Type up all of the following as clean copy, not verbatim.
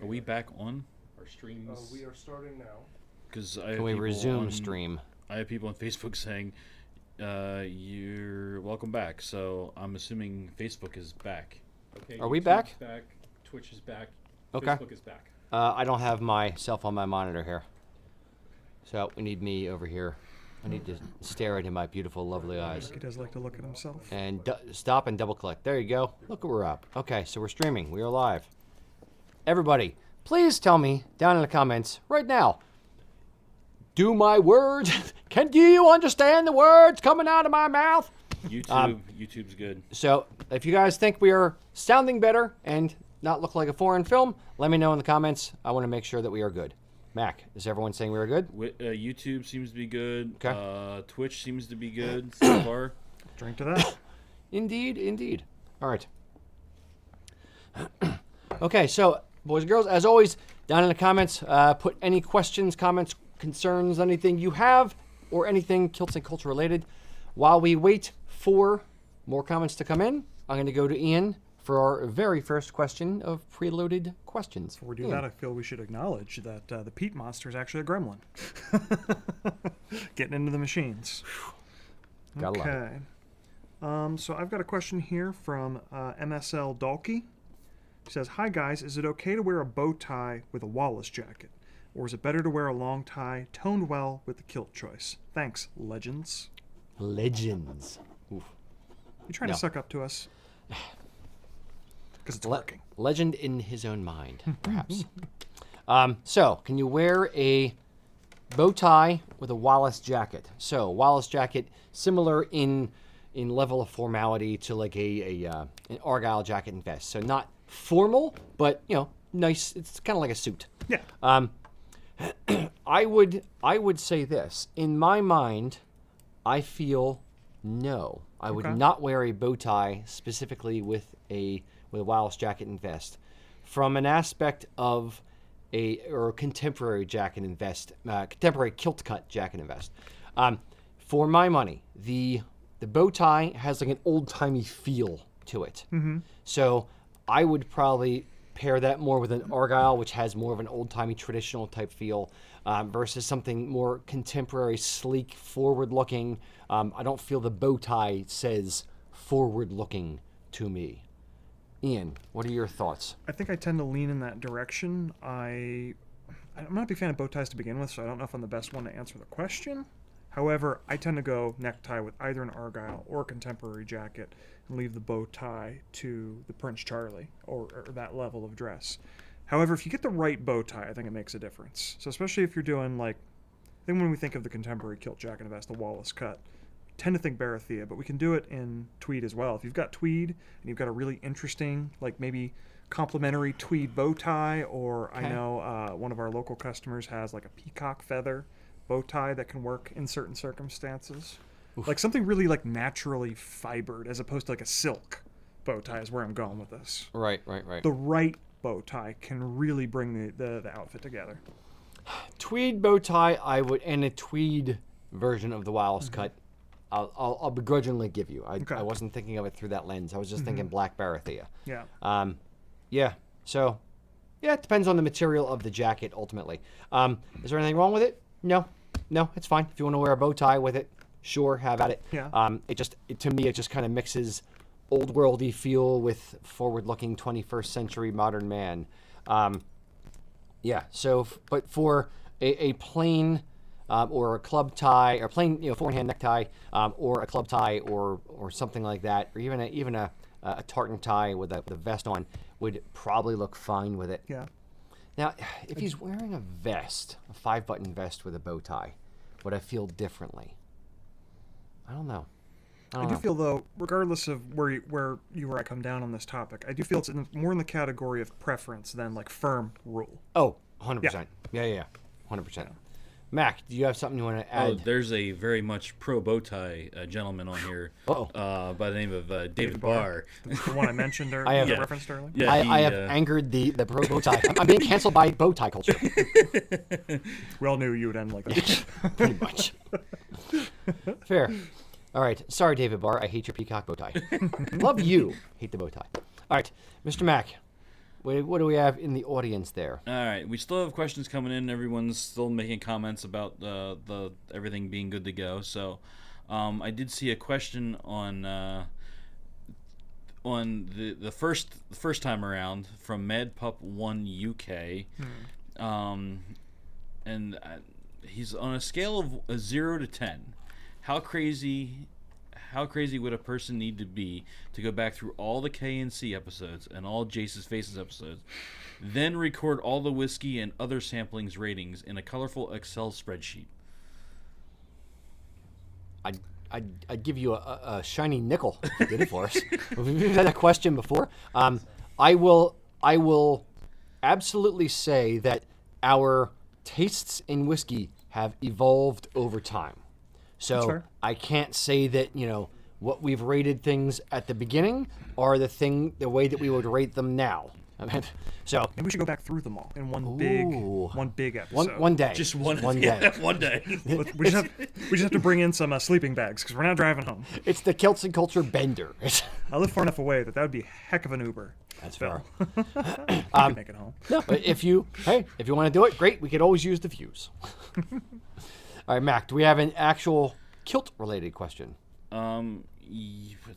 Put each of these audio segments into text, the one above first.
Are we back on our streams? We are starting now. Because Can we resume stream? I have people on Facebook saying, "You're welcome back." So I'm assuming Facebook is back. Okay. Are we YouTube's back? Back. Twitch is back. Okay. Facebook is back. I don't have myself on my monitor here. So we need me over here. I need to stare into my beautiful, lovely eyes. He does like to look at himself. And stop and double click. There you go. Look what we're up. Okay, so we're streaming. We are live. Everybody, please tell me down in the comments right now. Do my words? Can you understand the words coming out of my mouth? YouTube's good. So if you guys think we are sounding better and not look like a foreign film, let me know in the comments. I want to make sure that we are good. Mac, is everyone saying we are good? YouTube seems to be good. Okay. Twitch seems to be good so far. Drink to that. Indeed, indeed. All right. Okay, so boys and girls, as always, down in the comments, put any questions, comments, concerns, anything you have, or anything Kilts and Culture related. While we wait for more comments to come in, I'm going to go to Ian for our very first question of preloaded questions. Before we do that, I feel we should acknowledge that the peat monster is actually a gremlin. Getting into the machines. Gotta love it. Okay. So I've got a question here from MSL Dalkey. He says, "Hi guys, is it okay to wear a bow tie with a Wallace jacket? Or is it better to wear a long tie toned well with the kilt choice? Thanks, legends." Legends. Oof. You trying No. to suck up to us? Because it's working. Legend in his own mind, perhaps. So, can you wear a bow tie with a Wallace jacket? So, Wallace jacket, similar in level of formality to like an Argyle jacket and vest. So, not formal, but nice. It's kind of like a suit. Yeah. I would say this. In my mind, I feel no. I would Okay. not wear a bow tie specifically with a Wallace jacket and vest. From an aspect of a contemporary jacket and vest, contemporary kilt cut jacket and vest. For my money, the bow tie has like an old timey feel to it. Mm-hmm. So I would probably pair that more with an Argyle, which has more of an old timey traditional type feel, versus something more contemporary, sleek, forward looking. I don't feel the bow tie says forward looking to me. Ian, what are your thoughts? I think I tend to lean in that direction. I'm not a big fan of bow ties to begin with, so I don't know if I'm the best one to answer the question. However, I tend to go necktie with either an Argyle or a contemporary jacket and leave the bow tie to the Prince Charlie or that level of dress. However, if you get the right bow tie, I think it makes a difference. So especially if you're doing I think when we think of the contemporary kilt jacket and vest, the Wallace cut, tend to think Barathea, but we can do it in tweed as well. If you've got tweed and you've got a really interesting, maybe complementary tweed bow tie, or Okay. I know one of our local customers has a peacock feather bow tie that can work in certain circumstances. Oof. Something really naturally fibered as opposed to a silk bow tie is where I'm going with this. Right. The right bow tie can really bring the outfit together. Tweed bow tie, I would, and a tweed version of the Wallace cut, I'll begrudgingly give you. I wasn't thinking of it through that lens. I was just thinking black Barathea. Yeah. Yeah. So, yeah, it depends on the material of the jacket ultimately. Is there anything wrong with it? No, it's fine. If you want to wear a bow tie with it, sure, have at it. Yeah. To me, it just kind of mixes old worldy feel with forward-looking 21st century modern man. Yeah. So, but for a plain or a club tie, or plain four-hand necktie, or a club tie, or something like that, or even a tartan tie with a vest on, would probably look fine with it. Yeah. Now, if he's wearing a vest, a 5-button vest with a bow tie, would I feel differently? I don't know. I do feel, though, regardless of where you or I come down on this topic, I do feel it's more in the category of preference than firm rule. Oh, 100%. Yeah. 100%. Mac, do you have something you want to add? Oh, there's a very much pro bow tie gentleman on here by the name of David Barr. The one I mentioned earlier, I have referenced earlier. Yeah, I have angered the pro bow tie. I'm being canceled by bow tie culture. We all knew you would end like that. Pretty much. Fair. All right. Sorry, David Barr. I hate your peacock bow tie. Love you. Hate the bow tie. All right. Mr. Mac, What do we have in the audience there? All right, we still have questions coming in. Everyone's still making comments about the everything being good to go. So, I did see a question on the first time around from MadPup1 UK, and he's on a scale of 0 to 10. How crazy would a person need to be to go back through all the K&C episodes and all Jace's Faces episodes, then record all the whiskey and other samplings ratings in a colorful Excel spreadsheet? I'd give you a shiny nickel if you did it for us. We've had that question before. I will absolutely say that our tastes in whiskey have evolved over time. So I can't say that, what we've rated things at the beginning are the way that we would rate them now. So maybe we should go back through them all in one big episode. One day. Just one day. Yeah, one day. We just have to bring in some sleeping bags because we're not driving home. It's the Kilts and Culture bender. I live far enough away that would be a heck of an Uber. That's fair. Make it home. No, but if you want to do it, great. We could always use the views. All right, Mac, do we have an actual kilt-related question? Let's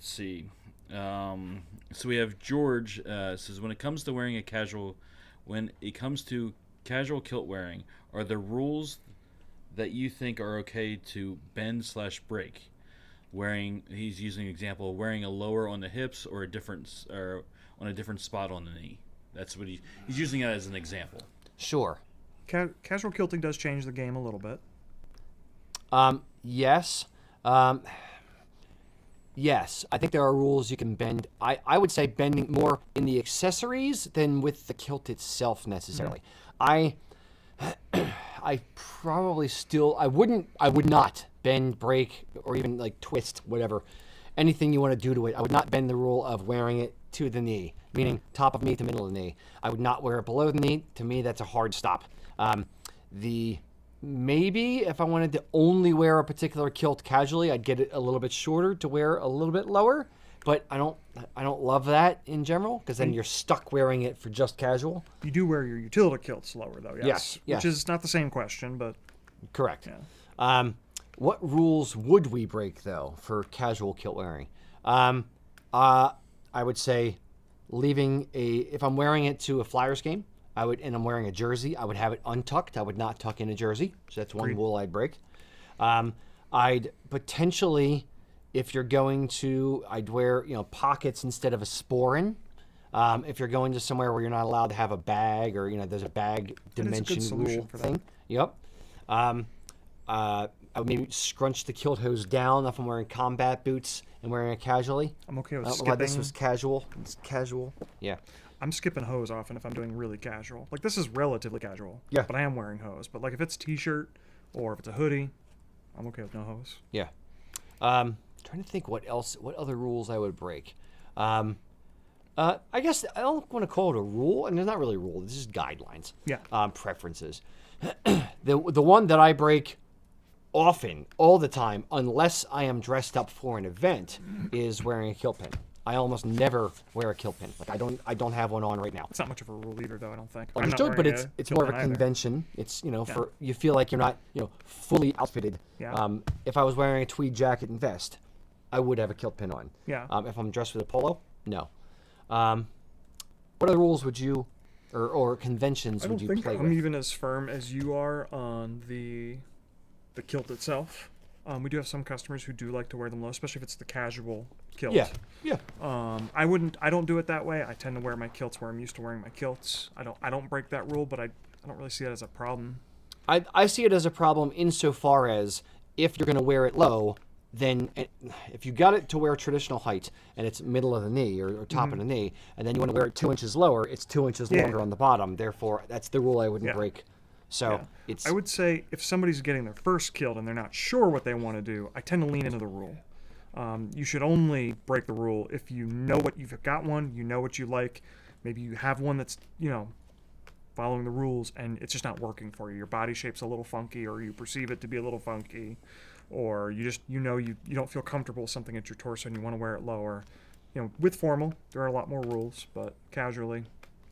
see. So we have George says, when it comes to casual kilt wearing, are there rules that you think are okay to bend/break? He's using an example, wearing a lower on the hips or on a different spot on the knee. That's what he's using it as an example. Sure. Casual kilting does change the game a little bit. Yes. Yes, I think there are rules you can bend. I would say bending more in the accessories than with the kilt itself necessarily. I probably still I would not bend, break, or even like twist, whatever. Anything you want to do to it. I would not bend the rule of wearing it to the knee, meaning top of knee to middle of the knee. I would not wear it below the knee. To me, that's a hard stop. Maybe if I wanted to only wear a particular kilt casually, I'd get it a little bit shorter to wear a little bit lower. But I don't love that in general because then you're stuck wearing it for just casual. You do wear your utility kilts lower though, yes. Yes. Which is not the same question, but correct. Yeah. What rules would we break though for casual kilt wearing? I would say if I'm wearing it to a Flyers game, and I'm wearing a jersey, I would have it untucked. I would not tuck in a jersey. So that's one rule I'd break. I'd potentially, if you're going to, I'd wear, pockets instead of a sporran. If you're going to somewhere where you're not allowed to have a bag or, there's a bag dimension rule thing. Yep. I would maybe scrunch the kilt hose down if I'm wearing combat boots and wearing it casually. I'm okay with I don't know why this was casual. It's casual. Yeah. I'm skipping hose often if I'm doing really casual. Like, this is relatively casual. Yeah. But I am wearing hose. But, like, if it's t-shirt or if it's a hoodie, I'm okay with no hose. Yeah. Trying to think what other rules I would break. I guess I don't want to call it a rule, and there's not really a rule. This is guidelines. Yeah. Preferences. The one that I break often, all the time, unless I am dressed up for an event, is wearing a kilt pin. I almost never wear a kilt pin. Like I don't have one on right now. It's not much of a rule either, though. I don't think. Understood, but it's more of a convention. It's for you feel like you're not fully outfitted. Yeah. If I was wearing a tweed jacket and vest, I would have a kilt pin on. Yeah. If I'm dressed with a polo, no. What other rules would you, or conventions would you play with? I don't think I'm even as firm as you are on the kilt itself. We do have some customers who do like to wear them low, especially if it's the casual kilt. Yeah. I don't do it that way. I tend to wear my kilts where I'm used to wearing my kilts. I don't break that rule, but I don't really see it as a problem. I see it as a problem insofar as if you're going to wear it low, then if you got it to wear traditional height and it's middle of the knee or top of the knee, and then you want to wear it 2 inches lower, it's 2 inches longer on the bottom. Therefore, that's the rule I wouldn't break. So I would say if somebody's getting their first kilt and they're not sure what they want to do, I tend to lean into the rule. You should only break the rule if you know you've got one, you know what you like. Maybe you have one that's, following the rules and it's just not working for you. Your body shape's a little funky or you perceive it to be a little funky or you just, you don't feel comfortable with something at your torso and you want to wear it lower. With formal, there are a lot more rules, but casually,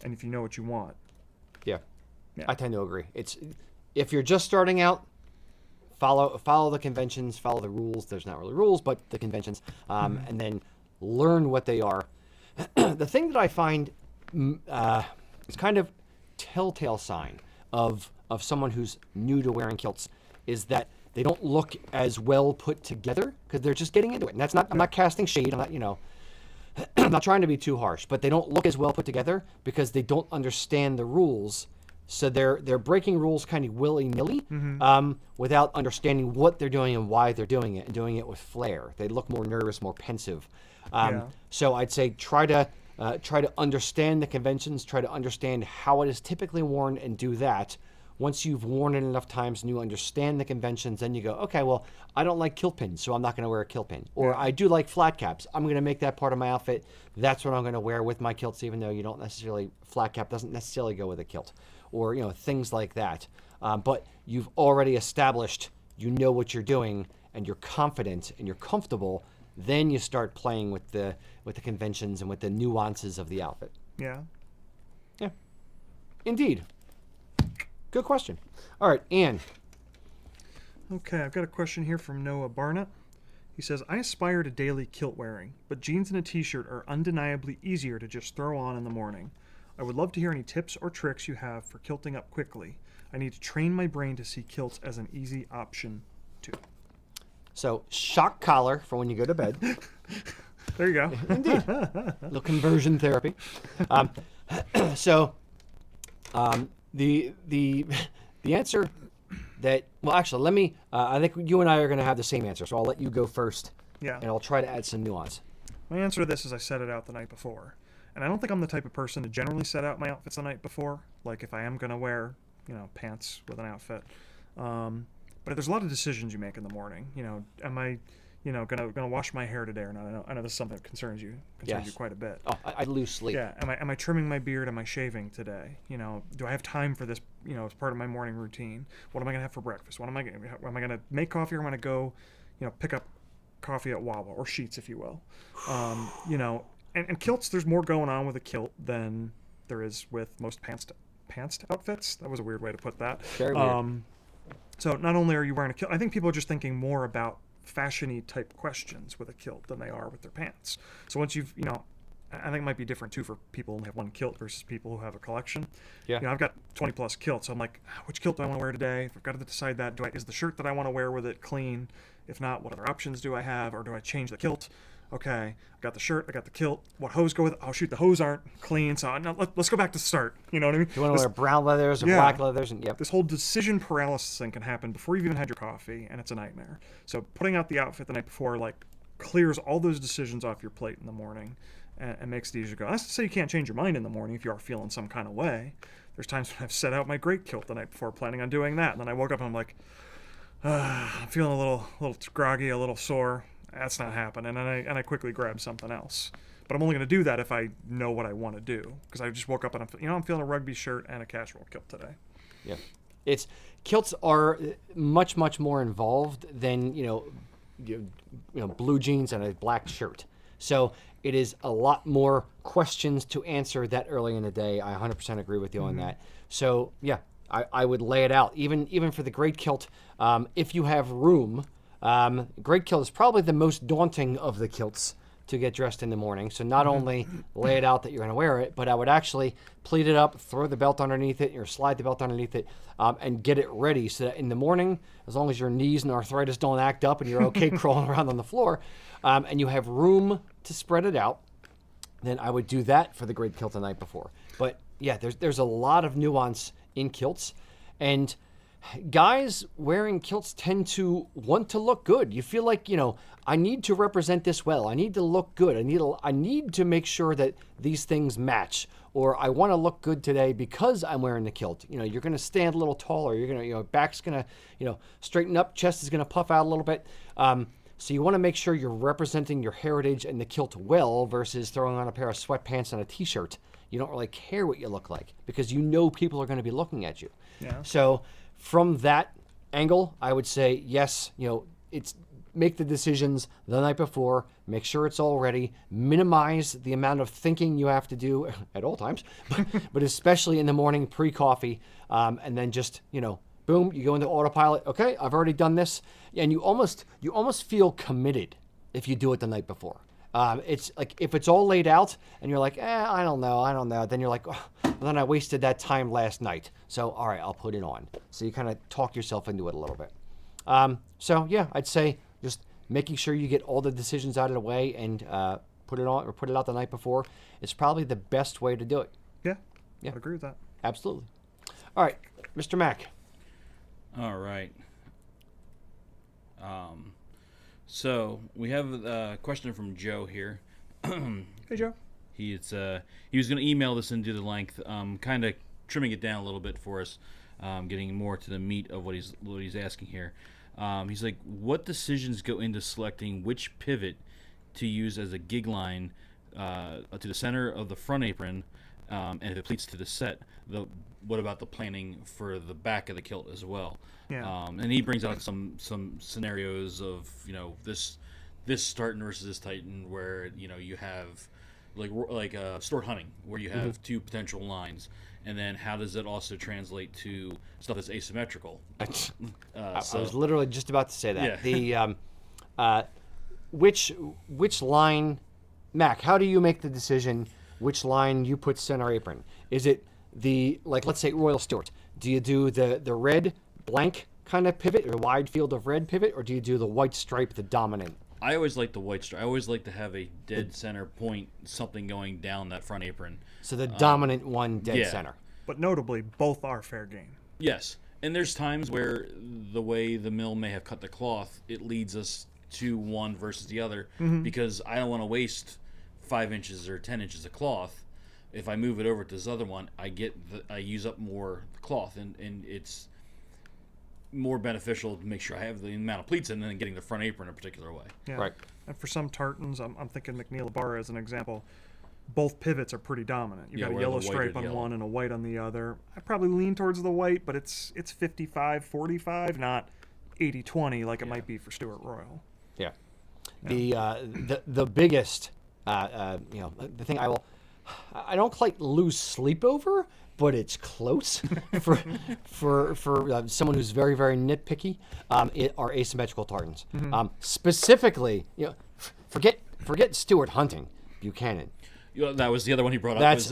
and if you know what you want. Yeah. Yeah. I tend to agree. It's if you're just starting out, follow the conventions, follow the rules. There's not really rules, but the conventions, and then learn what they are. The thing that I find is kind of telltale sign of someone who's new to wearing kilts is that they don't look as well put together because they're just getting into it. And that's not, I'm not casting shade. I'm not, I'm not trying to be too harsh, but they don't look as well put together because they don't understand the rules. So they're breaking rules kind of willy-nilly without understanding what they're doing and why they're doing it, and doing it with flair. They look more nervous, more pensive. So I'd say try to understand the conventions, try to understand how it is typically worn, and do that. Once you've worn it enough times and you understand the conventions, then you go, okay, well, I don't like kilt pins, so I'm not going to wear a kilt pin. Or I do like flat caps. I'm going to make that part of my outfit. That's what I'm going to wear with my kilts, even though you don't necessarily, flat cap doesn't necessarily go with a kilt. Or, things like that. But you've already established you know what you're doing and you're confident and you're comfortable. Then you start playing with the conventions and with the nuances of the outfit. Yeah. Yeah. Indeed. Good question. All right, Ann. Okay, I've got a question here from Noah Barnett. He says, I aspire to daily kilt wearing, but jeans and a t-shirt are undeniably easier to just throw on in the morning. I would love to hear any tips or tricks you have for kilting up quickly. I need to train my brain to see kilts as an easy option, too. So, shock collar for when you go to bed. There you go. Indeed. A little conversion therapy. The answer that, well, actually, let me, I think you and I are going to have the same answer, so I'll let you go first. Yeah. And I'll try to add some nuance. My answer to this is I set it out the night before. And I don't think I'm the type of person to generally set out my outfits the night before. Like if I am going to wear, pants with an outfit. But there's a lot of decisions you make in the morning. Am I, gonna wash my hair today or not? I know this is something that concerns you quite a bit. Oh, I lose sleep. Yeah. Am I trimming my beard? Am I shaving today? Do I have time for this? As part of my morning routine. What am I gonna have for breakfast? Am I gonna make coffee, or am I gonna go, pick up coffee at Wawa or Sheetz, if you will? And kilts, there's more going on with a kilt than there is with most pants outfits. That was a weird way to put that. Very weird. So not only are you wearing a kilt, I think people are just thinking more about fashion-y type questions with a kilt than they are with their pants. So once you've, I think it might be different too for people who have one kilt versus people who have a collection. Yeah. I've got 20 plus kilts. So I'm like, which kilt do I want to wear today? If I've got to decide that, is the shirt that I want to wear with it clean? If not, what other options do I have? Or do I change the kilt? Okay, I got the shirt, I got the kilt. What hose go with it? Oh, shoot, the hose aren't clean. So let's go back to the start. You know what I mean? You want to wear brown leathers or black leathers? And yep. This whole decision paralysis thing can happen before you've even had your coffee, and it's a nightmare. So putting out the outfit the night before, clears all those decisions off your plate in the morning and makes it easier to go. That's to say you can't change your mind in the morning if you are feeling some kind of way. There's times when I've set out my great kilt the night before planning on doing that, and then I woke up and I'm like, I'm feeling a little groggy, a little sore. That's not happening, and I quickly grab something else. But I'm only going to do that if I know what I want to do, because I just woke up and I'm feeling a rugby shirt and a casual kilt today. Yeah, kilts are much more involved than blue jeans and a black shirt. So it is a lot more questions to answer that early in the day. I 100% agree with you on that. So yeah, I would lay it out even for the great kilt. If you have room. Great kilt is probably the most daunting of the kilts to get dressed in the morning. So not only lay it out that you're going to wear it, but I would actually pleat it up, throw the belt underneath it, or slide the belt underneath it, and get it ready so that in the morning, as long as your knees and arthritis don't act up and you're okay crawling around on the floor, and you have room to spread it out, then I would do that for the great kilt the night before. But yeah, there's a lot of nuance in kilts, and guys wearing kilts tend to want to look good. You feel like, I need to represent this well. I need to look good. I need to make sure that these things match. Or I want to look good today because I'm wearing the kilt. You're going to stand a little taller. You're going to, back's going to, straighten up. Chest is going to puff out a little bit. So you want to make sure you're representing your heritage and the kilt well versus throwing on a pair of sweatpants and a t-shirt. You don't really care what you look like because people are going to be looking at you. Yeah. So from that angle, I would say yes. It's make the decisions the night before. Make sure it's all ready. Minimize the amount of thinking you have to do at all times, but especially in the morning pre-coffee. And then just, boom, you go into autopilot. Okay, I've already done this. And you almost feel committed if you do it the night before. It's like if it's all laid out and you're like, I don't know. Then you're like, oh, then I wasted that time last night. So, all right, I'll put it on. So you kind of talk yourself into it a little bit. So yeah, I'd say just making sure you get all the decisions out of the way and put it on or put it out the night before is probably the best way to do it. Yeah. I'd agree with that. Absolutely. All right, Mr. Mack. All right. So we have a question from Joe here. Hey, Joe. He was going to email this into the length, kind of trimming it down a little bit for us, getting more to the meat of what he's asking here. He's like, what decisions go into selecting which pivot to use as a gig line to the center of the front apron, and if it pleats to the set? What about the planning for the back of the kilt as well? Yeah. And he brings out some scenarios of this tartan versus this titan where you have like stored hunting where you have two potential lines, and then how does it also translate to stuff that's asymmetrical? I was literally just about to say that. Yeah. The which line, Mac? How do you make the decision which line you put center apron? Is it let's say Royal Stewart? Do you do the red blank kind of pivot, or wide field of red pivot, or do you do the white stripe, the dominant? I always like the white stripe. I always like to have a dead center point, something going down that front apron. So the dominant one dead center. But notably, both are fair game. Yes. And there's times where the way the mill may have cut the cloth, it leads us to one versus the other, because I don't want to waste 5 inches or 10 inches of cloth. If I move it over to this other one, I use up more cloth, and it's more beneficial to make sure I have the amount of pleats in and then getting the front apron a particular way. Yeah. Right. And for some tartans, I'm thinking McNeil Bar as an example, both pivots are pretty dominant. You've got a yellow stripe on one and a white on the other. I probably lean towards the white, but it's 55-45, not 80-20 like it might be for Stuart Royal. Yeah. The biggest, the thing I don't quite lose sleep over, but it's close for someone who's very, very nitpicky. Are asymmetrical tartans. Specifically, forget Stuart hunting, Buchanan. That was the other one he brought up. That's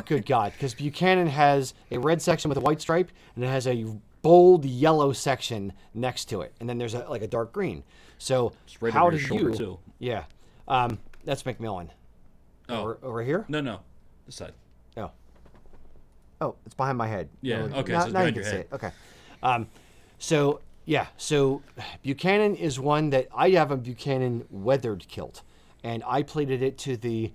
good God, because Buchanan has a red section with a white stripe, and it has a bold yellow section next to it, and then there's a dark green. So right how over do your shoulder, you? too. Yeah, that's McMillan. Oh, over here? No, this side. Oh, it's behind my head. Yeah. No, Okay. Now, So it's now you behind can your see head. it. Okay. So Buchanan is one that I have a Buchanan weathered kilt, and I pleated it to the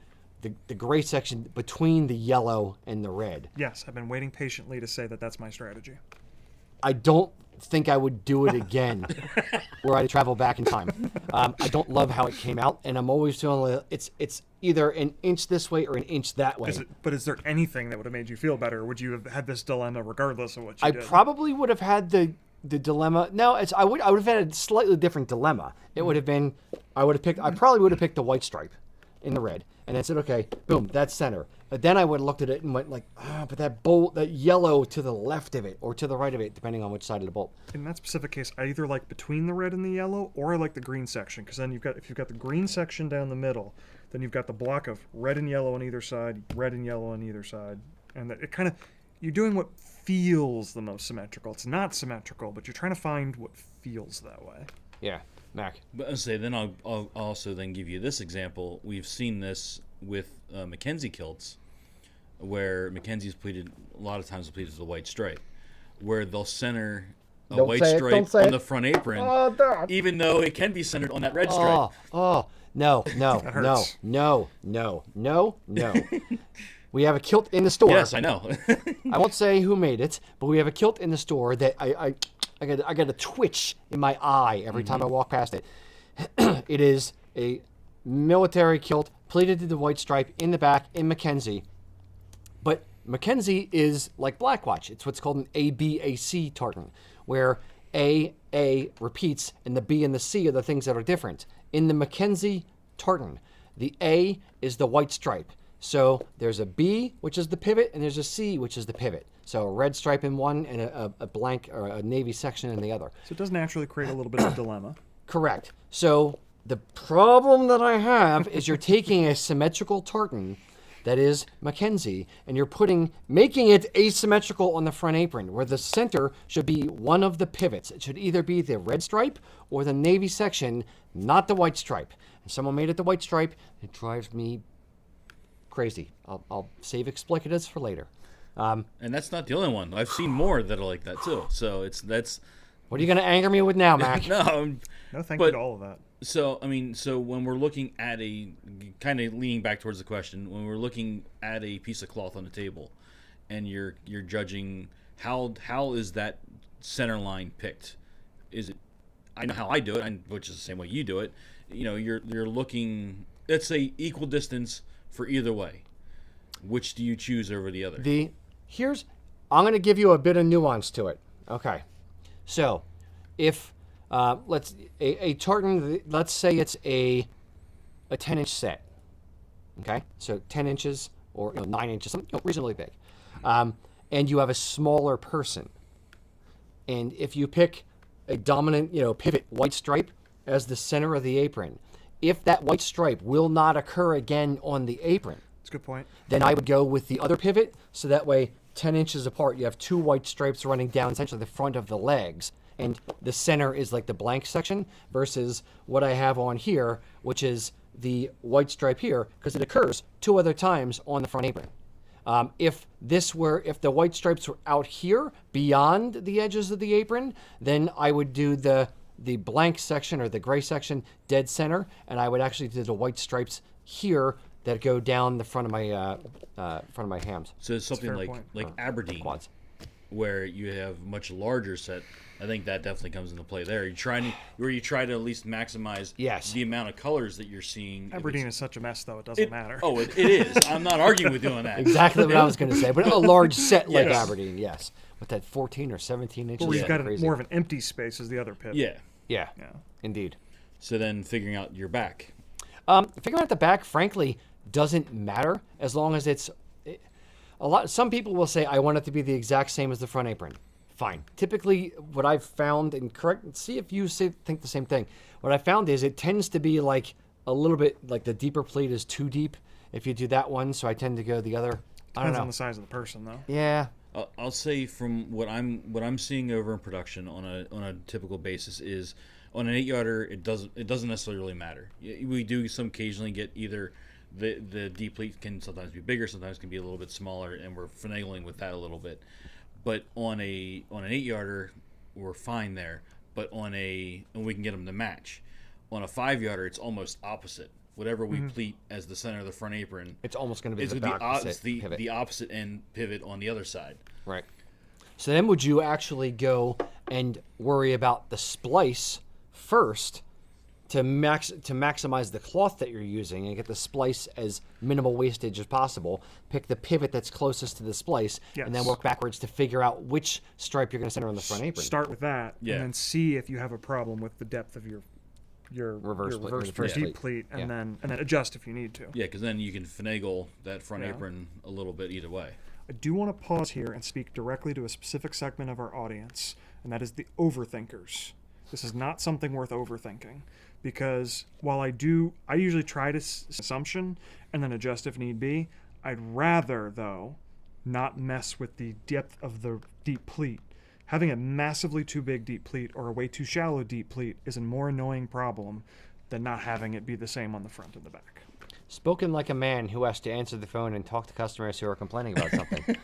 gray section between the yellow and the red. Yes, I've been waiting patiently to say that that's my strategy. I don't think I would do it again where I travel back in time. I don't love how it came out, and I'm always feeling like it's either an inch this way or an inch that way. But is there anything that would have made you feel better? Or would you have had this dilemma regardless of what you did? I probably would have had the dilemma. No, I would have had a slightly different dilemma. It would have been I probably would have picked the white stripe in the red, and then said, okay, boom, that's center. But then I would have looked at it and went like, but that yellow to the left of it or to the right of it, depending on which side of the bolt. In that specific case, I either like between the red and the yellow, or I like the green section, because then if you've got the green section down the middle, then you've got the block of red and yellow on either side, red and yellow on either side, and it kind of, you're doing what feels the most symmetrical. It's not symmetrical, but you're trying to find what feels that way. Yeah, Mac. But I'll also then give you this example. We've seen this with Mackenzie kilts, where Mackenzie's pleated a lot of times pleated to the white stripe, where they'll center a white stripe on the front apron, even though it can be centered on that red stripe. No. We have a kilt in the store. Yes, I know. I won't say who made it, but we have a kilt in the store that I get a twitch in my eye every time I walk past it. It is a military kilt pleated to the white stripe in the back in Mackenzie. But Mackenzie is like Blackwatch. It's what's called an ABAC tartan, where A A repeats, and the B and the C are the things that are different. In the Mackenzie tartan, the A is the white stripe. So there's a B, which is the pivot, and there's a C, which is the pivot. So a red stripe in one and a blank or a navy section in the other. So it does naturally create a little bit of a dilemma. Correct. So the problem that I have is you're taking a symmetrical tartan that is Mackenzie, and you're making it asymmetrical on the front apron, where the center should be one of the pivots. It should either be the red stripe or the navy section, not the white stripe. And someone made it the white stripe. It drives me crazy. I'll save explicatives for later. And that's not the only one. I've seen more that are like that too. So that's. What are you going to anger me with now, Mac? No, No, thank you to all of that. So, I mean, so when we're looking at kind of leaning back towards the question, when we're looking at a piece of cloth on the table, and you're judging how is that center line picked? Is it? I know how I do it, which is the same way you do it. You know, you're looking. Let's say equal distance for either way. Which do you choose over the other? I'm going to give you a bit of nuance to it. Okay, so if a tartan, let's say it's a 10-inch set. Okay, so 10 inches or 9 inches, something reasonably big, and you have a smaller person, and if you pick a dominant pivot white stripe as the center of the apron, if that white stripe will not occur again on the apron, That's a good point. then I would go with the other pivot, so that way 10 inches apart you have two white stripes running down essentially the front of the legs, and the center is like the blank section, versus what I have on here, which is the white stripe here, because it occurs two other times on the front apron. If the white stripes were out here beyond the edges of the apron, then I would do the blank section or the gray section dead center, and I would actually do the white stripes here that go down the front of my hams. So it's something That's a like fair point. Aberdeen, Quads. where you have much larger set. I think that definitely comes into play there. You try to at least maximize the amount of colors that you're seeing. Aberdeen is such a mess, though, it doesn't matter. Oh, it is. I'm not arguing with you on that. Exactly what I was going to say, but a large set like Yes. Aberdeen, yes, with that 14 or 17 inches. Or you've got crazy. more of an empty space as the other pivot. Yeah. Yeah, Yeah. indeed. So then figuring out your back. Figuring out the back, frankly, doesn't matter as long as some people will say, I want it to be the exact same as the front apron. Fine. Typically, what I've found, and see if you think the same thing. What I found is it tends to be like a little bit like the deeper pleat is too deep if you do that one, so I tend to go the other. I don't Depends know. on the size of the person, though. Yeah. I'll say from what I'm seeing over in production on a typical basis is on an 8-yarder it doesn't necessarily really matter. We do some occasionally get either the deep pleat can sometimes be bigger, sometimes can be a little bit smaller, and we're finagling with that a little bit. But on an 8-yarder, we're fine there. But and we can get them to match. On a 5-yarder, it's almost opposite. Whatever we pleat as the center of the front apron, It's almost going to be it's the the opposite pivot. the opposite end pivot on the other side. Right. So then would you actually go and worry about the splice first to maximize the cloth that you're using and get the splice as minimal wastage as possible? Pick the pivot that's closest to the splice, and then Yes. work backwards to figure out which stripe you're going to center on the front apron. Start with that, Yeah. and then see if you have a problem with the depth of your Reverse pleat, reverse reverse deep pleat. pleat, and Yeah. then adjust if you need to. Yeah, because then you can finagle that front Yeah. apron a little bit either way. I do want to pause here and speak directly to a specific segment of our audience, and that is the overthinkers. This is not something worth overthinking, because while I usually try to assumption and then adjust if need be. I'd rather, though, not mess with the depth of the deep pleat. Having a massively too big deep pleat or a way too shallow deep pleat is a more annoying problem than not having it be the same on the front and the back. Spoken like a man who has to answer the phone and talk to customers who are complaining about something.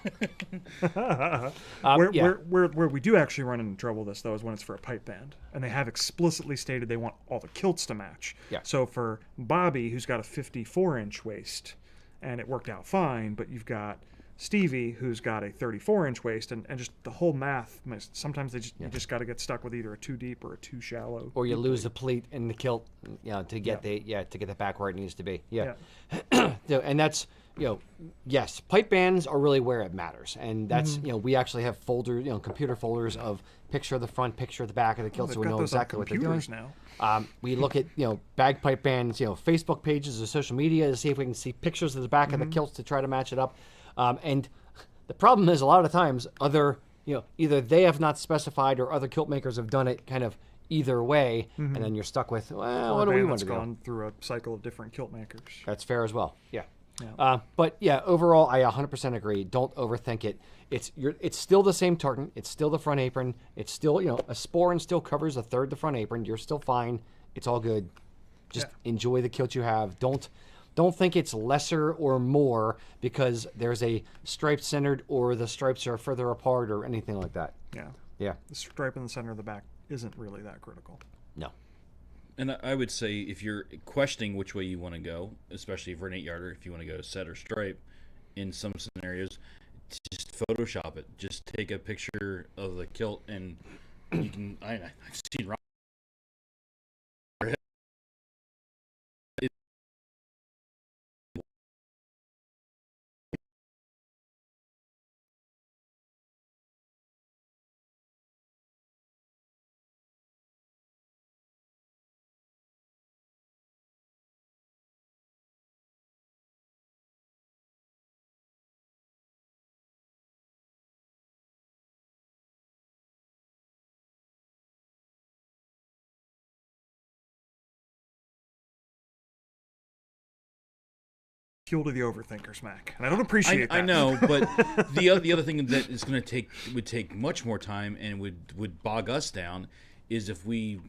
Where we do actually run into trouble with this, though, is when it's for a pipe band, and they have explicitly stated they want all the kilts to match. Yeah. So for Bobby, who's got a 54-inch waist, and it worked out fine, but you've got Stevie, who's got a 34-inch waist, and just the whole math, sometimes you just got to get stuck with either a too deep or a too shallow. Or you lose the pleat in the kilt, to get the back where it needs to be. Yeah. So, and that's yes, pipe bands are really where it matters, and that's we actually have computer folders of picture of the front, picture of the back of the kilt, so we know exactly what they're doing. Now. We look at bagpipe bands, Facebook pages or social media to see if we can see pictures of the back of the kilts to try to match it up. And the problem is a lot of times either they have not specified or other kilt makers have done it kind of either way, and then you're stuck with what do we want to do? Gone through a cycle of different kilt makers. That's fair as well. Yeah. Yeah. But yeah, overall, I 100% agree. Don't overthink it. It's still the same tartan. It's still the front apron. It's still a sporran still covers a third the front apron. You're still fine. It's all good. Just enjoy the kilt you have. Don't think it's lesser or more because there's a stripe centered or the stripes are further apart or anything like that. Yeah. Yeah. The stripe in the center of the back isn't really that critical. No. And I would say if you're questioning which way you want to go, especially for an 8-yarder, if you want to go set or stripe, in some scenarios, just Photoshop it. Just take a picture of the kilt, and you can. I've seen Ron. Fuel to the overthinkers, Mac, and I don't appreciate that. I know, but the other thing that is going to would take much more time and would bog us down is if we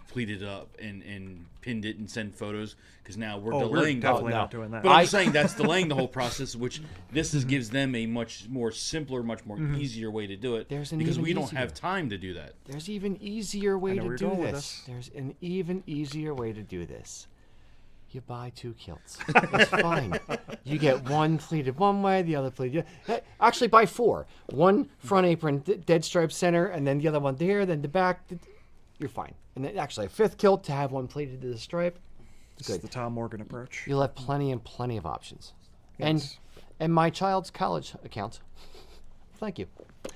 pleated up and pinned it and sent photos, because now we're delaying. We're definitely not doing that. But I'm saying that's delaying the whole process, which gives them a much more simpler, much more easier way to do it. Because we don't have time to do that. There's even easier way to do this. There's an even easier way to do this. You buy 2 kilts. It's fine. You get one pleated one way, the other pleated. Actually, buy 4. One front apron, dead stripe center, and then the other one there, then the back. You're fine. And then actually a 5th kilt to have one pleated to the stripe. This is the Tom Morgan approach. You'll have plenty of options. Yes. And my child's college account. Thank you.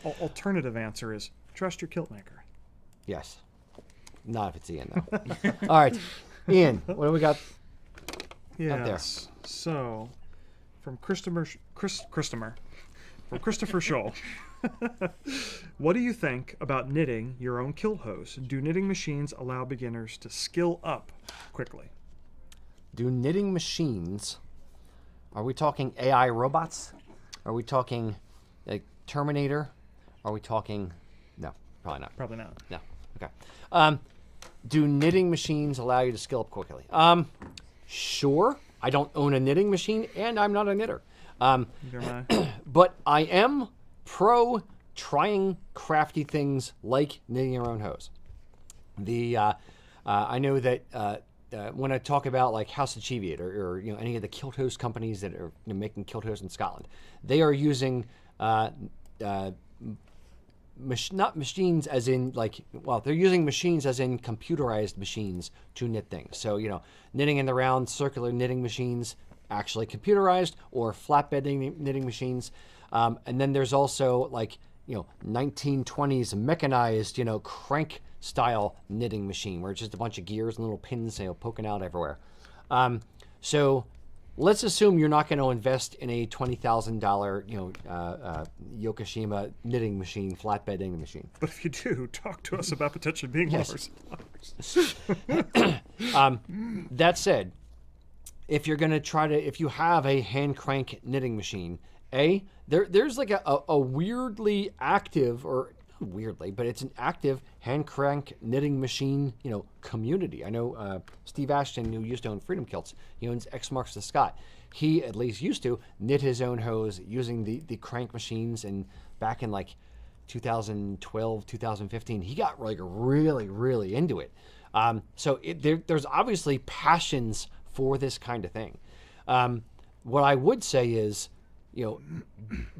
Alternative answer is trust your kilt maker. Yes. Not if it's Ian, though. All right. Ian, what do we got? Yes. So, from Christopher Scholl, what do you think about knitting your own kilt hose? Do knitting machines allow beginners to skill up quickly? Do knitting machines? Are we talking AI robots? Are we talking like Terminator? Are we talking? No, probably not. Probably not. No. Okay. Do knitting machines allow you to skill up quickly? Sure. I don't own a knitting machine, and I'm not a knitter. Neither am I. But I am pro trying crafty things like knitting your own hose. I know that when I talk about like House of Cheviot or any of the kilt hose companies that are making kilt hose in Scotland, they are using not machines as in they're using machines as in computerized machines to knit things. So, knitting in the round circular knitting machines, actually computerized, or flatbed knitting machines. And then there's also 1920s mechanized, crank style knitting machine where it's just a bunch of gears and little pins, poking out everywhere. So let's assume you're not going to invest in a $20,000, Yokoshima knitting machine, flatbed knitting machine. But if you do, talk to us about potentially being Yes. lovers. That said, if you're going to if you have a hand crank knitting machine, there's like a weirdly active, or not weirdly, but it's an active hand crank knitting machine, community. I know Steve Ashton, who used to own Freedom Kilts, he owns X Marks the Scot. He at least used to knit his own hose using the crank machines, and back in 2012, 2015, he got really, really into it. So there's obviously passions for this kind of thing. What I would say is,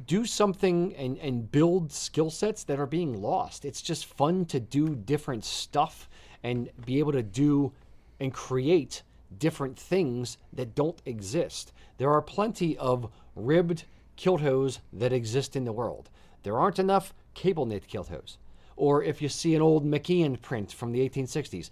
do something and build skill sets that are being lost. It's just fun to do different stuff and be able to do and create different things that don't exist. There are plenty of ribbed kilt hose that exist in the world. There aren't enough cable knit kilt hose. Or if you see an old McKeon print from the 1860s,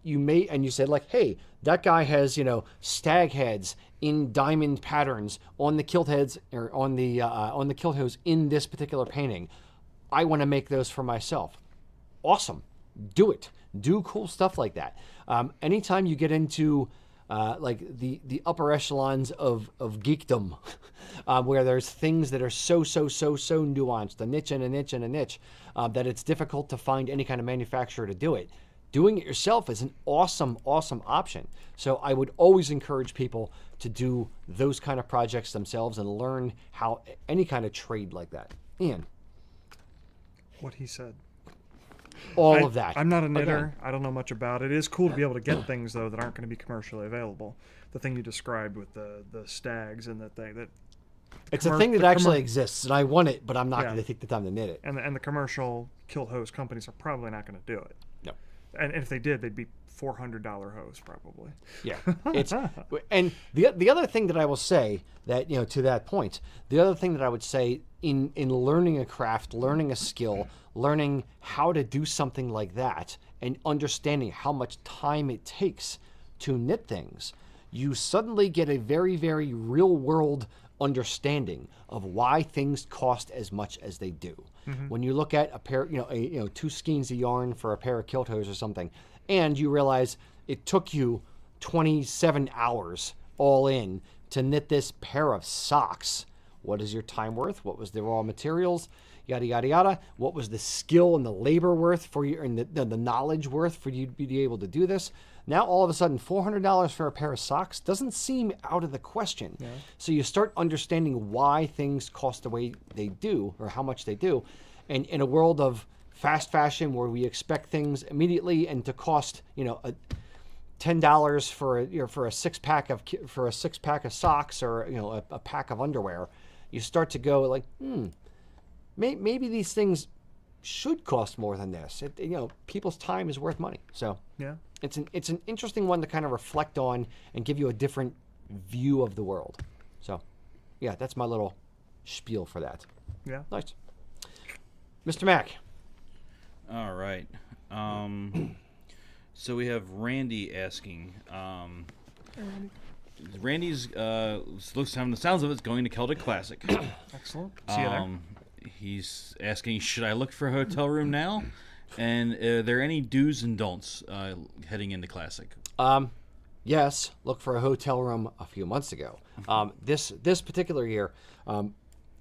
you said like, hey, that guy has, stag heads in diamond patterns on the kilt heads or on the kilt hose in this particular painting. I want to make those for myself. Awesome. Do it. Do cool stuff like that. Anytime you get into like the upper echelons of geekdom, where there's things that are so nuanced, a niche and a niche and a niche, that it's difficult to find any kind of manufacturer to do it. Doing it yourself is an awesome option. So I would always encourage people to do those kind of projects themselves and learn how any kind of trade like that. Ian. What he said. All of that. I'm not a knitter. Again. I don't know much about it. It is cool to be able to get things, though, that aren't going to be commercially available. The thing you described with the stags and the thing that... It's a thing that actually exists, and I want it, but I'm not going to take the time to knit it. And the commercial kilt hose companies are probably not going to do it. No. And if they did, they'd be $400 hose probably. Yeah. And the other thing that I will say that, to that point, the other thing that I would say in learning a craft, learning a skill, learning how to do something like that, and understanding how much time it takes to knit things, you suddenly get a very, very real world understanding of why things cost as much as they do. Mm-hmm. When you look at a pair, 2 skeins of yarn for a pair of kilt hose or something, and you realize it took you 27 hours all in to knit this pair of socks. What is your time worth? What was the raw materials? Yada, yada, yada. What was the skill and the labor worth for you, and the knowledge worth for you to be able to do this? Now, all of a sudden, $400 for a pair of socks doesn't seem out of the question. Yeah. So you start understanding why things cost the way they do, or how much they do. And in a world of fast fashion where we expect things immediately and to cost, $10 for a six pack of socks, or a pack of underwear, you start to go like, maybe these things should cost more than this. People's time is worth money. So yeah, it's an interesting one to kind of reflect on and give you a different view of the world. So yeah, that's my little spiel for that. Yeah, nice. Mr. Mack. All right. So we have Randy asking. Randy's looks having the sounds of it's going to Celtic Classic. Excellent. See you there. He's asking, should I look for a hotel room now? And are there any do's and don'ts heading into Classic? Yes, look for a hotel room a few months ago. This particular year,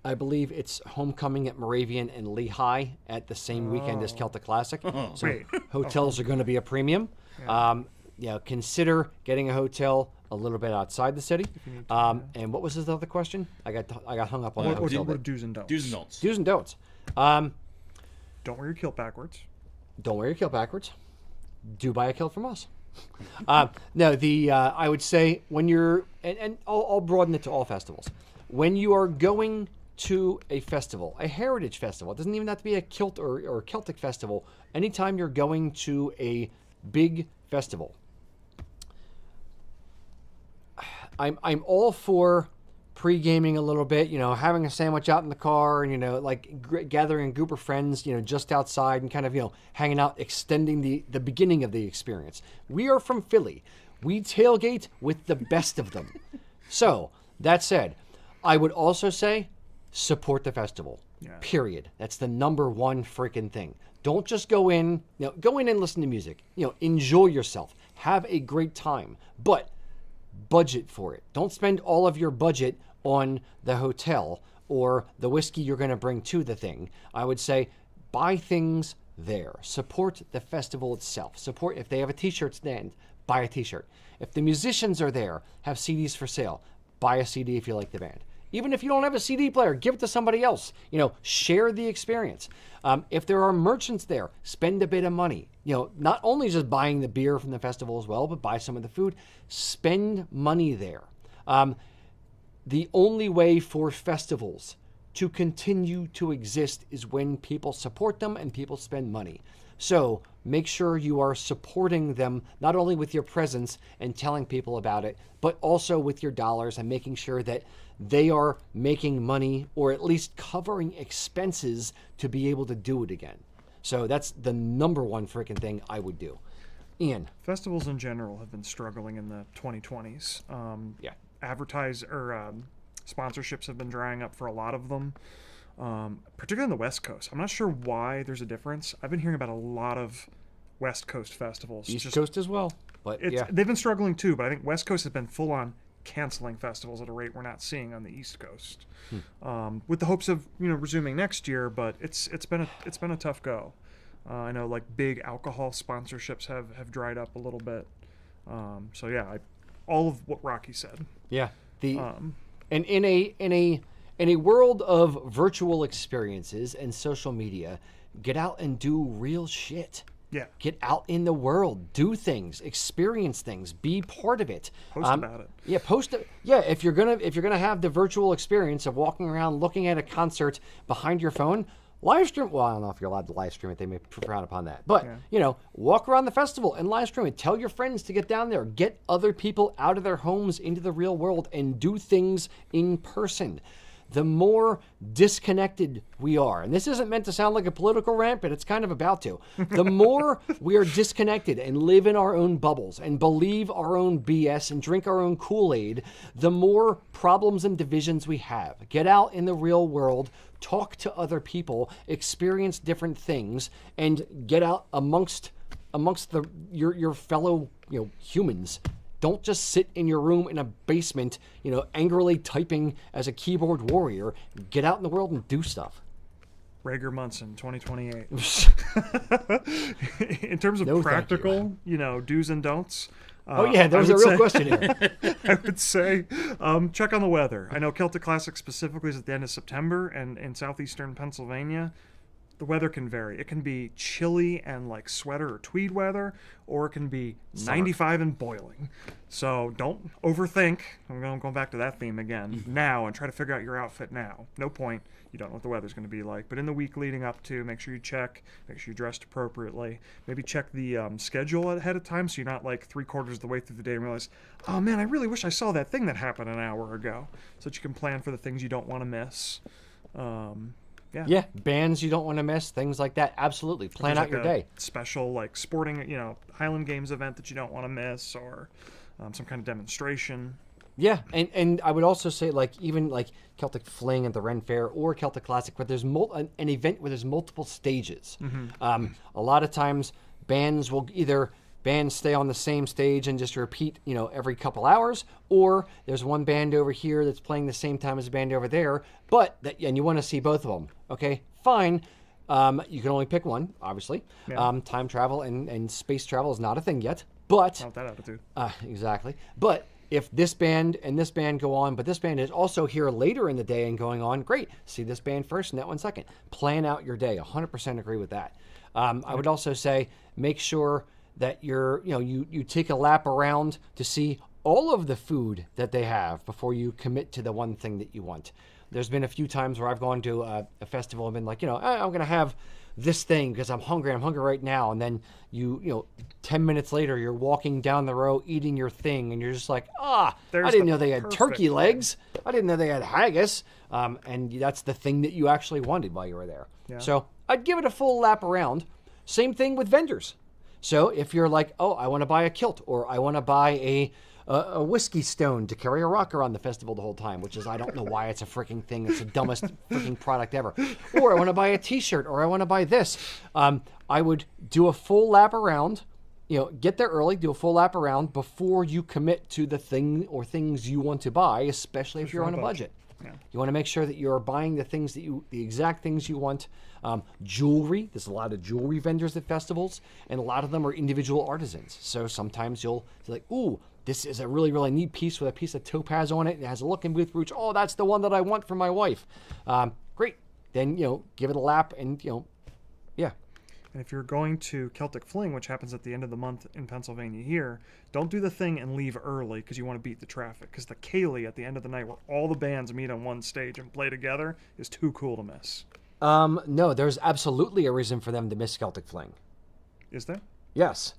I believe it's homecoming at Moravian and Lehigh at the same weekend as Celtic Classic. So hotels are going to be a premium. Yeah. Consider getting a hotel a little bit outside the city. And what was his other question? I got hung up on that hotel. What do's and don'ts? Do's and don'ts. Do's and don'ts. Don't wear your kilt backwards. Don't wear your kilt backwards. Do buy a kilt from us. No, I would say when you're, and I'll broaden it to all festivals. When you are going to a festival, a heritage festival, it doesn't even have to be a kilt or Celtic festival. Anytime you're going to a big festival, I'm all for pre-gaming a little bit, having a sandwich out in the car and, gathering a group of friends, just outside and kind of, hanging out, extending the beginning of the experience. We are from Philly. We tailgate with the best of them. So, that said, I would also say support the festival, period. That's the number one freaking thing. Don't just go in and listen to music. Enjoy yourself. Have a great time. But budget for it. Don't spend all of your budget on the hotel or the whiskey you're going to bring to the thing. I would say buy things there. Support the festival itself. Support if they have a t-shirt stand, buy a t-shirt. If the musicians are there, have CDs for sale, buy a CD if you like the band. Even if you don't have a CD player, give it to somebody else. Share the experience. If there are merchants there, spend a bit of money. Not only just buying the beer from the festival as well, but buy some of the food. Spend money there. The only way for festivals to continue to exist is when people support them and people spend money. So make sure you are supporting them not only with your presence and telling people about it, but also with your dollars and making sure that they are making money or at least covering expenses to be able to do it again. So that's the number one freaking thing I would do. Ian. Festivals in general have been struggling in the 2020s. Yeah. Sponsorships have been drying up for a lot of them, particularly on the West Coast. I'm not sure why there's a difference. I've been hearing about a lot of West Coast festivals. East Coast as well. But yeah. They've been struggling too, but I think West Coast has been full on canceling festivals at a rate we're not seeing on the East Coast, with the hopes of resuming next year. But it's been a tough go. I know like big alcohol sponsorships have dried up a little bit. So yeah, all of what Rocky said. Yeah. And in a world of virtual experiences and social media, get out and do real shit. Yeah. Get out in the world, do things, experience things, be part of it. Post about it. Yeah, post it. Yeah, if you're gonna have the virtual experience of walking around looking at a concert behind your phone, live stream. Well, I don't know if you're allowed to live stream it. They may frown upon that. But walk around the festival and live stream it. Tell your friends to get down there. Get other people out of their homes into the real world and do things in person. The more disconnected we are, and this isn't meant to sound like a political rant, but it's kind of about to. The more we are disconnected and live in our own bubbles and believe our own BS and drink our own Kool-Aid, the more problems and divisions we have. Get out in the real world, talk to other people, experience different things, and get out amongst your fellow humans. Don't just sit in your room in a basement, angrily typing as a keyboard warrior. Get out in the world and do stuff. Rager Munson, 2028. In terms of practical, do's and don'ts. There was a real question here. I would say check on the weather. I know Celtic Classic specifically is at the end of September, and in southeastern Pennsylvania, the weather can vary. It can be chilly and like sweater or tweed weather, or it can be 95 and boiling. So don't overthink. I'm going back to that theme again now and try to figure out your outfit now. No point. You don't know what the weather's going to be like. But in the week leading up to, make sure you check, make sure you're dressed appropriately. Maybe check the schedule ahead of time so you're not like 3/4 of the way through the day and realize, oh man, I really wish I saw that thing that happened an hour ago. So that you can plan for the things you don't want to miss. Yeah, bands you don't want to miss, things like that. Absolutely. Plan out your day. Special like sporting, Highland Games event that you don't want to miss, or some kind of demonstration. Yeah, and I would also say even Celtic Fling at the Ren Fair or Celtic Classic, where there's an event where there's multiple stages. A lot of times bands will bands stay on the same stage and just repeat, every couple hours, or there's one band over here that's playing the same time as a band over there, and you want to see both of them. Okay, fine. You can only pick one, obviously. Yeah. Time travel and space travel is not a thing yet, but not that attitude. Exactly. But if this band and this band go on, but this band is also here later in the day and going on, great. See this band first and that one second. Plan out your day. 100% agree with that. I would also say make sure that you take a lap around to see all of the food that they have before you commit to the one thing that you want. There's been a few times where I've gone to a festival and been like, I'm going to have this thing because I'm hungry right now. And then 10 minutes later, you're walking down the row eating your thing and you're just like, I didn't know they had turkey legs. I didn't know they had haggis. And that's the thing that you actually wanted while you were there. Yeah. So I'd give it a full lap around. Same thing with vendors. So if you're like, I want to buy a kilt, or I want to buy a whiskey stone to carry a rock around the festival the whole time, which is, I don't know why it's a freaking thing. It's the dumbest freaking product ever. Or I want to buy a t-shirt, or I want to buy this. I would do a full lap around, get there early, do a full lap around before you commit to the thing or things you want to buy, especially if you're on a budget. Yeah. You want to make sure that you're buying the exact things you want. Jewelry, there's a lot of jewelry vendors at festivals, and a lot of them are individual artisans. So sometimes you'll be like, ooh, this is a really, really neat piece with a piece of topaz on it. It has a looking booth brooch. Oh, that's the one that I want for my wife. Great. Then, give it a lap and, yeah. And if you're going to Celtic Fling, which happens at the end of the month in Pennsylvania here, don't do the thing and leave early because you want to beat the traffic. Because the Cayley at the end of the night, where all the bands meet on one stage and play together, is too cool to miss. No, there's absolutely a reason for them to miss Celtic Fling. Is there? Yes.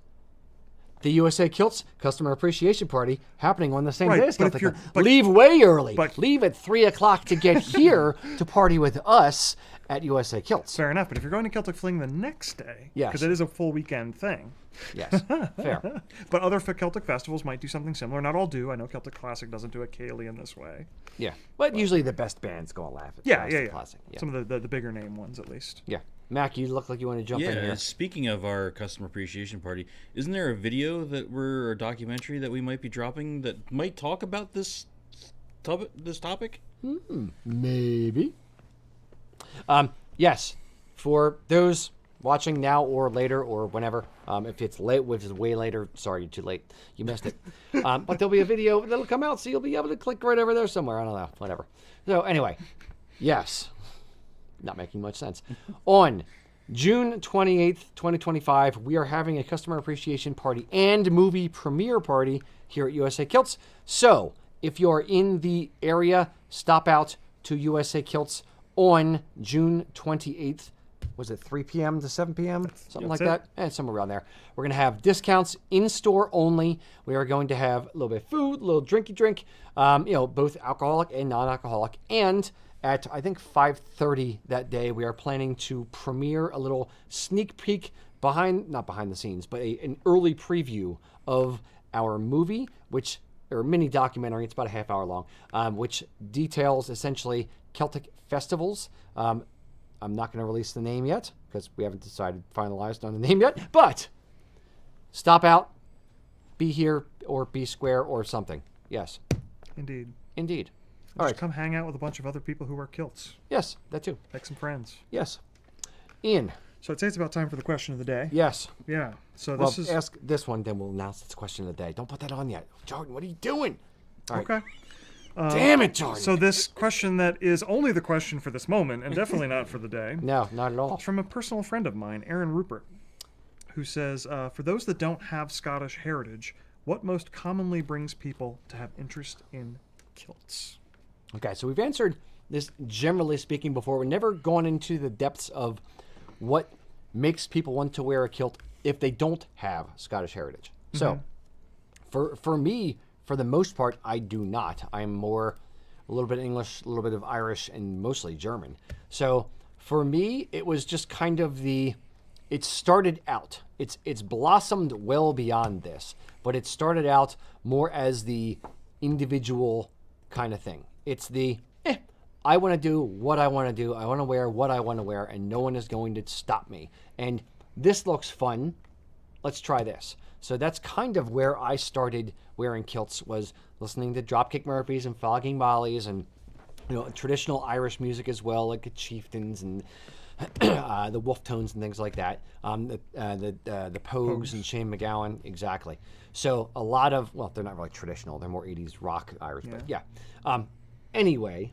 The USA Kilts Customer Appreciation Party happening on the same Right, day as but if Celtic you're- Fling. but- Leave way early. but- Leave at 3 o'clock to get here to party with us at USA Kilts. Fair enough. But if you're going to Celtic Fling the next day, Yes. because it is a full weekend thing. Yes, fair. But other Celtic festivals might do something similar. Not all do. I know Celtic Classic doesn't do a Cayley in this way. Yeah, but usually the best bands go and laugh at Yeah, Celtic yeah. Classic. Yeah. Some of the bigger name ones, at least. Yeah. Mac, you look like you want to jump in Yeah, here. speaking of our customer appreciation party, isn't there a video or a documentary that we might be dropping that might talk about this topic? Maybe. Yes, for those watching now or later or whenever, if it's late, which is way later, sorry, you're too late. You missed it. But there'll be a video that'll come out, so you'll be able to click right over there somewhere. I don't know, whatever. So anyway, yes. Not making much sense. On June 28th, 2025, we are having a customer appreciation party and movie premiere party here at USA Kilts. So if you're in the area, stop out to USA Kilts on June 28th. Was it 3 p.m. to 7 p.m.? Something like That's that? Somewhere around there. We're going to have discounts in-store only. We are going to have a little bit of food, a little drinky drink, both alcoholic and non-alcoholic. And at, I think, 5:30 that day, we are planning to premiere a little sneak peek not behind the scenes, but an early preview of our movie, or mini documentary, it's about a half hour long, which details essentially Celtic festivals. I'm not going to release the name yet because we haven't finalized on the name yet, but stop out, be here, or be square, or something. Yes. Indeed. All Just right. come hang out with a bunch of other people who wear kilts. Yes, that too. Make some friends. Yes. Ian. So I'd say it's about time for the question of the day. Yes. Yeah. So Well, this is ask this one, then we'll announce its question of the day. Don't put that on yet. Jordan, what are you doing? All right. okay. Damn it, Jordan. So this question that is only the question for this moment, and definitely not for the day, No, not at all. from a personal friend of mine, Aaron Rupert, who says, for those that don't have Scottish heritage, what most commonly brings people to have interest in kilts? Okay, so we've answered this generally speaking before. We've never gone into the depths of what makes people want to wear a kilt if they don't have Scottish heritage. So, for me, for the most part, I do not. I'm more a little bit English, a little bit of Irish, and mostly German. So, for me, it was just kind of it started out. It's blossomed well beyond this, but it started out more as the individual kind of thing. It's I want to do what I want to do. I want to wear what I want to wear, and no one is going to stop me. And this looks fun. Let's try this. So that's kind of where I started wearing kilts, was listening to Dropkick Murphys and Flogging Mollies and traditional Irish music as well, like the Chieftains and the Wolf Tones and things like that. The Pogues and Shane MacGowan, exactly. So a lot of, well, they're not really traditional. They're more 80s rock Irish, but yeah. Anyway,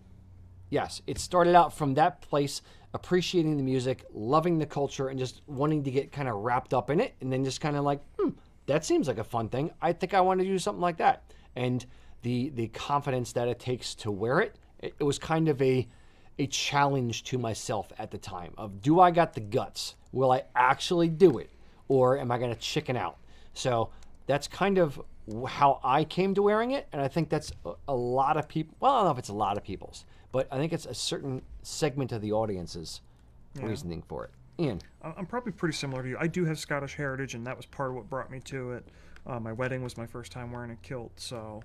yes, it started out from that place, appreciating the music, loving the culture, and just wanting to get kind of wrapped up in it, and then just kind of like, that seems like a fun thing. I think I want to do something like that. And the confidence that it takes to wear it, it was kind of a challenge to myself at the time of, do I got the guts? Will I actually do it? Or am I going to chicken out? So that's kind of how I came to wearing it. And I think that's a lot of people. Well, I don't know if it's a lot of people's, but I think it's a certain segment of the audience's reasoning for it. Ian. I'm probably pretty similar to you. I do have Scottish heritage, and that was part of what brought me to it. My wedding was my first time wearing a kilt, so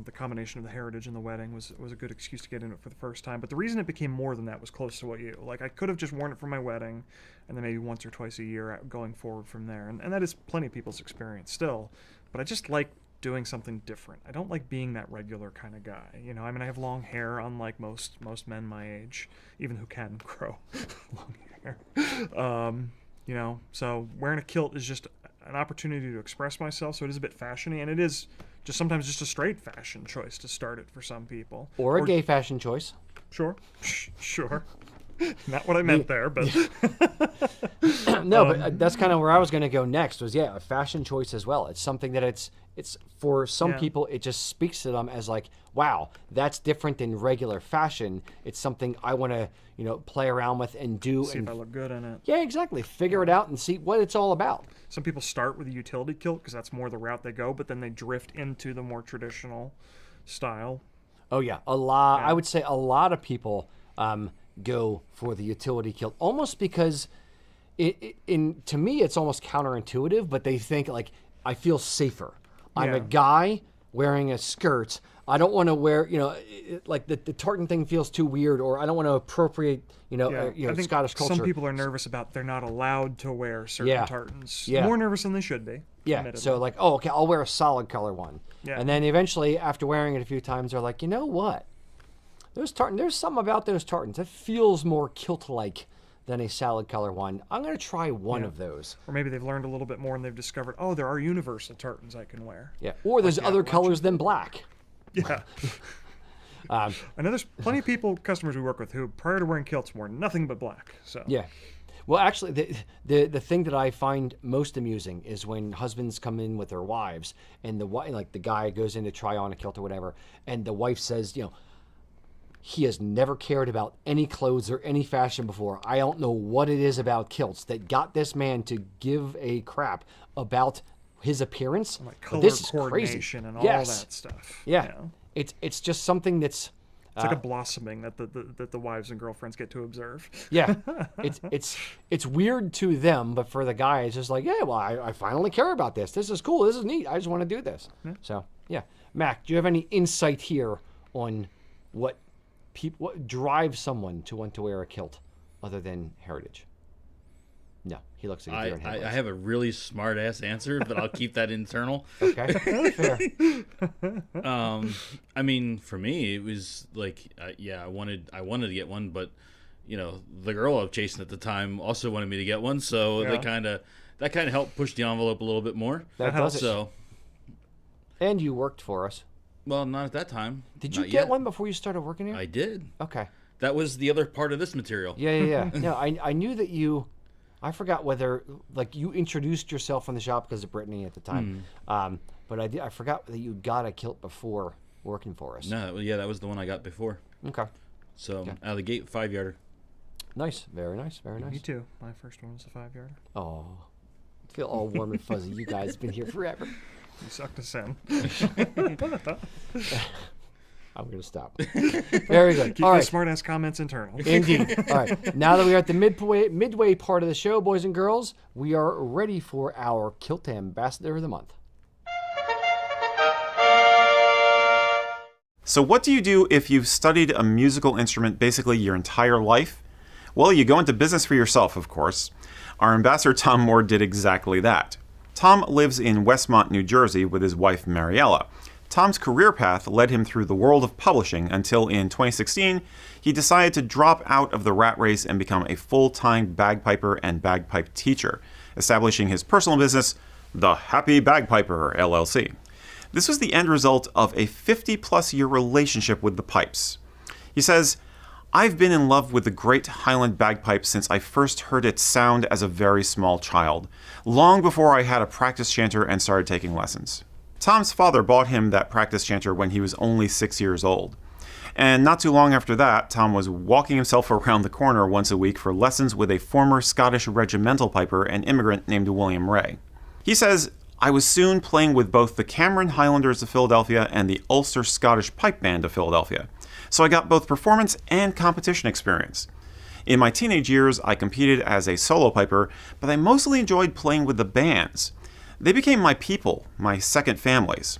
the combination of the heritage and the wedding was a good excuse to get in it for the first time. But the reason it became more than that was close to what you. Like, I could have just worn it for my wedding, and then maybe once or twice a year going forward from there. And that is plenty of people's experience still. But I just like doing something different. I don't like being that regular kind of guy. I mean, I have long hair, unlike most men my age, even who can grow long hair. So wearing a kilt is just an opportunity to express myself. So it is a bit fashiony, and it is just sometimes just a straight fashion choice to start it for some people. Or a gay fashion choice. Sure. Sure. Not what I meant there, but No, but that's kind of where I was going to go next. Was a fashion choice as well. It's something that it's for some people, it just speaks to them as like, wow, that's different than regular fashion. It's something I want to play around with and do. see if I look good in it. Yeah, exactly. Figure it out and see what it's all about. Some people start with a utility kilt because that's more the route they go, but then they drift into the more traditional style. Oh yeah, a lot. I would say a lot of people go for the utility kilt almost because to me it's almost counterintuitive, but they think like, I feel safer. I'm a guy wearing a skirt. I don't want to wear, like the tartan thing feels too weird, or I don't want to appropriate, I think Scottish culture. Some people are nervous about they're not allowed to wear certain tartans. Yeah. More nervous than they should be. Yeah. Admittedly. So like, oh, okay, I'll wear a solid color one. Yeah. And then eventually, after wearing it a few times, they're like, you know what? There's something about those tartans that feels more kilt-like than a solid color one. I'm going to try one of those. Or maybe they've learned a little bit more and they've discovered, oh, there are universal tartans I can wear. Yeah. Or there's other colors than black. Yeah. I know there's plenty of customers we work with, who prior to wearing kilts wore nothing but black. So yeah. Well, actually, the thing that I find most amusing is when husbands come in with their wives, and the guy goes in to try on a kilt or whatever, and the wife says, he has never cared about any clothes or any fashion before. I don't know what it is about kilts that got this man to give a crap about his appearance. like color this is coordination crazy. and all that stuff. Yeah. It's just something that's it's like a blossoming that the wives and girlfriends get to observe. Yeah, it's weird to them, but for the guy, it's just like, yeah, well, I finally care about this. This is cool. This is neat. I just want to do this. Yeah. So yeah, Mac, do you have any insight here on what drives someone to want to wear a kilt other than heritage? No, he looks like a deer in headlights. I have a really smart ass answer, but I'll keep that internal. Okay, fair. I mean, for me, it was like, I wanted to get one, but the girl I was chasing at the time also wanted me to get one, so that kind of helped push the envelope a little bit more. That does it. So, and you worked for us. well, not at that time. Did you Not get yet. one before you started working here? I did. Okay. That was the other part of this material. Yeah. No, I knew that you. I forgot whether you introduced yourself in the shop because of Brittany at the time, but I forgot that you got a kilt before working for us. No, yeah, that was the one I got before. Okay. So out of the gate, 5-yarder. Nice, very nice, very nice. Me too. My first one was a 5-yarder. Oh, I feel all warm and fuzzy. You guys have been here forever. You sucked us in. I'm going to stop. Very good. Keep those smart-ass comments internal. Indeed. All right. Now that we are at the midway part of the show, boys and girls, we are ready for our Kilt Ambassador of the Month. So what do you do if you've studied a musical instrument basically your entire life? Well, you go into business for yourself, of course. Our ambassador, Tom Moore, did exactly that. Tom lives in Westmont, New Jersey with his wife, Mariella. Tom's career path led him through the world of publishing until in 2016, he decided to drop out of the rat race and become a full-time bagpiper and bagpipe teacher, establishing his personal business, The Happy Bagpiper, LLC. This was the end result of a 50-plus year relationship with the pipes. He says, I've been in love with the great Highland bagpipe since I first heard its sound as a very small child, long before I had a practice chanter and started taking lessons. Tom's father bought him that practice chanter when he was only 6 years old. And not too long after that, Tom was walking himself around the corner once a week for lessons with a former Scottish regimental piper and immigrant named William Ray. He says, I was soon playing with both the Cameron Highlanders of Philadelphia and the Ulster Scottish Pipe Band of Philadelphia, so I got both performance and competition experience. In my teenage years, I competed as a solo piper, but I mostly enjoyed playing with the bands. They became my people, my second families.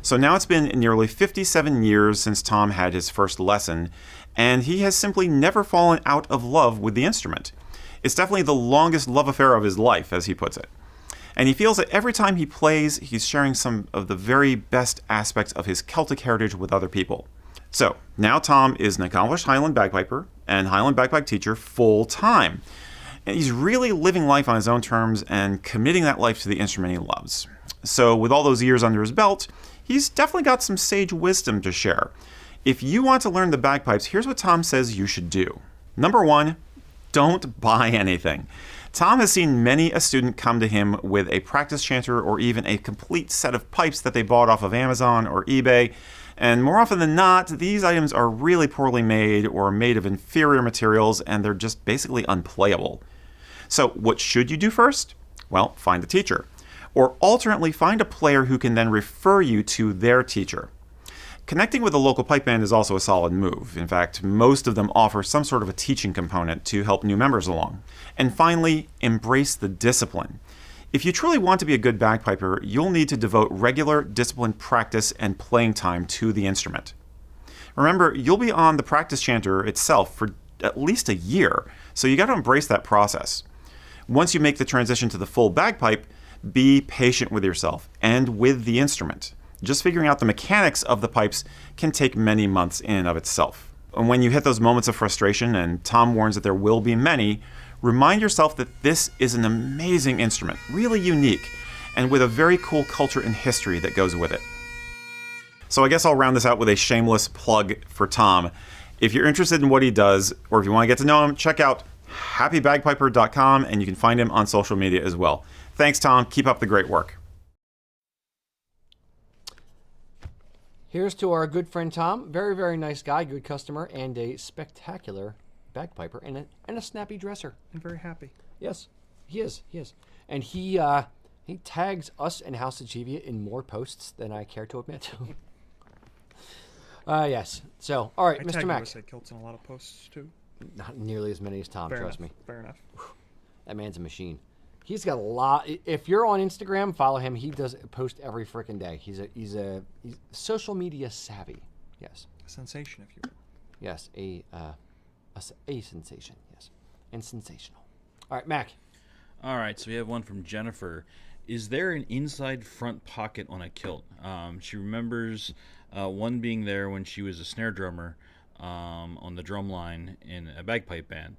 So now it's been nearly 57 years since Tom had his first lesson, and he has simply never fallen out of love with the instrument. It's definitely the longest love affair of his life, as he puts it. And he feels that every time he plays, he's sharing some of the very best aspects of his Celtic heritage with other people. So, now Tom is an accomplished Highland bagpiper and Highland bagpipe teacher full-time. And he's really living life on his own terms and committing that life to the instrument he loves. So with all those years under his belt, he's definitely got some sage wisdom to share. If you want to learn the bagpipes, here's what Tom says you should do. Number 1, don't buy anything. Tom has seen many a student come to him with a practice chanter or even a complete set of pipes that they bought off of Amazon or eBay. And more often than not, these items are really poorly made or made of inferior materials, and they're just basically unplayable. So what should you do first? Well, find a teacher. Or alternately, find a player who can then refer you to their teacher. Connecting with a local pipe band is also a solid move. In fact, most of them offer some sort of a teaching component to help new members along. And finally, embrace the discipline. If you truly want to be a good bagpiper, you'll need to devote regular, disciplined practice and playing time to the instrument. Remember, you'll be on the practice chanter itself for at least a year, so you got to embrace that process. Once you make the transition to the full bagpipe, be patient with yourself and with the instrument. Just figuring out the mechanics of the pipes can take many months in and of itself. And when you hit those moments of frustration, and Tom warns that there will be many, remind yourself that this is an amazing instrument, really unique, and with a very cool culture and history that goes with it. So I guess I'll round this out with a shameless plug for Tom. If you're interested in what he does, or if you want to get to know him, check out happybagpiper.com, and you can find him on social media as well. Thanks, Tom. Keep up the great work. Here's to our good friend Tom. Very, very nice guy, good customer, and a spectacular bagpiper, and a snappy dresser. I'm very happy. Yes, he is. He is. And he tags us and House Achievia in more posts than I care to admit. Yes. So, all right, I Mr. tag Mack. USA Kilts in a lot of posts, too. Not nearly as many as Tom, Fair trust enough. me. Fair enough. That man's a machine. He's got a lot. If you're on Instagram, follow him. He does post every freaking day. He's social media savvy. Yes. A sensation, if you will. Yes. A sensation. Yes. And sensational. All right, Mac. All right, so we have one from Jennifer. Is there an inside front pocket on a kilt? She remembers one being there when she was a snare drummer on the drum line in a bagpipe band.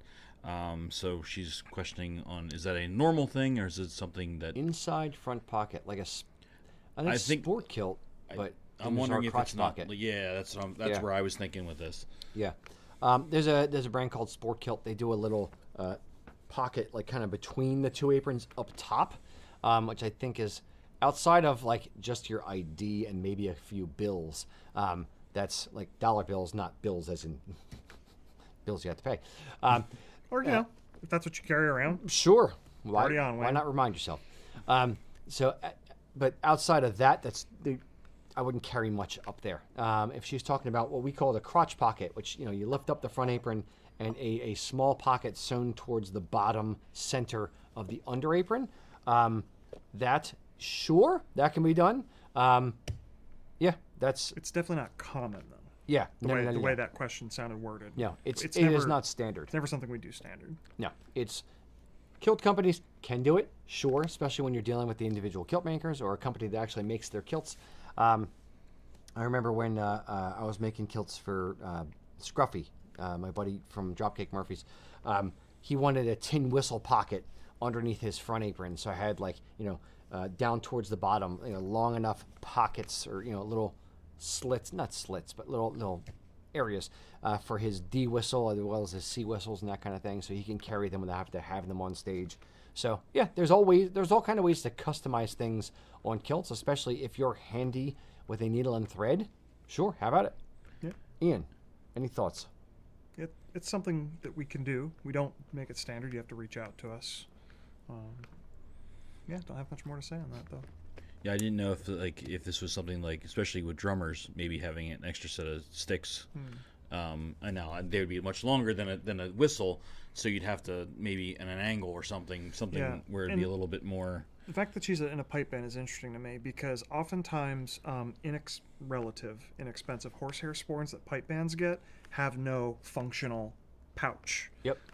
So she's questioning on, is that a normal thing, or is it something that... Inside front pocket, like I think sport kilt, but I'm wondering if it's not... pocket. Yeah, that's where I was thinking with this. Yeah. There's a brand called Sport Kilt. They do a little pocket, like kind of between the two aprons up top, which I think is outside of like just your ID and maybe a few bills. That's like dollar bills, not bills as in bills you have to pay. Or, you know, if that's what you carry around. Sure. Party on, why Wayne. not remind yourself? But outside of that, I wouldn't carry much up there. If she's talking about what we call the crotch pocket, which, you know, you lift up the front apron and a small pocket sewn towards the bottom center of the under apron, that can be done. Yeah, It's definitely not common, though. yeah. The way that question sounded worded. No, it is never, not standard. It's never something we do standard. No, it's kilt companies can do it, sure, especially when you're dealing with the individual kilt makers or a company that actually makes their kilts. I remember when I was making kilts for Scruffy, my buddy from Dropkick Murphys. He wanted a tin whistle pocket underneath his front apron, so I had down towards the bottom, long enough pockets or little slits, not slits, but little areas for his D whistle as well as his C whistles and that kind of thing, so he can carry them without having them on stage. So yeah, there's all kind of ways to customize things on kilts, especially if you're handy with a needle and thread. Sure, how about it? Yeah. Ian, any thoughts? It's something that we can do. We don't make it standard. You have to reach out to us. Don't have much more to say on that, though. Yeah, I didn't know if this was something like, especially with drummers, maybe having an extra set of sticks. I know they would be much longer than a whistle, so you'd have to maybe at an angle or something where it'd be a little bit more. The fact that she's in a pipe band is interesting to me because oftentimes inexpensive horsehair sporns that pipe bands get have no functional pouch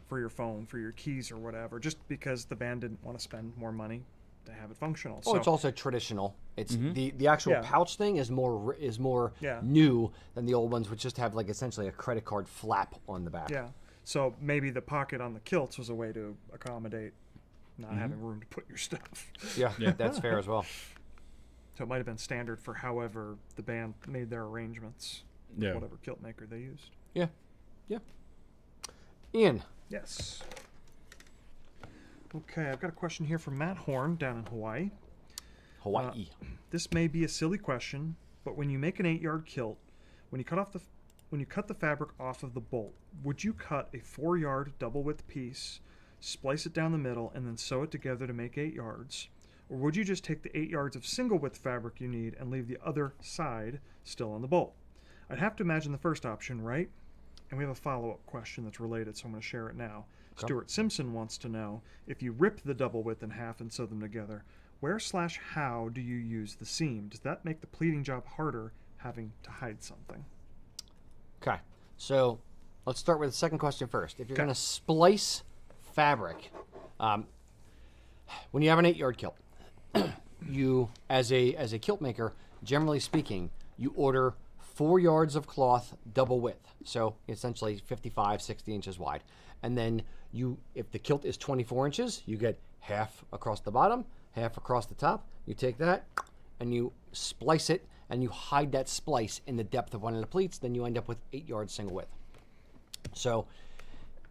for your phone, for your keys or whatever, just because the band didn't want to spend more money to have it functional. Oh, so it's also traditional. It's the actual pouch thing is more new than the old ones, which just have like essentially a credit card flap on the back. Yeah. So maybe the pocket on the kilts was a way to accommodate not having room to put your stuff. Yeah, that's fair as well. So it might have been standard for however the band made their arrangements. Yeah. Whatever kilt maker they used. Yeah. Ian. Yes. Okay, I've got a question here from Matt Horn down in Hawaii. Hawaii. This may be a silly question, but when you make an 8-yard kilt, when you cut the fabric off of the bolt, would you cut a 4-yard double width piece, splice it down the middle, and then sew it together to make 8 yards? Or would you just take the 8 yards of single width fabric you need and leave the other side still on the bolt? I'd have to imagine the first option, right? And we have a follow-up question that's related, so I'm going to share it now. Okay. Stuart Simpson wants to know, if you rip the double width in half and sew them together, where/how do you use the seam? Does that make the pleating job harder, having to hide something? Okay, so let's start with the second question first. If you're going to splice fabric, when you have an 8-yard kilt, you, as a kilt maker, generally speaking, you order 4 yards of cloth double width, so essentially 55, 60 inches wide. And then you, if the kilt is 24 inches, you get half across the bottom, half across the top. You take that and you splice it, and you hide that splice in the depth of one of the pleats. Then you end up with 8 yards single width. So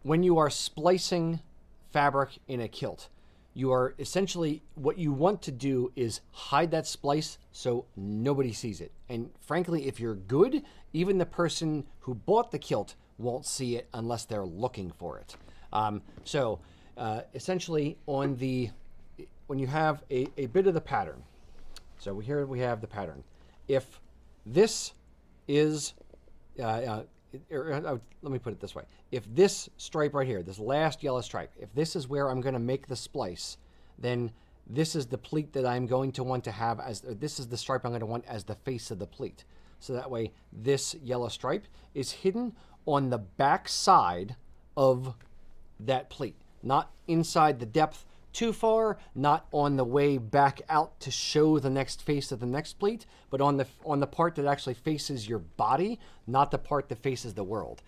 when you are splicing fabric in a kilt, you are essentially, what you want to do is hide that splice so nobody sees it. And frankly, if you're good, even the person who bought the kilt won't see it unless they're looking for it. Essentially, when you have a bit of the pattern, so here we have the pattern. If this is, let me put it this way. If this stripe right here, this last yellow stripe, if this is where I'm going to make the splice, then this is the pleat that I'm going to want to have this is the stripe I'm going to want as the face of the pleat. So that way, this yellow stripe is hidden on the back side of that pleat, not inside the depth too far, not on the way back out to show the next face of the next pleat, but on the part that actually faces your body, not the part that faces the world.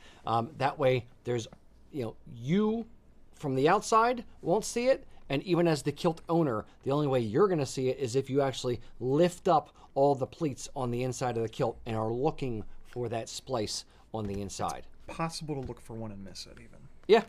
That way, there's, you from the outside won't see it, and even as the kilt owner, the only way you're going to see it is if you actually lift up all the pleats on the inside of the kilt and are looking for that splice on the inside. Possible to look for one and miss it, even. Yeah.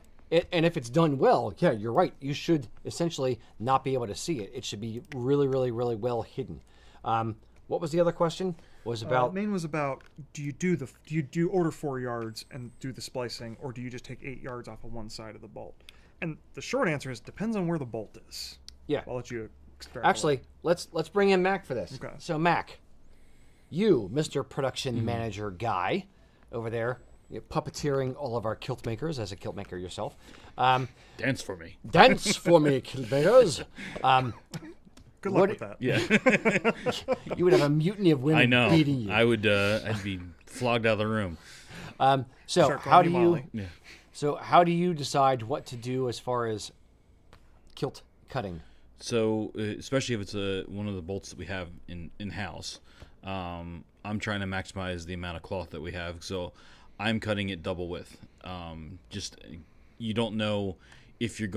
And if it's done well, yeah, you're right. You should essentially not be able to see it. It should be really, really, really well hidden. What was the other question? Main was about, do you order 4 yards and do the splicing, or do you just take 8 yards off of one side of the bolt? And the short answer is, depends on where the bolt is. Yeah. I'll let you extract. Actually, let's bring in Mac for this. Okay. So Mac, you, Mr. Production Manager guy over there, puppeteering all of our kilt makers as a kilt maker yourself. Dance for me. Dance for me, kilt makers. Good luck with that. Yeah. You would have a mutiny of women I know. beating you. I would. I'd be flogged out of the room. So Start how calling do you you? Molly. Yeah. So how do you decide what to do as far as kilt cutting? So, especially if it's one of the bolts that we have in house, I'm trying to maximize the amount of cloth that we have. So, I'm cutting it double width. You don't know if you're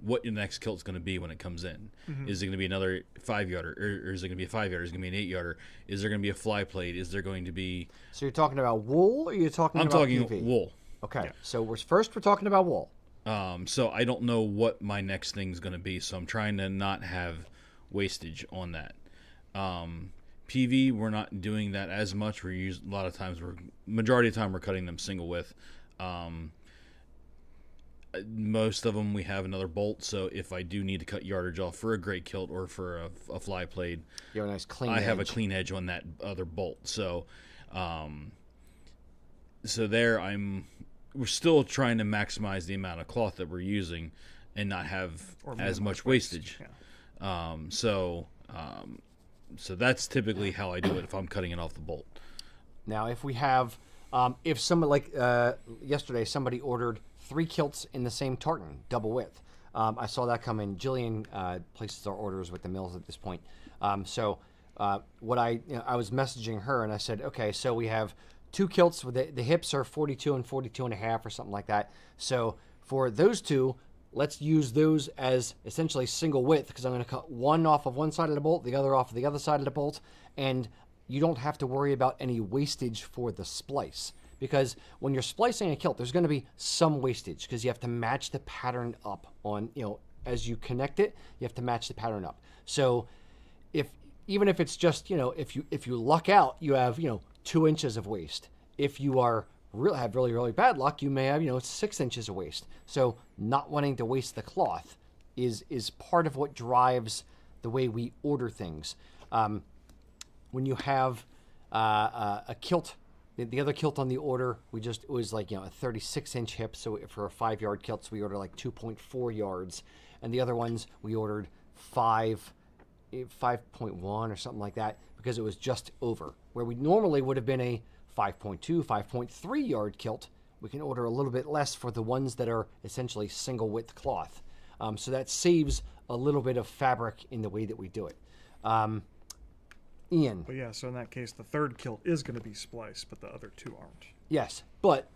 what your next kilt's going to be when it comes in. Mm-hmm. Is it going to be another 5-yarder, or is it going to be a 5-yarder? Is it going to be an 8-yarder? Is there going to be a fly plate? Is there going to be? So you're talking about wool, or you're talking I'm about talking PV? wool. Okay. Yeah. So we're talking about wool. So I don't know what my next thing's going to be, so I'm trying to not have wastage on that. PV, we're not doing that as much. Majority of the time we're cutting them single width. Most of them we have another bolt, so if I do need to cut yardage off for a gray kilt or for a fly plate, you have a nice clean I edge. have a clean edge on that other bolt. So, there we're still trying to maximize the amount of cloth that we're using and not have as much wastage. Yeah. So that's typically how I do it if I'm cutting it off the bolt. Now, if we have, if someone yesterday, somebody ordered 3 kilts in the same tartan, double width. I saw that come in. Jillian places our orders with the mills at this point. I was messaging her and I said, okay, so we have 2 kilts with the hips are 42 and 42 and a half or something like that. So for those 2, let's use those as essentially single width, because I'm going to cut one off of one side of the bolt, the other off of the other side of the bolt, and you don't have to worry about any wastage for the splice. because when you're splicing a kilt, there's going to be some wastage because you have to match the pattern up on, as you connect it, you have to match the pattern up. So even if it's just, if you luck out, you have, 2 inches of waste. If you have really, really bad luck, you may have, 6 inches of waste. So not wanting to waste the cloth is part of what drives the way we order things. When you have a kilt, the other kilt on the order, it was like, a 36-inch hip. So for a 5-yard kilt, so we ordered like 2.4 yards. And the other ones, we ordered 5.1 or something like that because it was just over. Where we normally would have been a 5.2, 5.3 yard kilt, we can order a little bit less for the ones that are essentially single width cloth. So that saves a little bit of fabric in the way that we do it. Ian. But yeah, so in that case, the third kilt is going to be spliced, but the other 2 aren't. Yes, but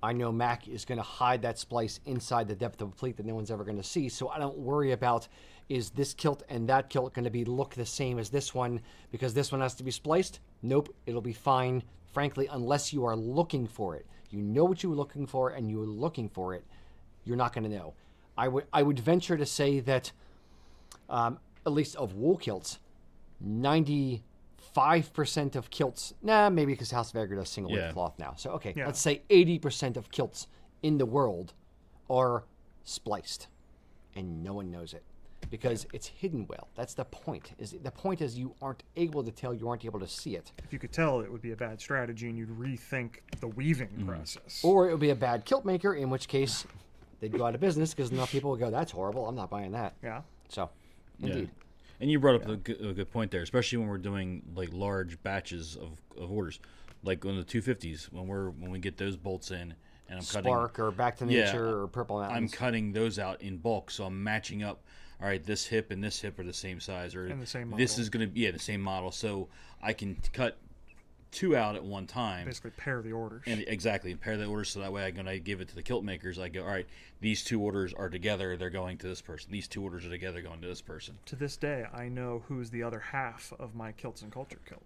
I know Mac is going to hide that splice inside the depth of a pleat that no one's ever going to see, so I don't worry about, is this kilt and that kilt going to look the same as this one because this one has to be spliced? Nope, it'll be fine, frankly, unless you are looking for it. You know what you were looking for and you were looking for it, you're not going to know. I would venture to say that, at least of wool kilts, 95% of kilts, maybe because House of Egger does single width cloth now. So, okay, let's say 80% of kilts in the world are spliced, and no one knows it because it's hidden well. That's the point. The point is you aren't able to tell, you aren't able to see it. If you could tell, it would be a bad strategy, and you'd rethink the weaving process. Or it would be a bad kilt maker, in which case they'd go out of business because enough people would go, that's horrible, I'm not buying that. Yeah. So, indeed. And you brought up a good point there, especially when we're doing like large batches of orders, like on the 250s when we get those bolts in, and I'm Spark cutting or Back to Nature or Purple Mountains. I'm cutting those out in bulk, so I'm matching up. All right, this hip and this hip are the same size, or And the same this model. is going to be the same model, so I can cut 2 out at one time. Basically, pair the orders. And exactly, pair the orders so that way when I give it to the kilt makers, I go, all right, these 2 orders are together, they're going to this person. These 2 orders are together, going to this person. To this day, I know who's the other half of my Kilts and Culture kilt.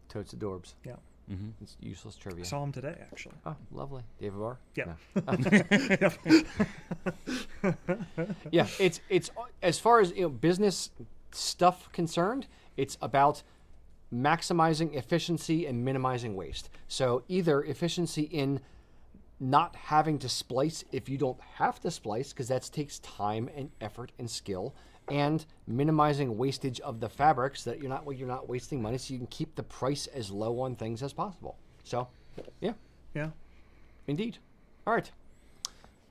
Totes Adorbs. Yeah. Mm-hmm. It's useless trivia. I saw him today, actually. Oh, lovely. David Barr? Yeah. No. Yeah, it's as far as business stuff concerned, it's about maximizing efficiency and minimizing waste. So either efficiency in not having to splice if you don't have to splice, because that takes time and effort and skill, and minimizing wastage of the fabrics that you're not wasting money, so you can keep the price as low on things as possible. So, yeah, Yeah. indeed. All right.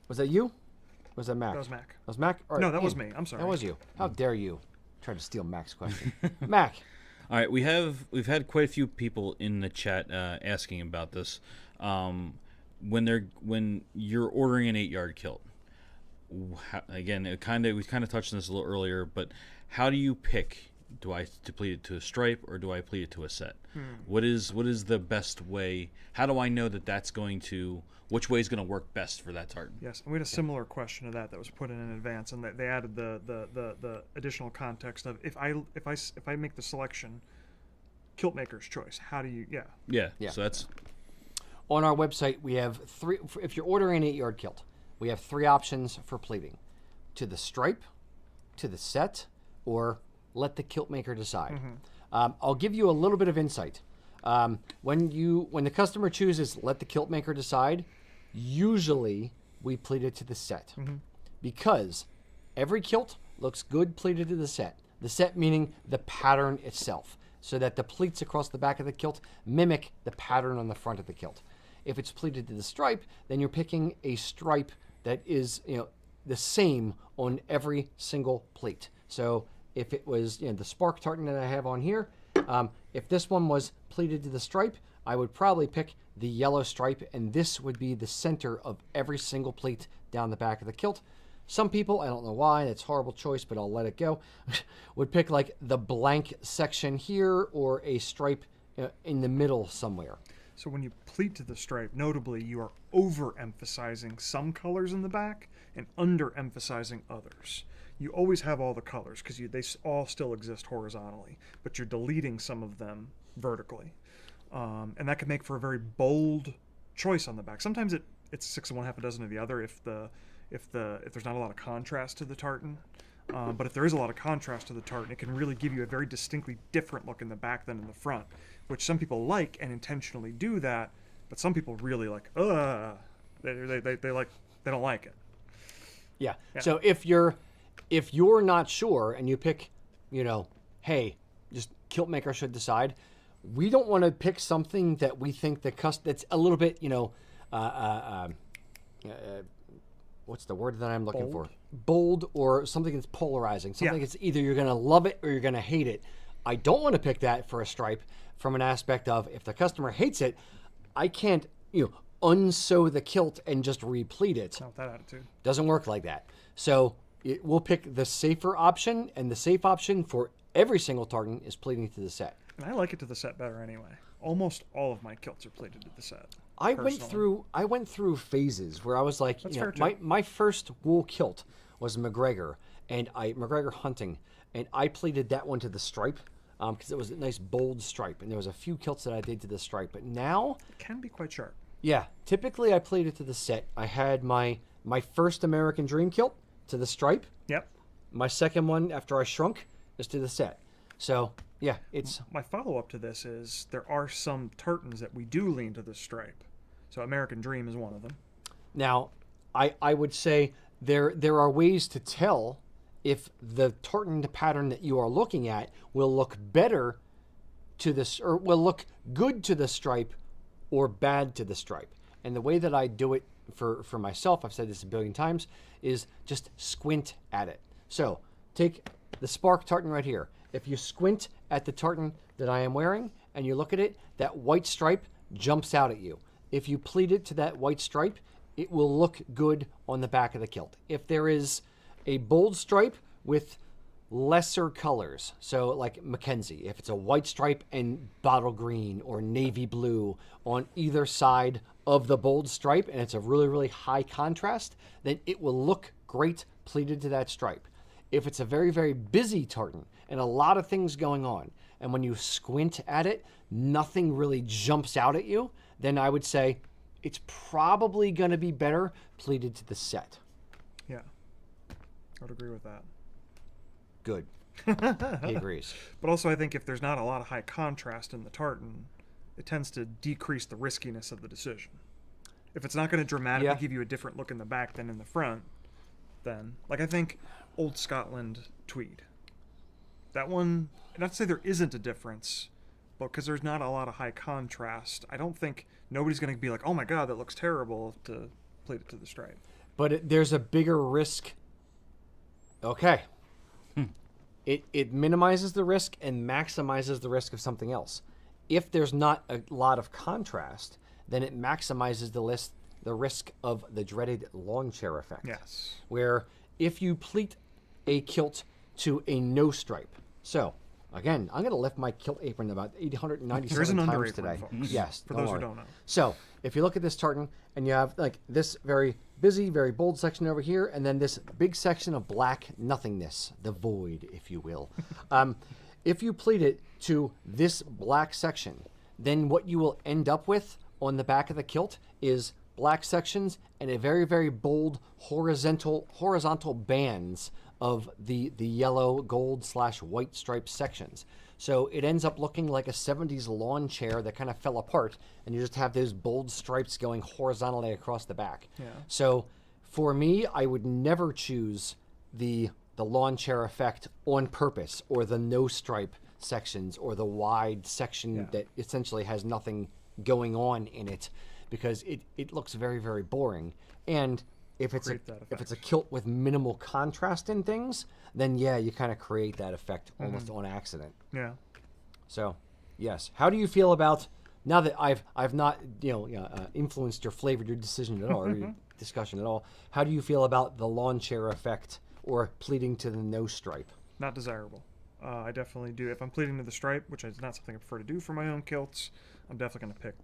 Was that you? Or was that Mac? That was Mac. That was Mac? All right, No, that was Ian. me. I'm sorry. That was you. How dare you try to steal Mac's question? Mac. All right, we've had quite a few people in the chat asking about this. When you're ordering an 8-yard kilt, again, we kind of touched on this a little earlier, but how do you pick? Do I pleat it to a stripe or do I pleat it to a set? What is the best way? How do I know that that's going to, which way is going to work best for that tartan? Yes, and we had a similar question to that was put in advance, and they added the additional context of if I make the selection, kilt maker's choice. How do you? Yeah. Yeah. So that's On our website, we have 3. If you're ordering an 8-yard kilt, we have 3 options for pleating: to the stripe, to the set, or let the kilt maker decide. I'll give you a little bit of insight. When the customer chooses let the kilt maker decide, usually we pleat it to the set, because every kilt looks good pleated to the set. The set meaning the pattern itself, so that the pleats across the back of the kilt mimic the pattern on the front of the kilt. If it's pleated to the stripe, then you're picking a stripe that is the same on every single pleat. So if it was the Spark tartan that I have on here, if this one was pleated to the stripe, I would probably pick the yellow stripe, and this would be the center of every single pleat down the back of the kilt. Some people, I don't know why, it's a horrible choice, but I'll let it go, would pick like the blank section here or a stripe in the middle somewhere. So when you pleat to the stripe, notably, you are overemphasizing some colors in the back and underemphasizing others. You always have all the colors because they all still exist horizontally, but you're deleting some of them vertically. and that can make for a very bold choice on the back. Sometimes it's 6 of one, half a dozen of the other if there's not a lot of contrast to the tartan. But if there is a lot of contrast to the tartan, it can really give you a very distinctly different look in the back than in the front, which some people like and intentionally do that, but some people really like, they don't like it. Yeah. Yeah. So if you're not sure and you pick, hey, just kilt maker should decide. We don't want to pick something that we think that's a little bit, what's the word that I'm looking for? Bold, or something that's polarizing. Something that's either you're going to love it or you're going to hate it. I don't want to pick that for a stripe from an aspect of if the customer hates it, I can't, unsew the kilt and just repleat it. Not with that attitude. Doesn't work like that. So we'll pick the safer option, and the safe option for every single tartan is pleating to the set. And I like it to the set better anyway. Almost all of my kilts are pleated to the set. I went through phases where I was like, That's fair too. my first wool kilt was McGregor hunting, and I pleated that one to the stripe because it was a nice bold stripe, and there was a few kilts that I did to the stripe, but now It can be quite sharp. yeah, typically I pleated to the set. I had my first American Dream kilt to the stripe. Yep. My second one after I shrunk is to the set. So yeah, it's My follow-up to this is there are some tartans that we do lean to the stripe. So American Dream is one of them. now I would say there are ways to tell if the tartan pattern that you are looking at will look better to this, or will look good to the stripe or bad to the stripe. And the way that I do it for myself, I've said this a billion times, is just squint at it. So take the Spark tartan right here. If you squint at the tartan that I am wearing and you look at it, that white stripe jumps out at you. If you pleat it to that white stripe, it will look good on the back of the kilt. If there is a bold stripe with lesser colors, so like Mackenzie, if it's a white stripe and bottle green or navy blue on either side of the bold stripe, and it's a really, really high contrast, then it will look great pleated to that stripe. If it's a very, very busy tartan and a lot of things going on, and when you squint at it, nothing really jumps out at you, then I would say it's probably going to be better pleated to the set. Yeah. I would agree with that. Good. He agrees. But also I think if there's not a lot of high contrast in the tartan, it tends to decrease the riskiness of the decision. If it's not going to dramatically give you a different look in the back than in the front, then, like I think Old Scotland tweed. That one, not to say there isn't a difference, but because there's not a lot of high contrast, I don't think nobody's going to be like, oh my god, that looks terrible, to pleat it to the stripe. But there's a bigger risk. Okay. It minimizes the risk and maximizes the risk of something else. If there's not a lot of contrast, then it maximizes the risk of the dreaded lawn chair effect. Yes. Where if you pleat a kilt to a no stripe. So, again, I'm going to lift my kilt apron about 897 There's an times under today. apron, folks. Yes. For don't those worry. who don't know. So, if you look at this tartan and you have like this very busy, very bold section over here, and then this big section of black nothingness, the void, if you will. If you pleat it to this black section, then what you will end up with on the back of the kilt is black sections and a very, very bold horizontal bands of the yellow, gold / white striped sections. So it ends up looking like a 70s lawn chair that kind of fell apart, and you just have those bold stripes going horizontally across the back. Yeah. So for me, I would never choose the lawn chair effect on purpose, or the no stripe sections, or the wide section that essentially has nothing going on in it, because it looks very, very boring. And if it's a kilt with minimal contrast in things, then yeah, you kind of create that effect almost on accident. Yeah. So, yes. How do you feel about, now that I've not influenced or flavored your decision at all, or your discussion at all? How do you feel about the lawn chair effect or pleating to the no stripe? Not desirable. I definitely do. If I'm pleating to the stripe, which is not something I prefer to do for my own kilts, I'm definitely going to pick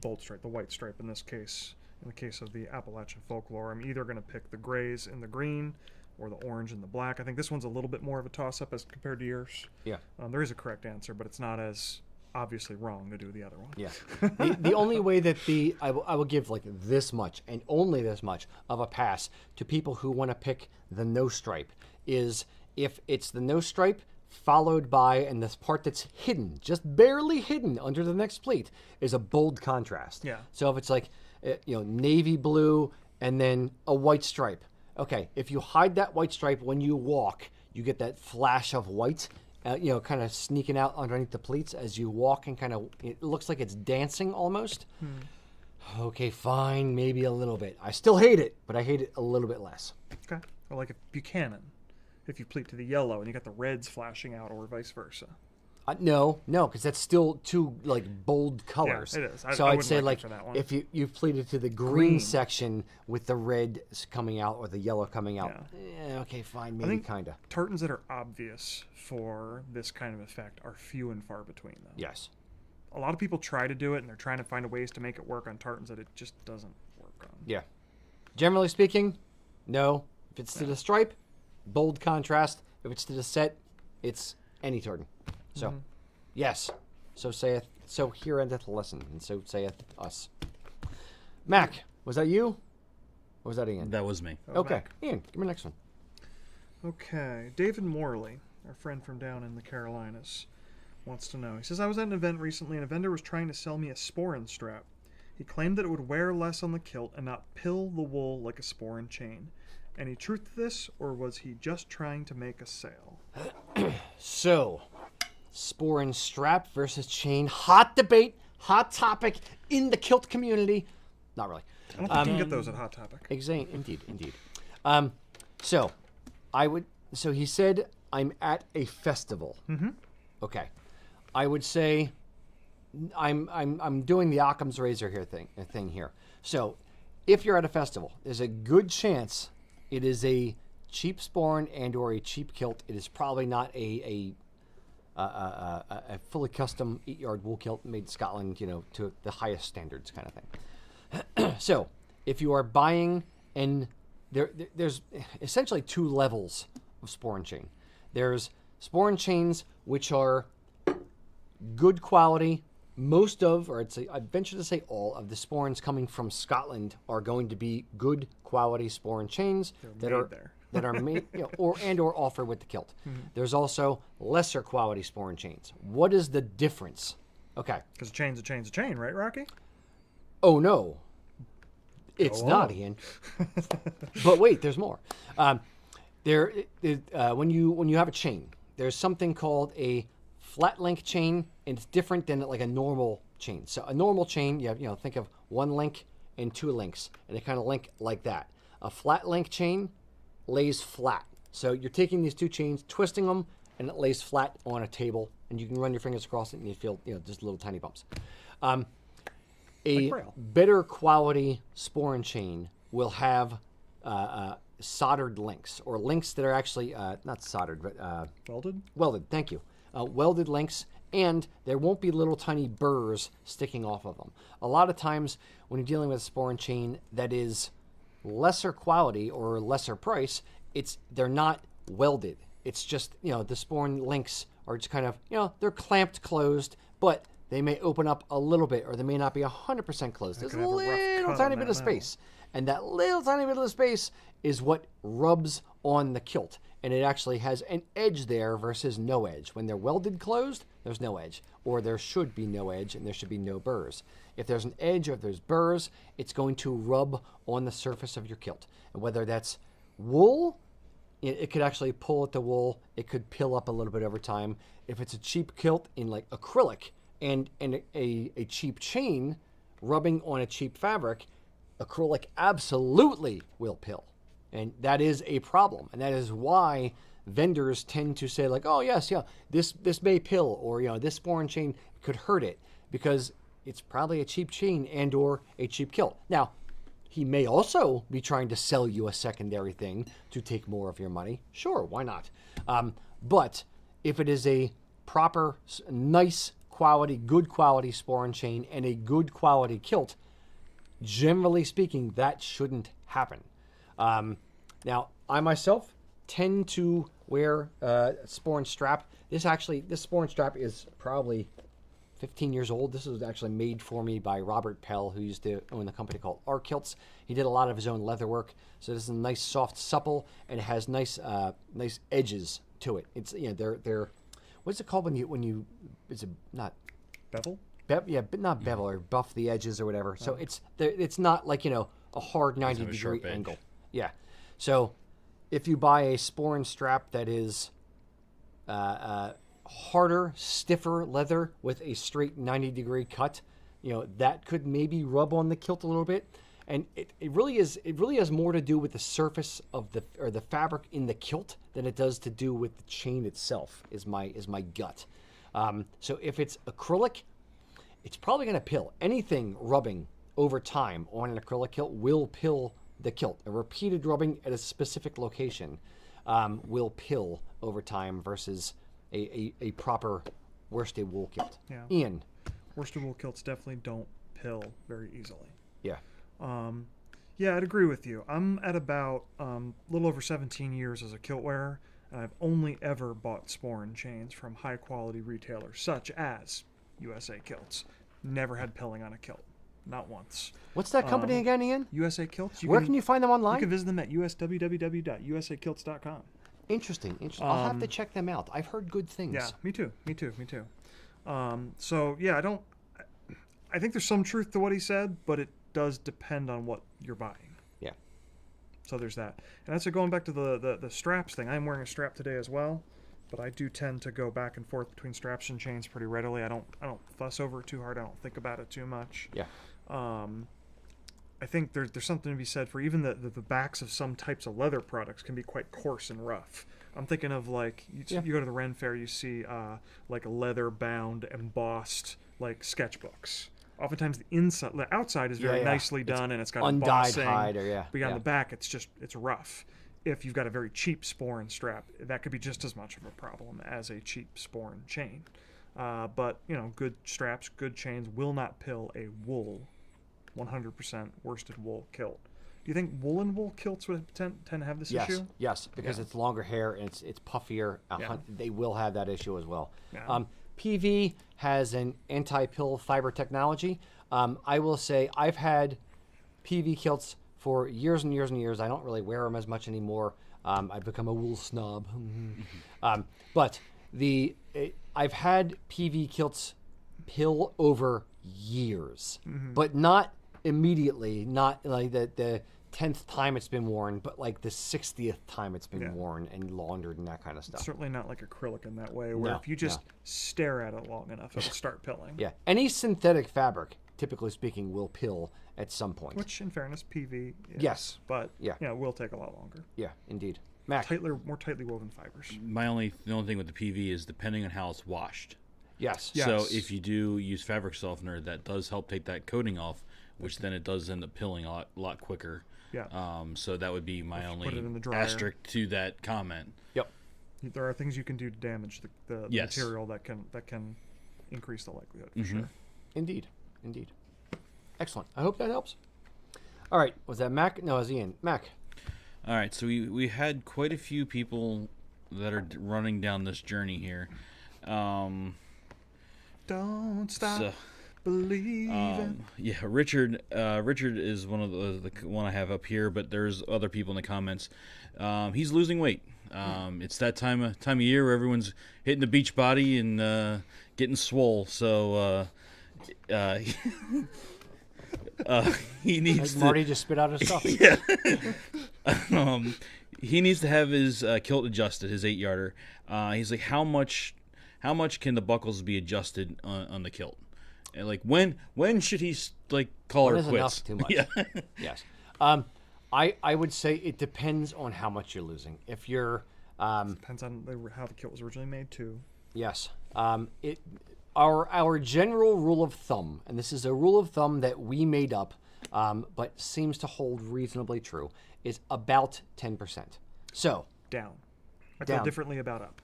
bold stripe, the white stripe in this case. In the case of the Appalachian folklore, I'm either going to pick the grays and the green, or the orange and the black. I think this one's a little bit more of a toss-up as compared to yours. Yeah. There is a correct answer, but it's not as obviously wrong to do the other one. Yeah. The only way that I will give like this much and only this much of a pass to people who want to pick the no stripe is if it's the no stripe followed by, and this part that's hidden, just barely hidden under the next pleat, is a bold contrast. Yeah. So if it's like, navy blue and then a white stripe. Okay, if you hide that white stripe when you walk, you get that flash of white, kind of sneaking out underneath the pleats as you walk, and it looks like it's dancing almost. Okay, fine, maybe a little bit. I still hate it, but I hate it a little bit less. Okay. Or like a Buchanan, if you pleat to the yellow and you got the reds flashing out, or vice versa. No, because that's still two like bold colors. Yeah, it is. So I I'd wouldn't say like like it for that one. if you've pleated to the green section with the red coming out or the yellow coming out. Yeah, okay, fine, maybe think- kinda. Tartans that are obvious for this kind of effect are few and far between, though. Yes. A lot of people try to do it, and they're trying to find ways to make it work on tartans that it just doesn't work on. Yeah. Generally speaking, no. If it's to the stripe, bold contrast. If it's to the set, it's any tartan. So, yes. So saith. So here endeth the lesson, and so saith us. Mac, was that you? Or was that Ian? That was me. That was Okay, Mac. Ian, give me the next one. Okay. David Morley, our friend from down in the Carolinas, wants to know. He says, I was at an event recently, and a vendor was trying to sell me a sporin strap. He claimed that it would wear less on the kilt and not pill the wool like a sporin chain. Any truth to this, or was he just trying to make a sale? So, sporin strap versus chain. Hot debate, hot topic in the kilt community. Not really. I don't think you can get those at Hot Topic. Indeed. So he said, I'm at a festival. Mm-hmm. Okay. I would say I'm doing the Occam's razor thing here. So if you're at a festival, there's a good chance it is a cheap sporran and or a cheap kilt. It is probably not a fully custom 8-yard wool kilt made in Scotland, to the highest standards kind of thing. So if you are buying, and there's essentially two levels of sporran chain. There's sporran chains which are good quality. Most of, or I'd venture to say all of the sporrans coming from Scotland are going to be good quality sporran chains that are made or offered with the kilt. Mm-hmm. There's also lesser quality sporran chains. What is the difference? Okay. Because a chain's a chain's a chain, right, Rocky? Oh no, it's not, Ian. But wait, there's more. When you have a chain, there's something called a flat link chain, and it's different than like a normal chain. So a normal chain, you have, think of one link and two links, and they kind of link like that. A flat link chain lays flat. So you're taking these two chains, twisting them, and it lays flat on a table, and you can run your fingers across it, and you feel, just little tiny bumps. A better quality sporran chain will have soldered links, or links that are actually not soldered, but Welded? Welded, thank you. Welded links, and there won't be little tiny burrs sticking off of them. A lot of times when you're dealing with a sporran chain that is lesser quality or lesser price, they're not welded. It's just, the sporran links are just kind of, they're clamped closed, but they may open up a little bit, or they may not be 100% closed. There's a little tiny bit of space. And that little tiny bit of space is what rubs on the kilt. And it actually has an edge there versus no edge. When they're welded closed, there's no edge. Or there should be no edge, and there should be no burrs. If there's an edge or if there's burrs, it's going to rub on the surface of your kilt. And whether that's wool, it could actually pull at the wool. It could pill up a little bit over time. If it's a cheap kilt in like acrylic and a cheap chain rubbing on a cheap fabric, acrylic absolutely will pill. And that is a problem. And that is why vendors tend to say, like, oh, yes, this may pill, or, this sporran chain could hurt it, because it's probably a cheap chain and or a cheap kilt. Now, he may also be trying to sell you a secondary thing to take more of your money. Sure, why not? But if it is a proper, nice quality, good quality sporran chain and a good quality kilt, generally speaking, that shouldn't happen. Now, I myself tend to wear a sporran strap. This sporran strap is probably 15 years old. This was actually made for me by Robert Pell, who used to own a company called Kilts. He did a lot of his own leather work. So this is a nice, soft, supple, and it has nice edges to it. It's they're what's it called when you it's a not Bevel? but not bevel or buff the edges or whatever. So it's not like a hard 90 have a degree sharp edge. angle. Yeah. So if you buy a sporn strap that is harder, stiffer leather with a straight 90 degree cut, that could maybe rub on the kilt a little bit. And it really has more to do with the surface of the fabric in the kilt than it does to do with the chain itself. Is my gut. So if it's acrylic, it's probably going to pill. Anything rubbing over time on an acrylic kilt will pill the kilt. A repeated rubbing at a specific location will pill over time versus a proper worsted wool kilt. Yeah. Ian. Worsted wool kilts definitely don't pill very easily. Yeah. Yeah, I'd agree with you. I'm at about a little over 17 years as a kilt wearer, and I've only ever bought sporn chains from high-quality retailers such as USA Kilts. Never had pilling on a kilt. Not once. What's that company again, Ian? USA Kilts. Where can you find them online? You can visit them at www.usakilts.com. Interesting. I'll have to check them out. I've heard good things. Yeah, me too. So, yeah, I think there's some truth to what he said, but it does depend on what you're buying. Yeah. So there's that. And that's going back to the straps thing. I'm wearing a strap today as well, but I do tend to go back and forth between straps and chains pretty readily. I don't fuss over it too hard. I don't think about it too much. Yeah. I think there's something to be said for even the backs of some types of leather products can be quite coarse and rough. I'm thinking of like you go to the Ren Fair, you see like leather bound embossed like sketchbooks. Oftentimes the outside is very nicely done and it's got undyed embossing. hide or But on the back it's rough. If you've got a very cheap sporn strap, that could be just as much of a problem as a cheap sporn chain. But good straps, good chains will not pill a wool 100% worsted wool kilt. Do you think woolen wool kilts would tend to have this issue? Yes, because it's longer hair and it's puffier. They will have that issue as well. Yeah. PV has an anti-pill fiber technology. I will say I've had PV kilts for years and years and years. I don't really wear them as much anymore. I've become a wool snob. But I've had PV kilts pill over years, but not immediately, not like the 10th time it's been worn, but like the 60th time it's been worn and laundered and that kind of stuff. Certainly not like acrylic in that way, where if you just stare at it long enough, it'll start pilling. Yeah, any synthetic fabric, typically speaking, will pill at some point. Which, in fairness, PV is, yes, but will take a lot longer. Yeah, indeed. Mac. More tightly woven fibers. The only thing with the PV is depending on how it's washed. Yes. So if you do use fabric softener, that does help take that coating off, which then it does end up pilling a lot quicker. Yeah. So that would be my only put it in the dryer. asterisk to that comment. Yep. There are things you can do to damage the material that can increase the likelihood for sure. Indeed. Excellent. I hope that helps. All right. Was that Mac? No, it was Ian. Mac. All right. So we had quite a few people that are running down this journey here. Don't stop believing. Richard is one of the one I have up here, but there's other people in the comments. He's losing weight. It's that time of year where everyone's hitting the beach body and getting swole. So he needs Marty just spit out his stuff. Yeah. He needs to have his kilt adjusted, his 8-yarder. He's like, how much can the buckles be adjusted on the kilt? And like when should he call her quits? Enough too much. Yeah. Yes. I would say it depends on how much you're losing. If you're depends on how the kilt was originally made too. Yes. Our general rule of thumb, and this is a rule of thumb that we made up, but seems to hold reasonably true, is about 10%. So down. I feel differently about up.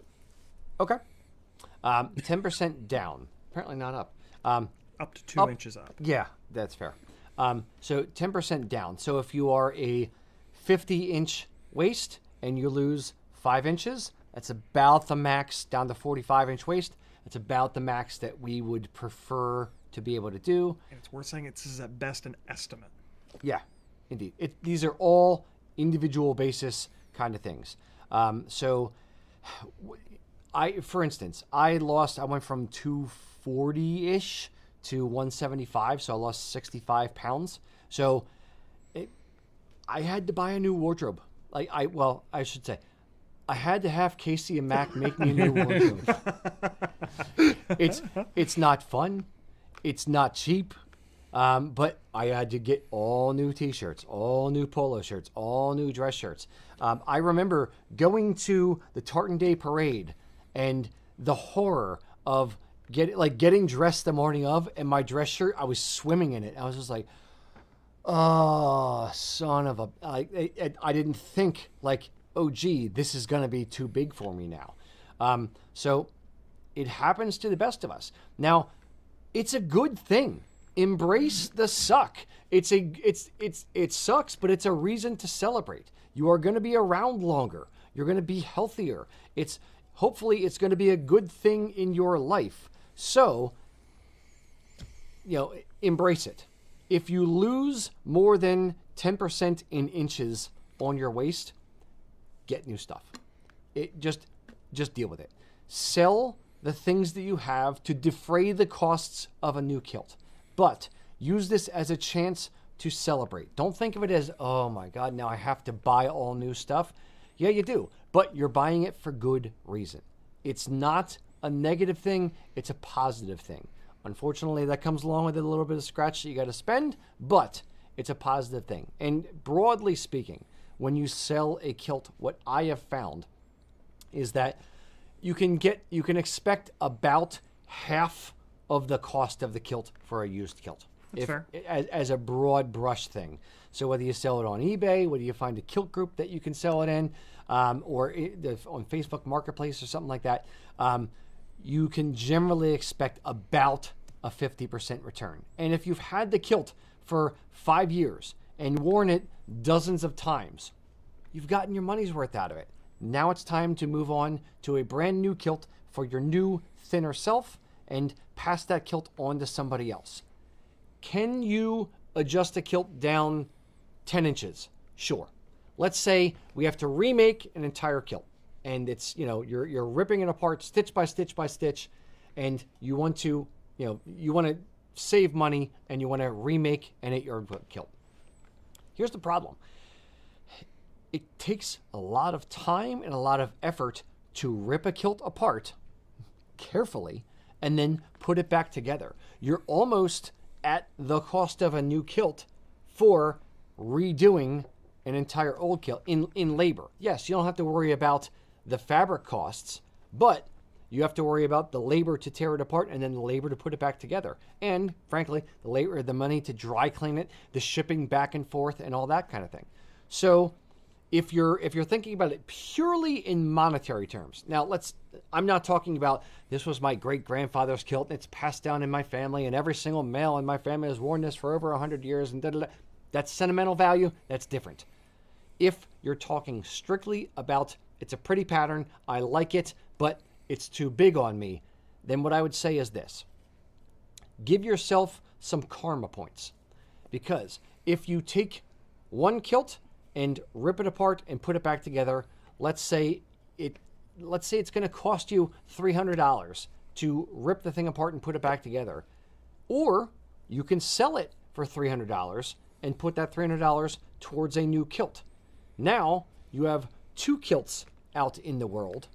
Okay. 10% down. Apparently not up. Up to 2 inches up. Yeah, that's fair. So 10% down. So if you are a 50-inch waist and you lose 5 inches, that's about the max down to 45-inch waist. It's about the max that we would prefer to be able to do. And it's worth saying this is at best an estimate. Yeah, indeed. These are all individual basis kind of things. For instance, I went from 240-ish to 175, so I lost 65 pounds. So I had to buy a new wardrobe. I should say, I had to have Casey and Mac make me a new wardrobe. It's not fun. It's not cheap. But I had to get all new T-shirts, all new polo shirts, all new dress shirts. I remember going to the Tartan Day Parade and the horror of getting dressed the morning of, and my dress shirt, I was swimming in it. I was just like, oh, son of a... I didn't think, oh, gee, this is going to be too big for me now. So it happens to the best of us. Now, it's a good thing. Embrace the suck. It sucks, but it's a reason to celebrate. You are going to be around longer. You're going to be healthier. Hopefully it's going to be a good thing in your life. So, embrace it. If you lose more than 10% in inches on your waist, get new stuff. Just deal with it. Sell the things that you have to defray the costs of a new kilt. But use this as a chance to celebrate. Don't think of it as, oh my God, now I have to buy all new stuff. Yeah, you do, but you're buying it for good reason. It's not a negative thing, it's a positive thing. Unfortunately, that comes along with a little bit of scratch that you got to spend, but it's a positive thing. And broadly speaking, when you sell a kilt, what I have found is that you can expect about half of the cost of the kilt for a used kilt. That's fair. As a broad brush thing. So whether you sell it on eBay, whether you find a kilt group that you can sell it in, or on Facebook Marketplace or something like that, you can generally expect about a 50% return. And if you've had the kilt for 5 years and worn it dozens of times, you've gotten your money's worth out of it. Now it's time to move on to a brand new kilt for your new, thinner self and pass that kilt on to somebody else. Can you adjust a kilt down 10 inches? Sure. Let's say we have to remake an entire kilt, and it's, you're ripping it apart stitch by stitch by stitch, and you want to save money and you want to remake an 8-yard kilt. Here's the problem. It takes a lot of time and a lot of effort to rip a kilt apart carefully and then put it back together. You're almost at the cost of a new kilt for redoing an entire old kilt in labor. Yes, you don't have to worry about the fabric costs, but you have to worry about the labor to tear it apart and then the labor to put it back together. And frankly, the money to dry clean it, the shipping back and forth and all that kind of thing. So if you're thinking about it purely in monetary terms, now I'm not talking about this was my great-grandfather's kilt and it's passed down in my family and every single male in my family has worn this for over 100 years and da-da-da. That's sentimental value. That's different. If you're talking strictly about it's a pretty pattern, I like it, but it's too big on me, then what I would say is this. Give yourself some karma points. Because if you take one kilt and rip it apart and put it back together, let's say it's going to cost you $300 to rip the thing apart and put it back together. Or you can sell it for $300 and put that $300 towards a new kilt. Now you have 2 kilts out in the world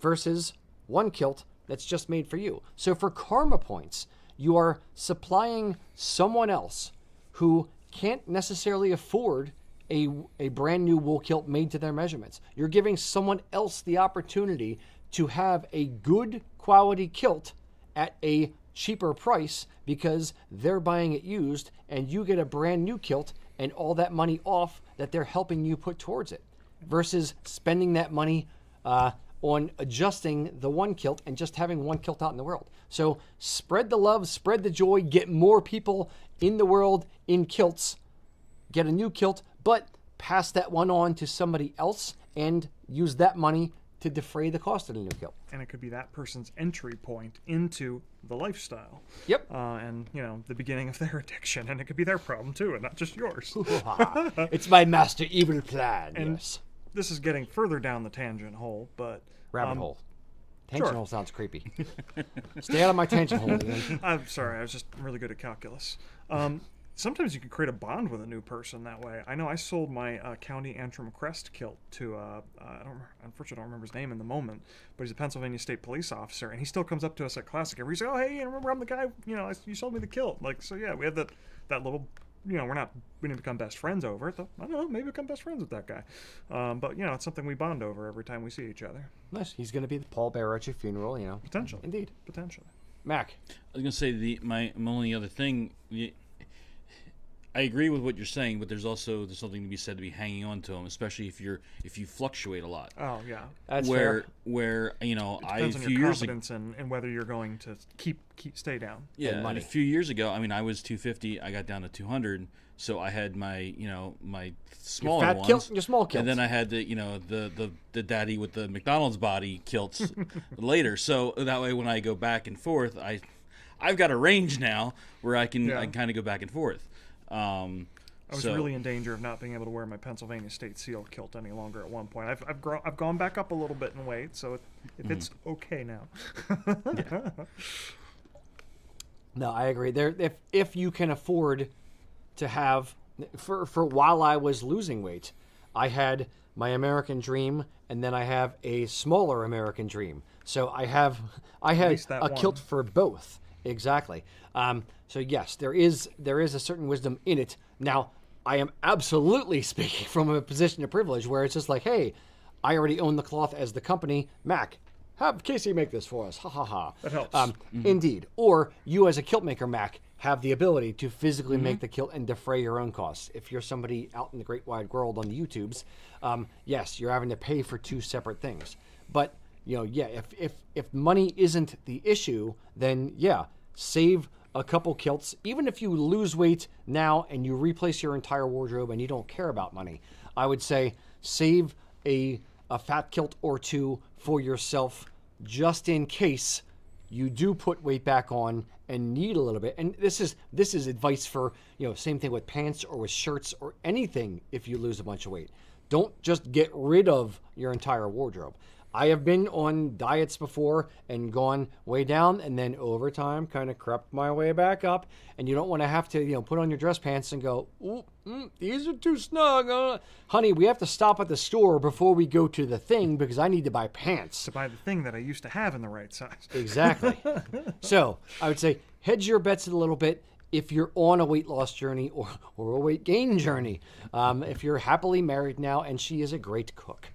versus one kilt that's just made for you. So for karma points, you are supplying someone else who can't necessarily afford a brand new wool kilt made to their measurements. You're giving someone else the opportunity to have a good quality kilt at a cheaper price because they're buying it used and you get a brand new kilt and all that money off that they're helping you put towards it versus spending that money on adjusting the one kilt and just having one kilt out in the world. So spread the love, spread the joy, get more people in the world in kilts, get a new kilt, but pass that one on to somebody else and use that money to defray the cost of the new kilt. And it could be that person's entry point into the lifestyle. Yep. And, the beginning of their addiction. And it could be their problem, too, and not just yours. It's my master evil plan, And yes. this is getting further down the tangent hole, but... Rabbit hole. Tangent sure. hole sounds creepy. Stay out of my tangent hole, Ian. I'm sorry, I was just really good at calculus. Sometimes you can create a bond with a new person that way. I know I sold my County Antrim Crest kilt to, unfortunately I don't remember his name in the moment, but he's a Pennsylvania State Police officer, and he still comes up to us at Classic every year. He's like, oh, hey, remember I'm the guy, you sold me the kilt. Like, so yeah, we had that little, we didn't become best friends over it, though. I don't know, maybe become best friends with that guy. But, it's something we bond over every time we see each other. Nice. He's going to be the pallbearer at your funeral, Potentially. Indeed. Potentially. Mac. I was gonna say my only other thing. I agree with what you're saying, but there's something to be said to be hanging on to them, especially if you fluctuate a lot. Oh yeah, That's fair. Where it depends on your confidence and whether you're going to stay down. Yeah, and money. a few years ago, I was 250. I got down to 200. So I had my my smaller your fat ones, kilt, your small kilts, and then I had the daddy with the McDonald's body kilts later. So that way, when I go back and forth, I've got a range now where I can kind of go back and forth. I was really in danger of not being able to wear my Pennsylvania State Seal kilt any longer at one point. I've gone back up a little bit in weight, so it's okay now. No, I agree. If you can afford to have, for while I was losing weight, I had my American Dream, and then I have a smaller American Dream. So I had a kilt for both. Exactly. So yes, there is a certain wisdom in it. Now, I am absolutely speaking from a position of privilege where it's just like, hey, I already own the cloth as the company. Mac, have Casey make this for us. Ha ha ha. That helps. Indeed. Or you as a kilt maker, Mac, have the ability to physically make the kilt and defray your own costs. If you're somebody out in the great wide world on the YouTubes, yes, you're having to pay for two separate things. But if money isn't the issue, then save a couple kilts. Even if you lose weight now and you replace your entire wardrobe and you don't care about money, I would say save a fat kilt or two for yourself just in case you do put weight back on and need a little bit. And this is advice for, same thing with pants or with shirts or anything. If you lose a bunch of weight, don't just get rid of your entire wardrobe. I have been on diets before and gone way down, and then over time kind of crept my way back up. And you don't want to have to, put on your dress pants and go, these are too snug. Honey, we have to stop at the store before we go to the thing because I need to buy pants. To buy the thing that I used to have in the right size. Exactly. So I would say hedge your bets a little bit if you're on a weight loss journey or a weight gain journey. If you're happily married now and she is a great cook.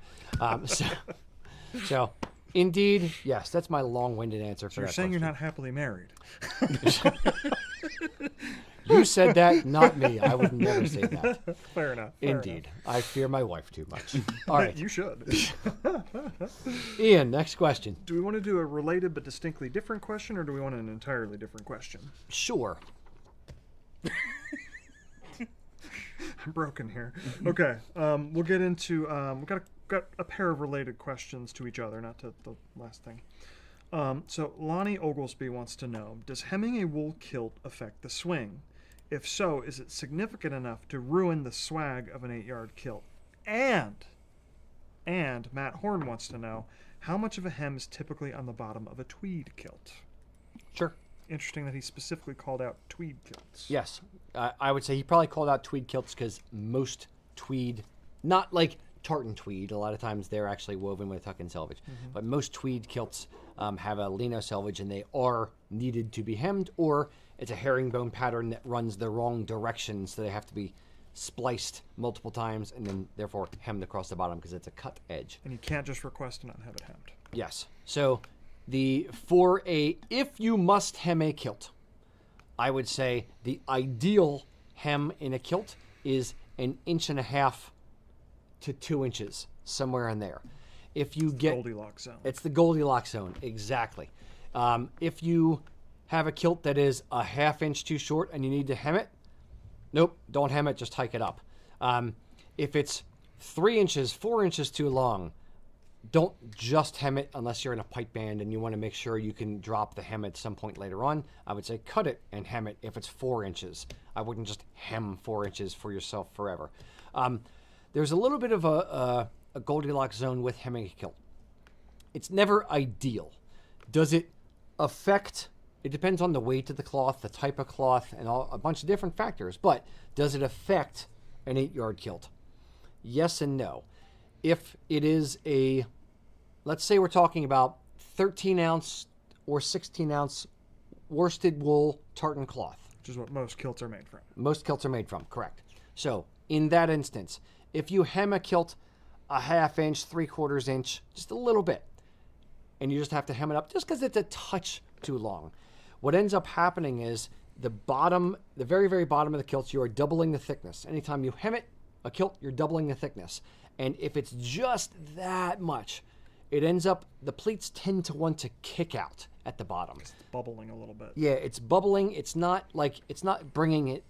So, indeed, yes, that's my long-winded answer for that. You're saying question. you're not happily married. You said that, not me. I would never say that. Fair enough. Indeed. I fear my wife too much. All right. You should. Ian, next question. Do we want to do a related but distinctly different question, or do we want an entirely different question? Sure. I'm broken here. Okay. We'll get into... we've got a pair of related questions to each other, not to the last thing. So Lonnie Oglesby wants to know, does hemming a wool kilt affect the swing? If so, is it significant enough to ruin the swag of an 8-yard kilt? And Matt Horn wants to know, how much of a hem is typically on the bottom of a tweed kilt? Sure. Interesting that he specifically called out tweed kilts. Yes. I would say he probably called out tweed kilts because most tweed, not like tartan tweed, a lot of times they're actually woven with tuck and selvage, but most tweed kilts have a lino selvage and they are needed to be hemmed, or it's a herringbone pattern that runs the wrong direction, so they have to be spliced multiple times and then therefore hemmed across the bottom because it's a cut edge. And you can't just request to not have it hemmed. Yes. So if you must hem a kilt, I would say the ideal hem in a kilt is 1.5 inches to 2 inches, somewhere in there. If you get Goldilocks zone. It's the Goldilocks zone, exactly. If you have a kilt that is 1/2 inch too short and you need to hem it, nope, don't hem it, just hike it up. If it's 3 inches, 4 inches too long, don't just hem it unless you're in a pipe band and you want to make sure you can drop the hem at some point later on. I would say cut it and hem it if it's 4 inches. I wouldn't just hem 4 inches for yourself forever. There's a little bit of a Goldilocks zone with hemming a kilt. It's never ideal. Does it affect? It depends on the weight of the cloth, the type of cloth, and a bunch of different factors. But does it affect an 8-yard kilt? Yes and no. If it is let's say we're talking about 13-ounce or 16-ounce worsted wool tartan cloth. Which is what most kilts are made from. Most kilts are made from, correct. So in that instance, if you hem a kilt a 1/2 inch, 3/4 inch, just a little bit, and you just have to hem it up just because it's a touch too long, what ends up happening is the very, very bottom of the kilt, you are doubling the thickness. Anytime you hem it, a kilt, you're doubling the thickness. And if it's just that much, it ends up, the pleats tend to want to kick out at the bottom. It's bubbling a little bit. Yeah, it's bubbling. It's not bringing it,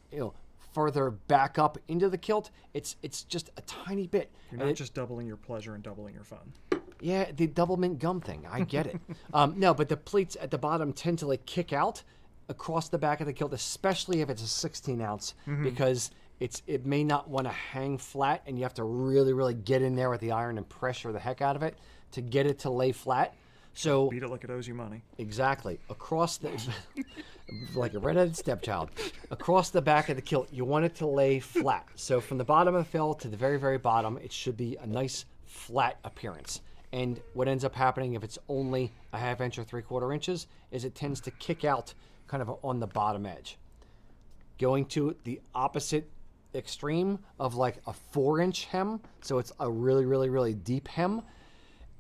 further back up into the kilt. It's just a tiny bit. You're not just doubling your pleasure and doubling your fun. Yeah, the double mint gum thing. I get it. No, but the pleats at the bottom tend to kick out across the back of the kilt, especially if it's a 16-ounce, because it may not want to hang flat, and you have to really, really get in there with the iron and pressure the heck out of it to get it to lay flat. So beat it like it owes you money. Exactly. Across the like a redheaded stepchild. Across the back of the kilt, you want it to lay flat. So from the bottom of the fill to the very, very bottom, it should be a nice flat appearance. And what ends up happening if it's only a 1/2 inch or 3/4 inches is it tends to kick out kind of on the bottom edge. Going to the opposite extreme of like a 4-inch hem, so it's a really, really, really deep hem,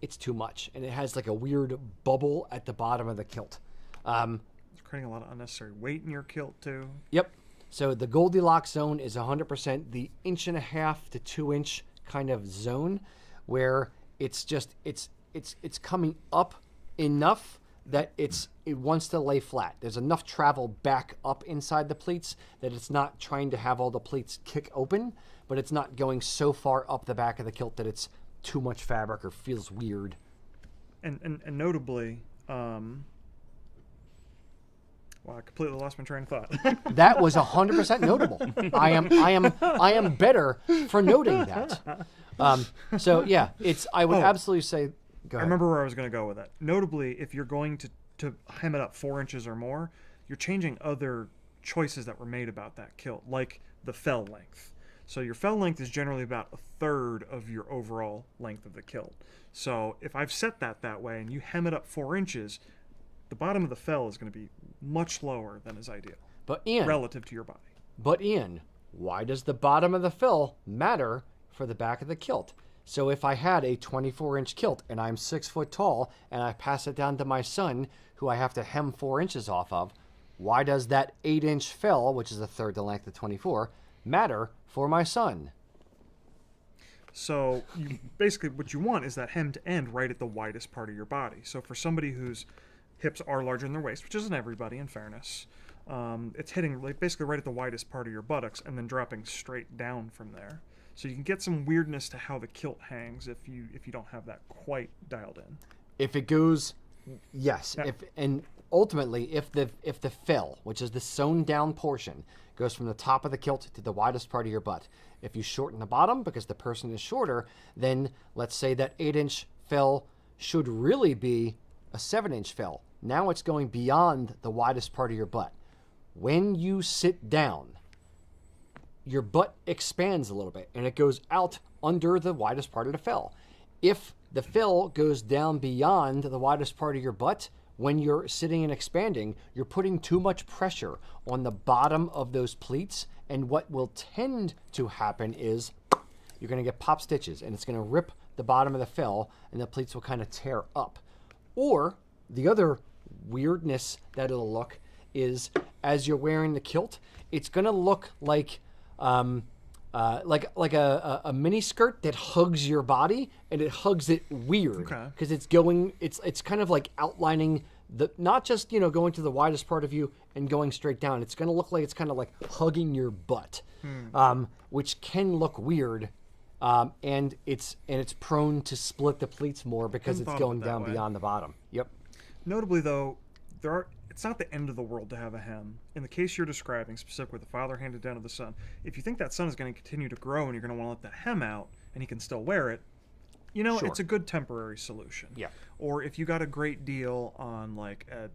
it's too much. And it has like a weird bubble at the bottom of the kilt. It's creating a lot of unnecessary weight in your kilt too. Yep. So the Goldilocks zone is 100% the 1.5 to 2 inch kind of zone where it's just it's coming up enough that it wants to lay flat. There's enough travel back up inside the pleats that it's not trying to have all the pleats kick open, but it's not going so far up the back of the kilt that it's too much fabric or feels weird. And notably, wow, I completely lost my train of thought. That was 100% notable. I am better for noting that. So yeah, I would absolutely say. Go ahead. I remember where I was going to go with it. Notably, if you're going to hem it up 4 inches or more, you're changing other choices that were made about that kilt, like the fell length. So your fell length is generally about 1/3 of your overall length of the kilt. So if I've set that way and you hem it up 4 inches, the bottom of the fell is going to be much lower than is ideal. But Ian, relative to your body. But Ian, why does the bottom of the fill matter for the back of the kilt? So if I had a 24-inch kilt and I'm 6 foot tall and I pass it down to my son, who I have to hem 4 inches off of, why does that 8-inch fill, which is 1/3 the length of 24, matter for my son? So you basically what you want is that hem to end right at the widest part of your body. So for somebody whose hips are larger than their waist, which isn't everybody in fairness, it's hitting basically right at the widest part of your buttocks and then dropping straight down from there. So you can get some weirdness to how the kilt hangs if you don't have that quite dialed in. If it goes, yes. Yeah. And ultimately, if the fill, which is the sewn down portion, goes from the top of the kilt to the widest part of your butt, if you shorten the bottom because the person is shorter, then let's say that 8-inch fill should really be a 7-inch fill. Now it's going beyond the widest part of your butt. When you sit down, your butt expands a little bit and it goes out under the widest part of the fill. If the fill goes down beyond the widest part of your butt, when you're sitting and expanding, you're putting too much pressure on the bottom of those pleats, and what will tend to happen is you're going to get pop stitches and it's going to rip the bottom of the fill and the pleats will kind of tear up. Or the other weirdness that it'll look is as you're wearing the kilt, it's going to look like a mini skirt that hugs your body, and it hugs it weird because it's kind of like outlining not just going to the widest part of you and going straight down. It's going to look like it's kind of like hugging your butt, which can look weird and it's prone to split the pleats more because Hadn't it's thought of going it that down way. beyond the bottom. Yep. Notably, though, it's not the end of the world to have a hem. In the case you're describing, specifically the father handed down to the son, if you think that son is going to continue to grow and you're going to want to let that hem out and he can still wear it, Sure. it's a good temporary solution. Yeah. Or if you got a great deal on like a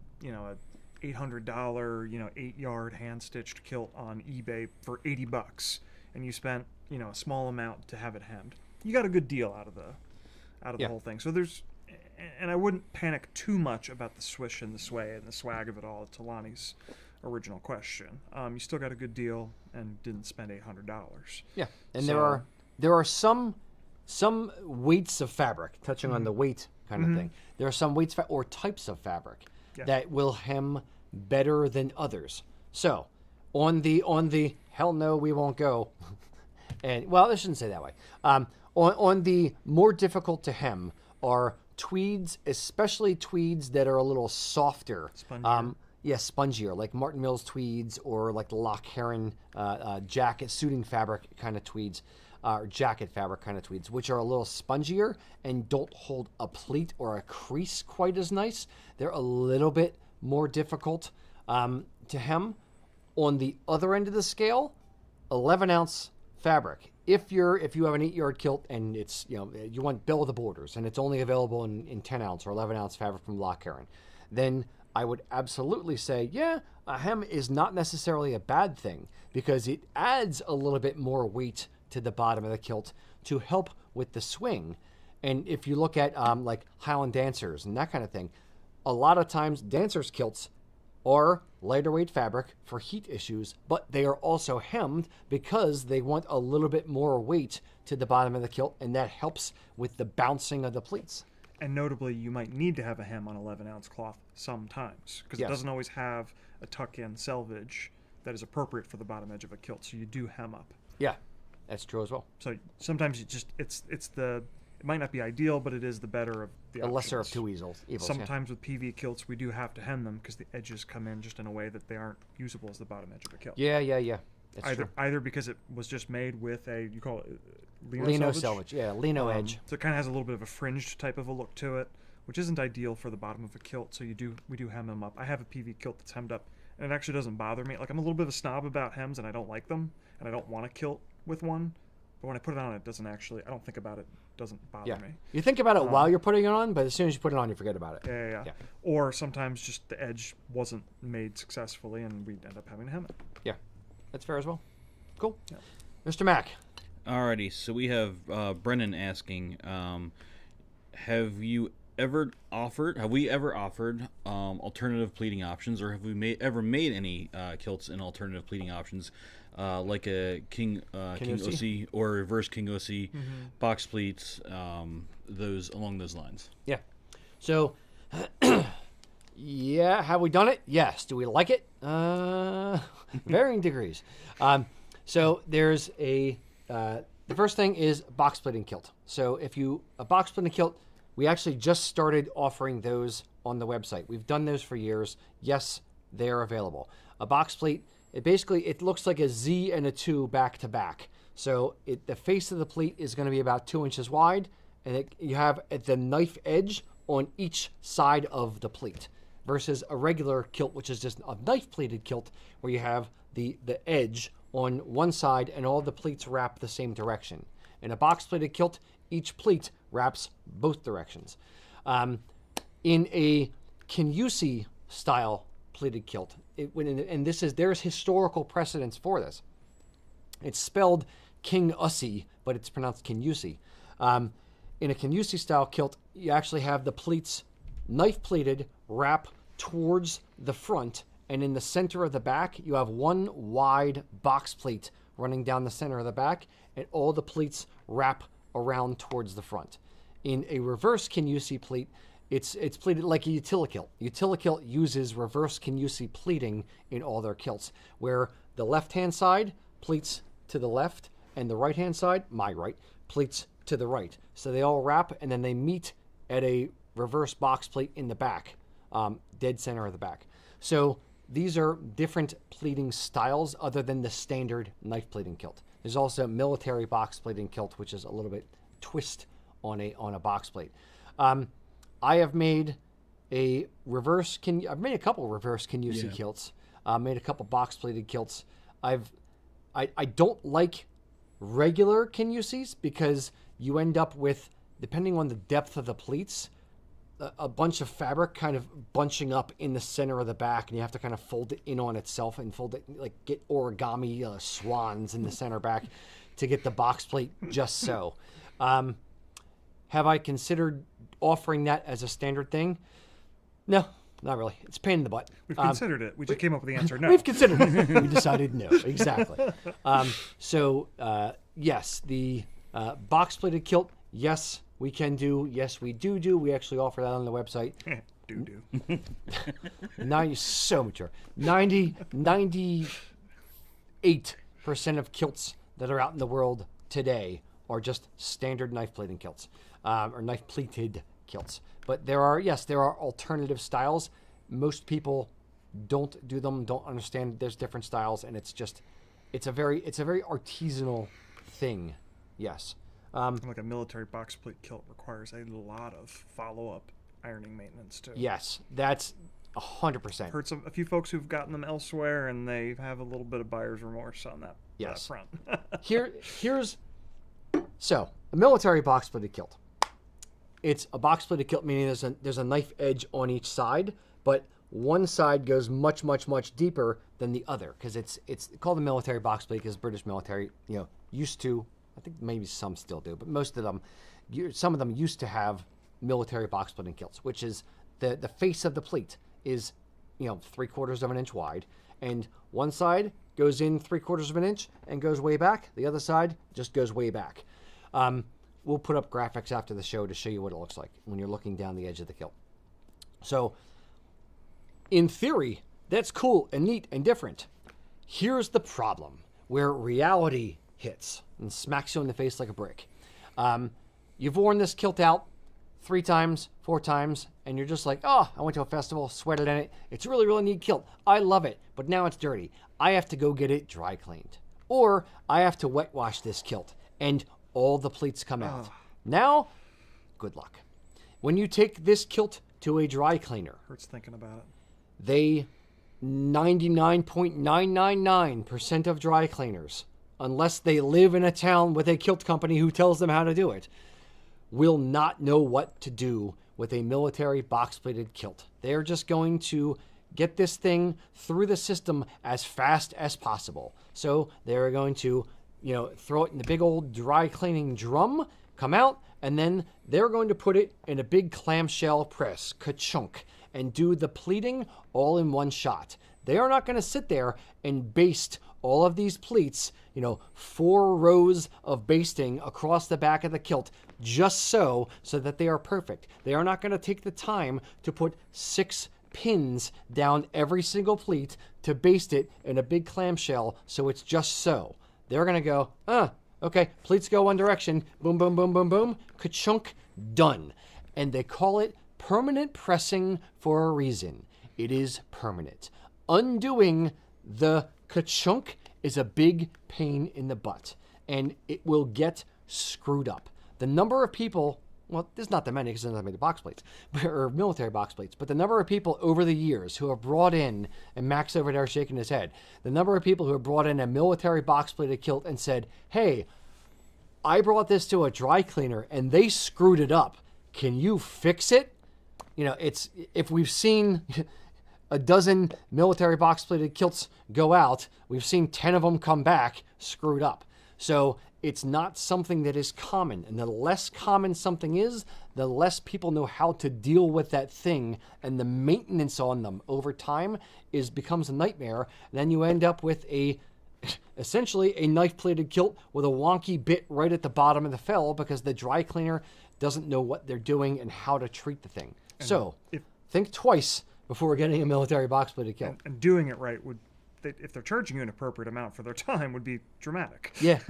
$800 8-yard hand stitched kilt on eBay for $80, and you spent a small amount to have it hemmed, you got a good deal out of the Yeah. whole thing. So and I wouldn't panic too much about the swish and the sway and the swag of it all. To Lonnie's original question, you still got a good deal and didn't spend $800. Yeah, and So- there are some weights of fabric. Touching on the weight kind of thing, there are some weights or types of fabric Yeah. that will hem better than others. So, on the hell no, we won't go. And well, I shouldn't say that way. On the more difficult to hem are tweeds, especially tweeds that are a little softer. Spongier. Yeah, spongier, like Martin Mills tweeds or like the Loch Heron jacket suiting fabric kind of tweeds, or jacket fabric kind of tweeds, which are a little spongier and don't hold a pleat or a crease quite as nice. They're a little bit more difficult to hem. On the other end of the scale, 11-ounce fabric. If you have an 8-yard kilt and it's you want Bell of the Borders and it's only available in 10-ounce or 11-ounce fabric from Loch Heron, then I would absolutely say, yeah, a hem is not necessarily a bad thing because it adds a little bit more weight to the bottom of the kilt to help with the swing. And if you look at like Highland dancers and that kind of thing, a lot of times dancers' kilts are lighter weight fabric for heat issues, but they are also hemmed because they want a little bit more weight to the bottom of the kilt, and that helps with the bouncing of the pleats. And notably, you might need to have a hem on 11-ounce cloth sometimes, because Yes. it doesn't always have a tuck-in selvage that is appropriate for the bottom edge of a kilt, so you do hem up. Yeah, that's true as well. So sometimes it might not be ideal, but it is the better of the The lesser of options. two evils. Yeah. Sometimes with PV kilts, we do have to hem them because the edges come in just in a way that they aren't usable as the bottom edge of a kilt. Yeah. That's true. Either because it was just made with you call it Lino selvage. Yeah, Lino edge. So it kind of has a little bit of a fringed type of a look to it, which isn't ideal for the bottom of a kilt. So we do hem them up. I have a PV kilt that's hemmed up, and it actually doesn't bother me. Like, I'm a little bit of a snob about hems, and I don't like them, and I don't want a kilt with one. But when I put it on, it doesn't actually. I don't think about it. Doesn't bother Yeah. me. You think about it while you're putting it on, but as soon as you put it on, you forget about it. Yeah. Yeah. Or sometimes just the edge wasn't made successfully, and we end up having to hem it. Yeah. That's fair as well. Cool. Yeah. Mr. Mack. Alrighty, so we have Brennan asking, have we ever offered alternative pleating options, or have we ever made any kilts and alternative pleating options, like a King OC or reverse King OC, box pleats, those along those lines? Yeah. So, yeah, have we done it? Yes. Do we like it? Varying degrees. So there's the first thing is box pleating kilt. So a box pleating kilt, we actually just started offering those on the website. We've done those for years. Yes, they're available. A box pleat, it looks like a Z and a 2 back to back. So the face of the pleat is going to be about 2 inches wide, and you have at the knife edge on each side of the pleat, versus a regular kilt, which is just a knife pleated kilt, where you have the edge on one side and all the pleats wrap the same direction. In a box pleated kilt, each pleat wraps both directions. In a Kinyusi style pleated kilt, there's historical precedence for this. It's spelled King Ussi, but it's pronounced Kinyusi. In a Kinyusi style kilt, you actually have the pleats knife pleated, wrap towards the front, and in the center of the back, you have one wide box pleat running down the center of the back, and all the pleats wrap around towards the front. In a reverse Kinyusi pleat, it's pleated like a Utilikilt. Utilikilt uses reverse Kinyusi pleating in all their kilts, where the left-hand side pleats to the left, and the right-hand side, my right, pleats to the right. So they all wrap, and then they meet at a reverse box plate in the back, dead center of the back. So these are different pleating styles other than the standard knife pleating kilt. There's also military box plating kilt, which is a little bit twist on a box plate. I have made I've made a couple reverse Kenusi kilts. Made a couple box plated kilts. I don't like regular Kenusis because you end up with, depending on the depth of the pleats, a bunch of fabric kind of bunching up in the center of the back, and you have to kind of fold it in on itself and fold it, like get origami swans in the center back to get the box plate just so. Have I considered offering that as a standard thing? No, not really. It's a pain in the butt. We've considered it. We just came up with the answer no. We've considered it. We decided no. Exactly. Yes, the box-plated kilt, yes, we can do. Yes, we do. We actually offer that on the website. Do. So mature. 98% of kilts that are out in the world today are just standard knife plating kilts, or knife pleated kilts. But there are alternative styles. Most people don't do them, don't understand there's different styles, and it's a very artisanal thing. Yes. Like a military box plate kilt requires a lot of follow-up ironing maintenance too. Yes, that's 100%. Heard a few folks who've gotten them elsewhere, and they have a little bit of buyer's remorse on that front. Here's a military box plated kilt. It's a box plated kilt, meaning there's a knife edge on each side, but one side goes much, much, much deeper than the other because it's called the military box plate because British military, used to. I think maybe some still do, but most of them, some of them used to have military box plating kilts, which is the face of the pleat is 3/4 of an inch wide, and one side goes in 3/4 of an inch and goes way back. The other side just goes way back. We'll put up graphics after the show to show you what it looks like when you're looking down the edge of the kilt. So, in theory, that's cool and neat and different. Here's the problem where reality hits and smacks you in the face like a brick. You've worn this kilt out 3 times, 4 times, and you're just like, oh, I went to a festival, sweated in it. It's a really, really neat kilt. I love it, but now it's dirty. I have to go get it dry cleaned. Or I have to wet wash this kilt, and all the pleats come out. Now, good luck. When you take this kilt to a dry cleaner, Hurts thinking about it. they 99.999% of dry cleaners, unless they live in a town with a kilt company who tells them how to do it, will not know what to do with a military box-plated kilt. They're just going to get this thing through the system as fast as possible. So they're going to, throw it in the big old dry cleaning drum, come out, and then they're going to put it in a big clamshell press, ka-chunk, and do the pleating all in one shot. They are not going to sit there and baste all of these pleats, 4 rows of basting across the back of the kilt just so that they are perfect. They are not going to take the time to put 6 pins down every single pleat to baste it in a big clamshell so it's just so. They're going to go, okay, pleats go one direction, boom, boom, boom, boom, boom, ka-chunk, done. And they call it permanent pressing for a reason. It is permanent. Undoing the ka-chunk is a big pain in the butt, and it will get screwed up. The number of people, well, there's not that many because there's not many box plates, or military box plates, but the number of people over the years who have brought in, and Max over there shaking his head, the number of people who have brought in a military box plated kilt and said, hey, I brought this to a dry cleaner and they screwed it up. Can you fix it? It's, if we've seen a dozen military box plated kilts go out, we've seen 10 of them come back screwed up. So it's not something that is common. And the less common something is, the less people know how to deal with that thing. And the maintenance on them over time becomes a nightmare. Then you end up with essentially a knife-plated kilt with a wonky bit right at the bottom of the fell because the dry cleaner doesn't know what they're doing and how to treat the thing. So think twice before getting a military box-plated kilt. And doing it right if they're charging you an appropriate amount for their time, would be dramatic. Yeah,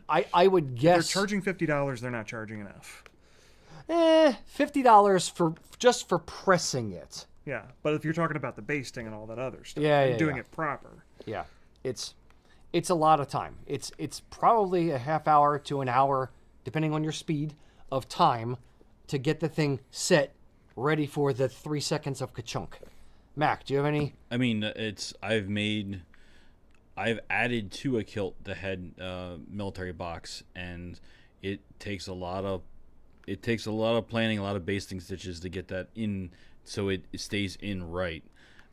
I would guess If they're charging $50, they're not charging enough. $50 just for pressing it. Yeah, but if you're talking about the basting and all that other stuff, Yeah, and doing it proper. Yeah, it's it's a lot of time. It's probably a half hour to an hour, depending on your speed of time, to get the thing set, ready for the 3 seconds of ka-chunk. Mac, do you have any? I mean, I've added to a kilt the head military box, and it takes a lot of planning, a lot of basting stitches to get that in, so it stays in right,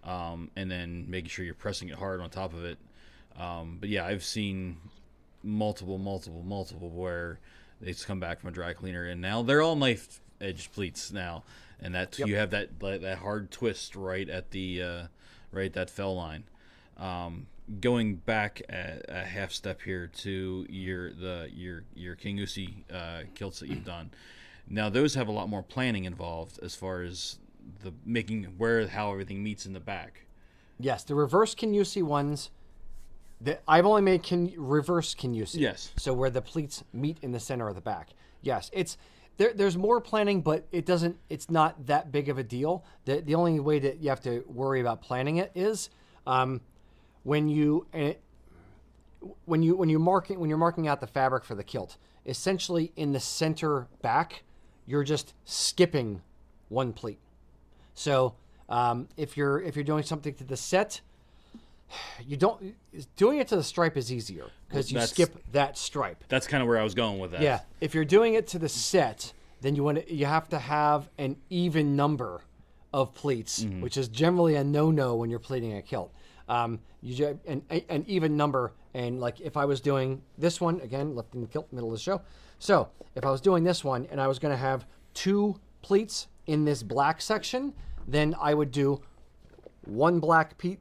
and then making sure you're pressing it hard on top of it. But yeah, I've seen multiple where it's come back from a dry cleaner, and now they're all knife edge pleats now, and that you have that hard twist right at the that fell line. Going back a half step here to your King Usi kilts that you've done. Now those have a lot more planning involved as far as the making how everything meets in the back. Yes, the reverse Kinyusi ones. I've only made reverse Kinyusi. Yes. So where the pleats meet in the center of the back. Yes, it's there's more planning, but it's not that big of a deal. The only way that you have to worry about planning it is when you're marking out the fabric for the kilt. Essentially, in the center back, you're just skipping one pleat. So if you're doing something to the set, doing it to the stripe is easier because you skip that stripe. That's kind of where I was going with that. Yeah, if you're doing it to the set, then you have to have an even number of pleats, which is generally a no-no when you're pleating a kilt. An even number, and like if I was doing this one again, left in the kilt, middle of the show. So if I was doing this one and I was going to have 2 pleats in this black section, then I would do one black pleat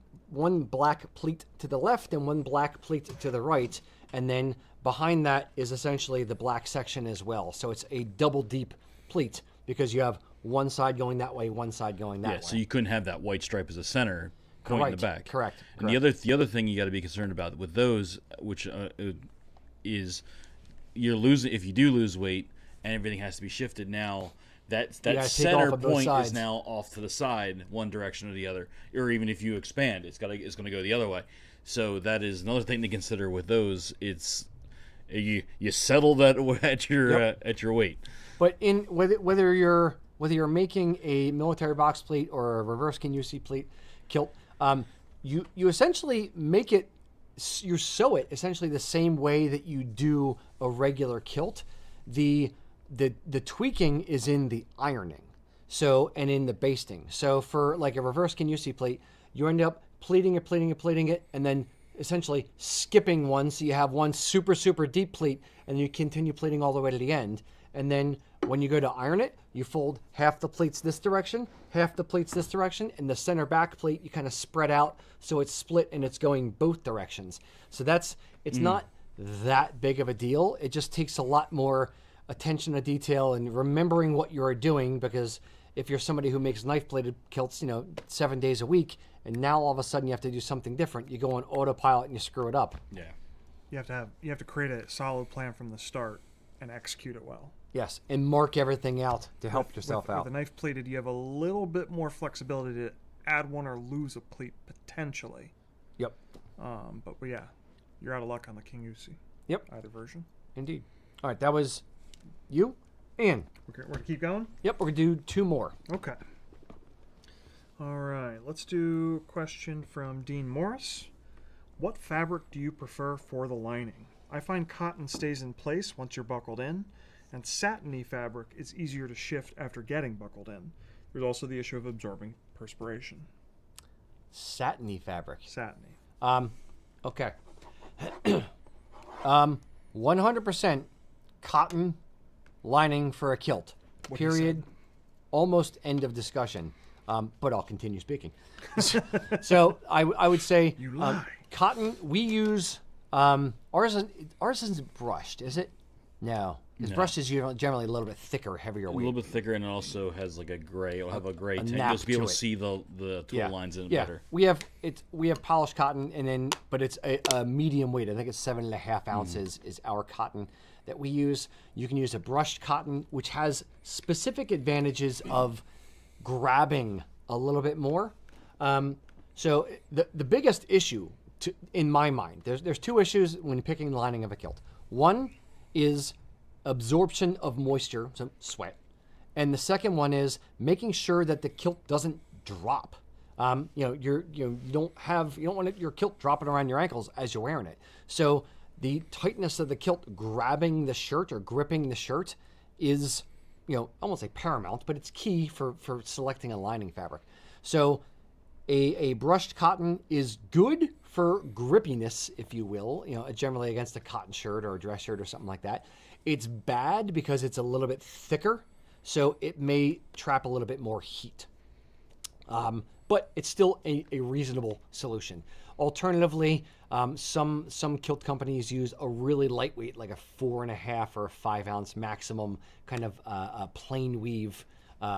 to the left and one black pleat to the right, and then behind that is essentially the black section as well. So it's a double deep pleat because you have one side going that way, one side going that way. So you couldn't have that white stripe as a center going in the back. Correct. And the other thing you got to be concerned about with those, which is you're losing if you do lose weight and everything has to be shifted now. That center point is now off to the side, one direction or the other, or even if you expand, it's going to go the other way. So that is another thing to consider with those. It's you settle that at your weight. But in whether you're making a military box pleat or a reverse Kinyusi pleat kilt, you essentially you sew it essentially the same way that you do a regular kilt. The tweaking is in the ironing, and in the basting. So for like a reverse Kinyusi plate, you end up pleating it, and then essentially skipping one, so you have one super deep pleat, and you continue pleating all the way to the end. And then when you go to iron it, you fold half the pleats this direction, half the pleats this direction, and the center back plate you kind of spread out so it's split and it's going both directions. So it's not that big of a deal. It just takes a lot more attention to detail and remembering what you're doing, because if you're somebody who makes knife-bladed kilts, 7 days a week, and now all of a sudden you have to do something different, you go on autopilot and you screw it up. Yeah. You have to create a solid plan from the start and execute it well. Yes, and mark everything out to help yourself out. With the knife plated, you have a little bit more flexibility to add one or lose a pleat potentially. Yep. But yeah, you're out of luck on the King Uzi. Yep. Either version. Indeed. All right, that was you, Ian. We're gonna keep going. Yep, we're gonna do 2 more. Okay. All right, let's do a question from Dean Morris. What fabric do you prefer for the lining? I find cotton stays in place once you're buckled in, and satiny fabric is easier to shift after getting buckled in. There's also the issue of absorbing perspiration. Satiny fabric. Satiny. Okay. 100% cotton lining for a kilt. Period. Almost end of discussion. But I'll continue speaking. So I would say You lie. Cotton. We use ours isn't brushed, is it? No. Because brushed is generally a little bit thicker, heavier weight. A little bit thicker, and it also has like a gray. It'll have a gray tint. nap You'll just be able to to it. see the tool lines in it better. We have polished cotton, but it's a medium weight. I think it's 7.5 ounces is our cotton that we use. You can use a brushed cotton, which has specific advantages of grabbing a little bit more. So the biggest issue in my mind, there's two issues when picking the lining of a kilt. One is absorption of moisture, so sweat, and the second one is making sure that the kilt doesn't drop. You don't want your kilt dropping around your ankles as you're wearing it. So the tightness of the kilt grabbing the shirt or gripping the shirt is, almost like paramount, but it's key for selecting a lining fabric. So a brushed cotton is good for grippiness, if you will, generally against a cotton shirt or a dress shirt or something like that. It's bad because it's a little bit thicker, so it may trap a little bit more heat. But it's still a reasonable solution. Alternatively, some kilt companies use a really lightweight, like a 4.5 or a 5 ounce maximum kind of a plain weave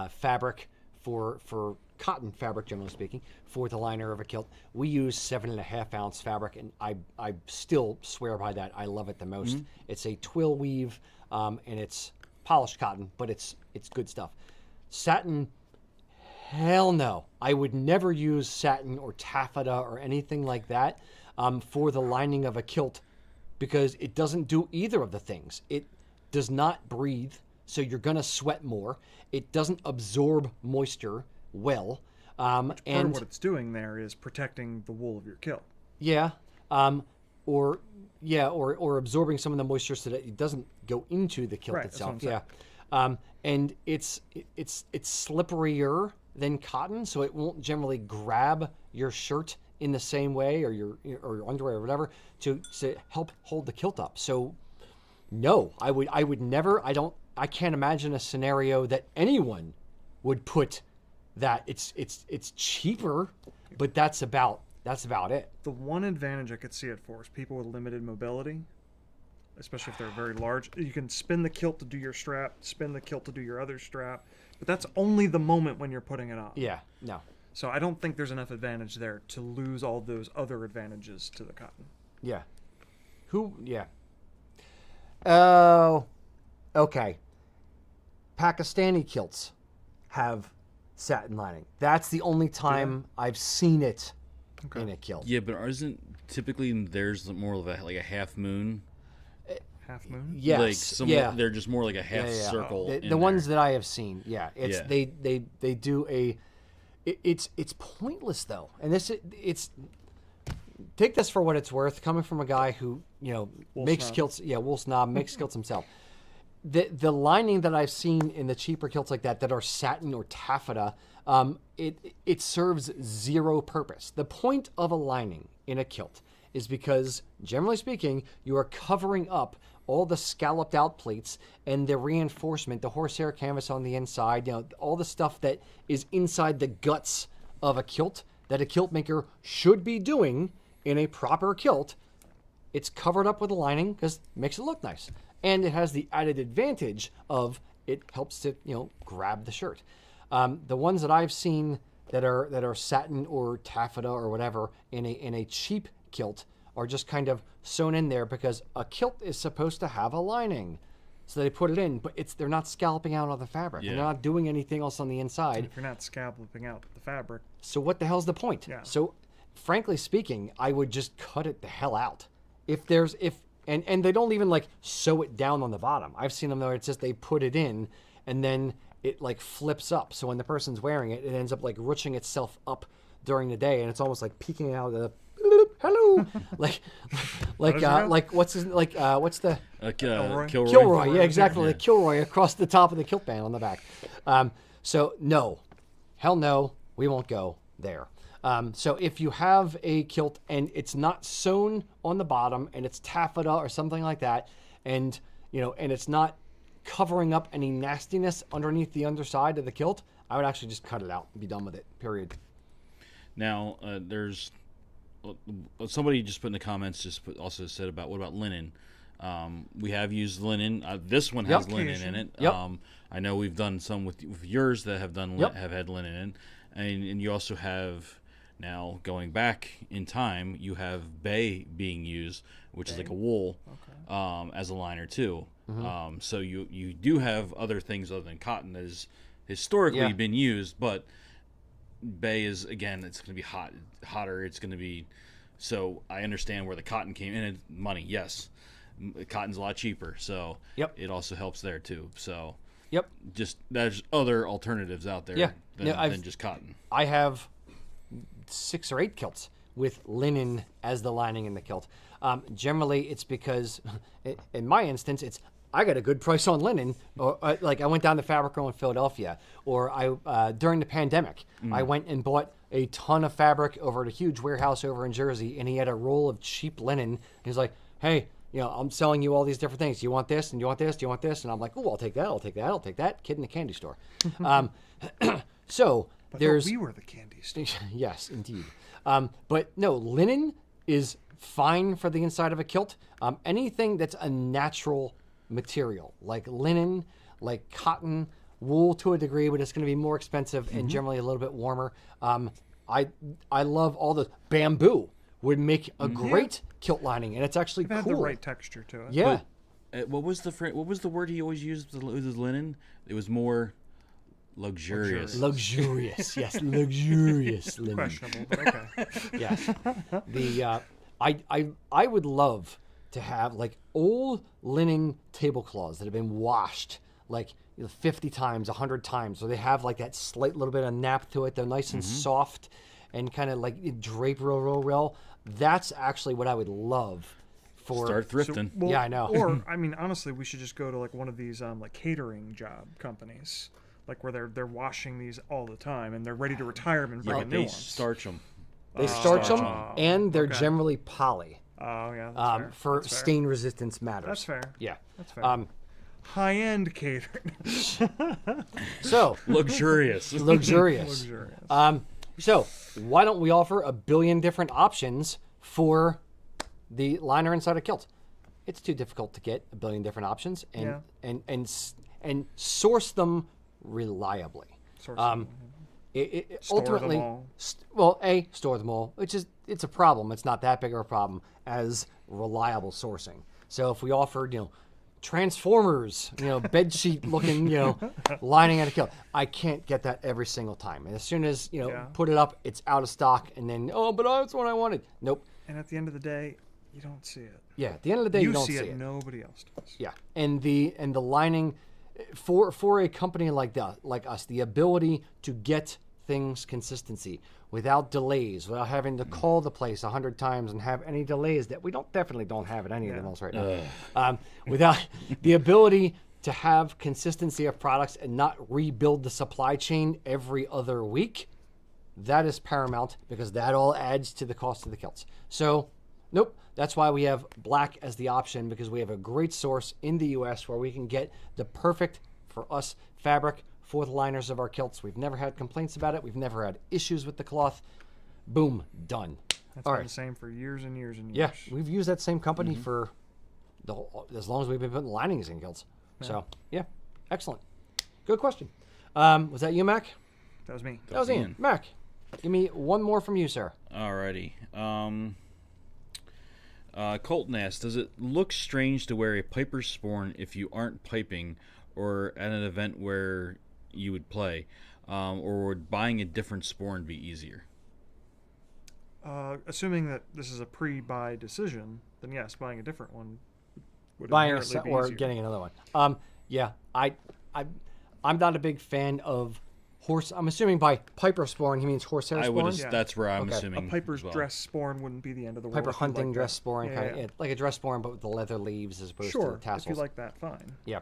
fabric for cotton fabric, generally speaking, for the liner of a kilt. We use 7.5 ounce fabric, and I still swear by that. I love it the most. Mm-hmm. It's a twill weave, and it's polished cotton, but it's good stuff. Satin. Hell no. I would never use satin or taffeta or anything like that for the lining of a kilt because it doesn't do either of the things. It does not breathe, so you're going to sweat more. It doesn't absorb moisture well. Part of what it's doing there is protecting the wool of your kilt. Yeah. Or absorbing some of the moisture so that it doesn't go into the kilt itself. Yeah. And it's slipperier than cotton, so it won't generally grab your shirt in the same way or your underwear or whatever to help hold the kilt up. So no, I would never. I can't imagine a scenario that anyone would put that. It's cheaper, but that's about it. The one advantage I could see it for is people with limited mobility, especially if they're very large. You can spin the kilt to do your strap, spin the kilt to do your other strap, but that's only the moment when you're putting it on. Yeah, no. So I don't think there's enough advantage there to lose all those other advantages to the cotton. Yeah. Yeah. Oh, okay. Pakistani kilts have satin lining. That's the only time I've seen it in a kilt. Yeah, but isn't typically there's more of a half moon? Half moon? Yes. They're just more like a half circle. The ones that I have seen, they do it's pointless though. And it's take this for what it's worth, coming from a guy who, makes kilts, wool snob, makes kilts himself. The lining that I've seen in the cheaper kilts like that are satin or taffeta, it serves zero purpose. The point of a lining in a kilt is because, generally speaking, you are covering up all the scalloped out plates and the reinforcement, the horsehair canvas on the inside, all the stuff that is inside the guts of a kilt that a kilt maker should be doing in a proper kilt. It's covered up with a lining because it makes it look nice. And it has the added advantage of it helps to, grab the shirt. The ones that I've seen that are satin or taffeta or whatever in a cheap kilt are just kind of sewn in there because a kilt is supposed to have a lining. So they put it in, but they're not scalloping out all the fabric. Yeah. They're not doing anything else on the inside. If you're not scalloping out the fabric. So what the hell's the point? Yeah. So frankly speaking, I would just cut it the hell out. And they don't even sew it down on the bottom. I've seen them though, it's just they put it in and then it flips up. So when the person's wearing it, it ends up ruching itself up during the day and it's almost peeking out of the hello, what's the Kilroy? Yeah, exactly, like Kilroy across the top of the kilt band on the back. So no, hell no, we won't go there. So if you have a kilt and it's not sewn on the bottom and it's taffeta or something like that, and and it's not covering up any nastiness underneath the underside of the kilt, I would actually just cut it out and be done with it. Period. Now, there's somebody just put in the comments also said about what about linen? We have used linen. This one has linen in it. Yep. I know we've done some with yours that have have had linen in, and you also have now going back in time. You have bay being used, which is like a wool, as a liner too. Mm-hmm. So you do have other things other than cotton that has historically been used, but bay is, again, it's going to be hotter. It's going to be So I understand where the cotton came in. And money, yes, cotton's a lot cheaper, so Yep. it also helps there too. So Yep. just there's other alternatives out there Yeah. than just cotton. I have 6 or 8 kilts with linen as the lining in the kilt. Generally, it's because, in my instance, it's I got a good price on linen. Or like I went down to Fabric Row in Philadelphia, or I during the pandemic, I went and bought a ton of fabric over at a huge warehouse over in Jersey, and he had a roll of cheap linen. He's like, "Hey, I'm selling you all these different things. Do you want this? And you want this? Do you want this?" And I'm like, "Oh, I'll take that. I'll take that. I'll take that." Kid in the candy store. So But there's we were the candy store. yes, indeed. But no, linen is fine for the inside of a kilt. Anything that's a natural material, like linen, like cotton, wool to a degree, but it's going to be more expensive and generally a little bit warmer. I love all the bamboo would make a great kilt lining, and it's actually It had cool. the right texture to it. Yeah. What was the word he always used with his linen? It was more luxurious. Luxurious, yes, luxurious linen. Questionable, but okay. Yes. The I would love to have like old linen tablecloths that have been washed like 50 times, 100 times, so they have like that slight little bit of nap to it. They're nice and soft and kind of like drape real. That's actually what I would love for. Start thrifting. Well, Yeah, I know. Or I mean, honestly, we should just go to like one of these like catering job companies, like where they're washing these all the time and they're ready to retire them and bring in new They ones. starch them. They starch them, Oh, and they're okay. generally poly Oh yeah, that's fair. for That's fair. stain resistance matters. That's fair. Yeah. That's fair. High-end catering. So Luxurious. luxurious. Luxurious. So why don't we offer a billion different options for the liner inside a kilt? It's too difficult to get a billion different options and Yeah. and source them reliably. Source them. Store them Ultimately, all. store them all, which is it's a problem. It's not that big of a problem as reliable sourcing. So if we offered, Transformers, bed sheet looking, lining at a kilt, I can't get that every single time. And as soon as put it up, it's out of stock, and then but that's what I wanted. Nope. And at the end of the day, you don't see it. Yeah. At the end of the day, you don't see see it. it. Nobody else does. Yeah, and the lining for a company like us, the ability to get things consistency without delays, without having to call the place 100 times and have any delays that we definitely don't have at any of them else right now. Without the ability to have consistency of products and not rebuild the supply chain every other week, that is paramount because that all adds to the cost of the kilts. So, nope. That's why we have black as the option because we have a great source in the U.S. where we can get the perfect, for us, fabric for the liners of our kilts. We've never had complaints about it. We've never had issues with the cloth. Boom, done. That's All been right. the same for years and years and years. Yeah, we've used that same company for as long as we've been putting linings in kilts. So, yeah, excellent. Good question. Was that you, Mac? That was me. That was Ian. Ian. Mac, give me one more from you, sir. Alrighty. Colton asks, does it look strange to wear a piper's sporn if you aren't piping or at an event where you would play? Or would buying a different sporn be easier? Assuming that this is a pre-buy decision, then yes, buying a different one would Buying a inherently set be or easier. getting another one. Yeah, I'm not a big fan of horse. I'm assuming by piper sporn he means horsehair I would. sporn. Yeah. That's where I'm Okay. assuming. A piper's as well. dress sporn wouldn't be the end of the world. Piper if you hunting like dress that. sporn, Yeah, kind of, yeah. like a dress sporn, but with the leather leaves as opposed to Sure, the tassels. if you like that, fine. Yeah.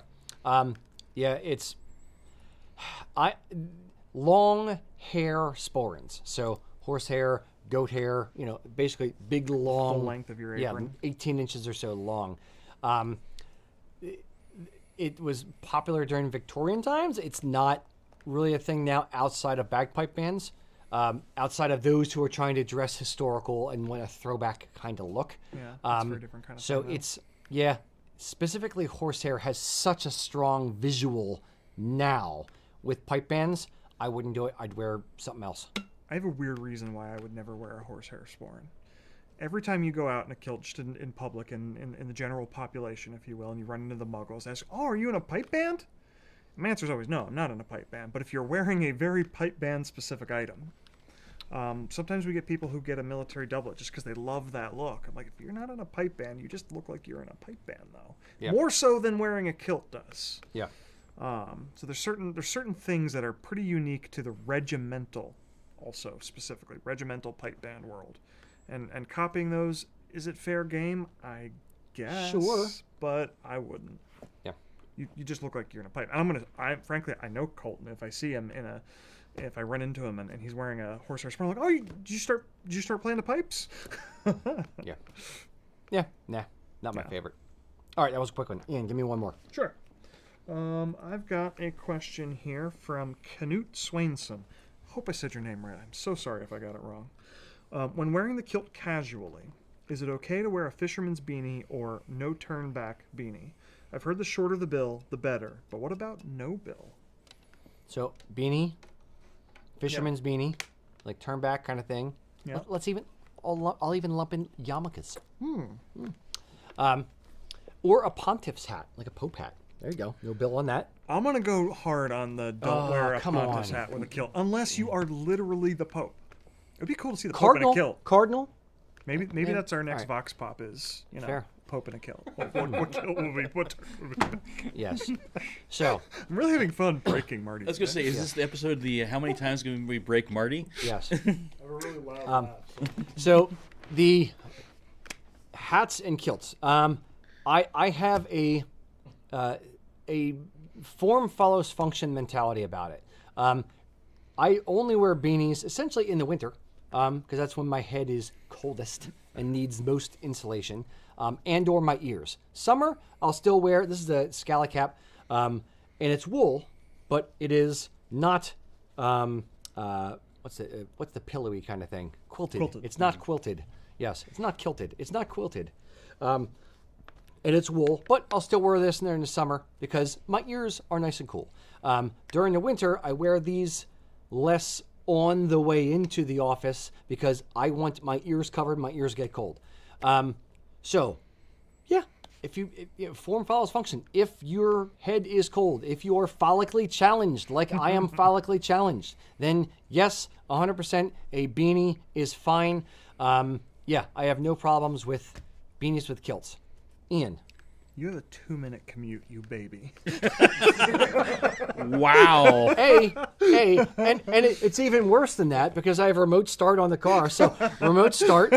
Yeah, it's long hair sporans. So horsehair, goat hair, basically big long Full length of your apron. 18 inches or so long. It was popular during Victorian times. It's not really a thing now outside of bagpipe bands. Outside of those who are trying to dress historical and want a throwback kind of look. Yeah, that's a very different kind of So thing, though. it's, specifically horsehair has such a strong visual now with pipe bands. I wouldn't do it. I'd wear something else. I have a weird reason why I would never wear a horsehair sporn. Every time you go out in a kilt, just in public, in the general population, if you will, and you run into the muggles, ask, "Oh, are you in a pipe band?" My answer is always, "No, I'm not in a pipe band." But if you're wearing a very pipe band specific item, Sometimes we get people who get a military doublet just because they love that look. I'm like, if you're not in a pipe band, you just look like you're in a pipe band, though. Yeah. More so than wearing a kilt does. Yeah. So there's certain things that are pretty unique to the regimental, also specifically regimental pipe band world, and copying those, is it fair game? I guess. Sure. But I wouldn't. Yeah. You just look like you're in a pipe. Frankly, I know Colton. If I see him if I run into him and he's wearing a horsehair spring, I'm like, oh, did you start playing the pipes? Yeah. Yeah. Nah, not my favorite. All right, that was a quick one. Ian, give me one more. Sure. I've got a question here from Knut Swainson. Hope I said your name right. I'm so sorry if I got it wrong. When wearing the kilt casually, is it okay to wear a fisherman's beanie or no turn back beanie? I've heard the shorter the bill, the better. But what about no bill? So beanie, fisherman's beanie, like turn back kind of thing. Yeah. Let's even. I'll even lump in yarmulkes. Or a pontiff's hat, like a pope hat. There you go. No bill on that. I'm going to go hard on the don't wear a come pontiff's on. hat with a kilt. Unless you are literally the Pope. It would be cool to see the Pope in a kilt. Cardinal. Maybe that's our next All right. Vox Pop is, Fair. Pope in a kilt. What kilt will we put? Yes. So, I'm really having fun breaking Marty. I was gonna say, is this the episode? How many times can we break Marty? yes. really loud So the hats and kilts. I have a form follows function mentality about it. I only wear beanies essentially in the winter because that's when my head is coldest and needs most insulation, and or my ears. Summer, I'll still wear. This is a scally cap, and it's wool, but it is not. What's the pillowy kind of thing? Quilted. It's not quilted. Yes, it's not kilted. It's not quilted. And it's wool, but I'll still wear this in the summer because my ears are nice and cool. During the winter, I wear these less on the way into the office because I want my ears covered. My ears get cold. So, yeah, if form follows function. If your head is cold, if you are follically challenged, like I am follically challenged, then yes, 100% a beanie is fine. Yeah, I have no problems with beanies with kilts. Ian. You have a 2-minute commute, you baby. Wow. and it's even worse than that because I have remote start on the car. So remote start,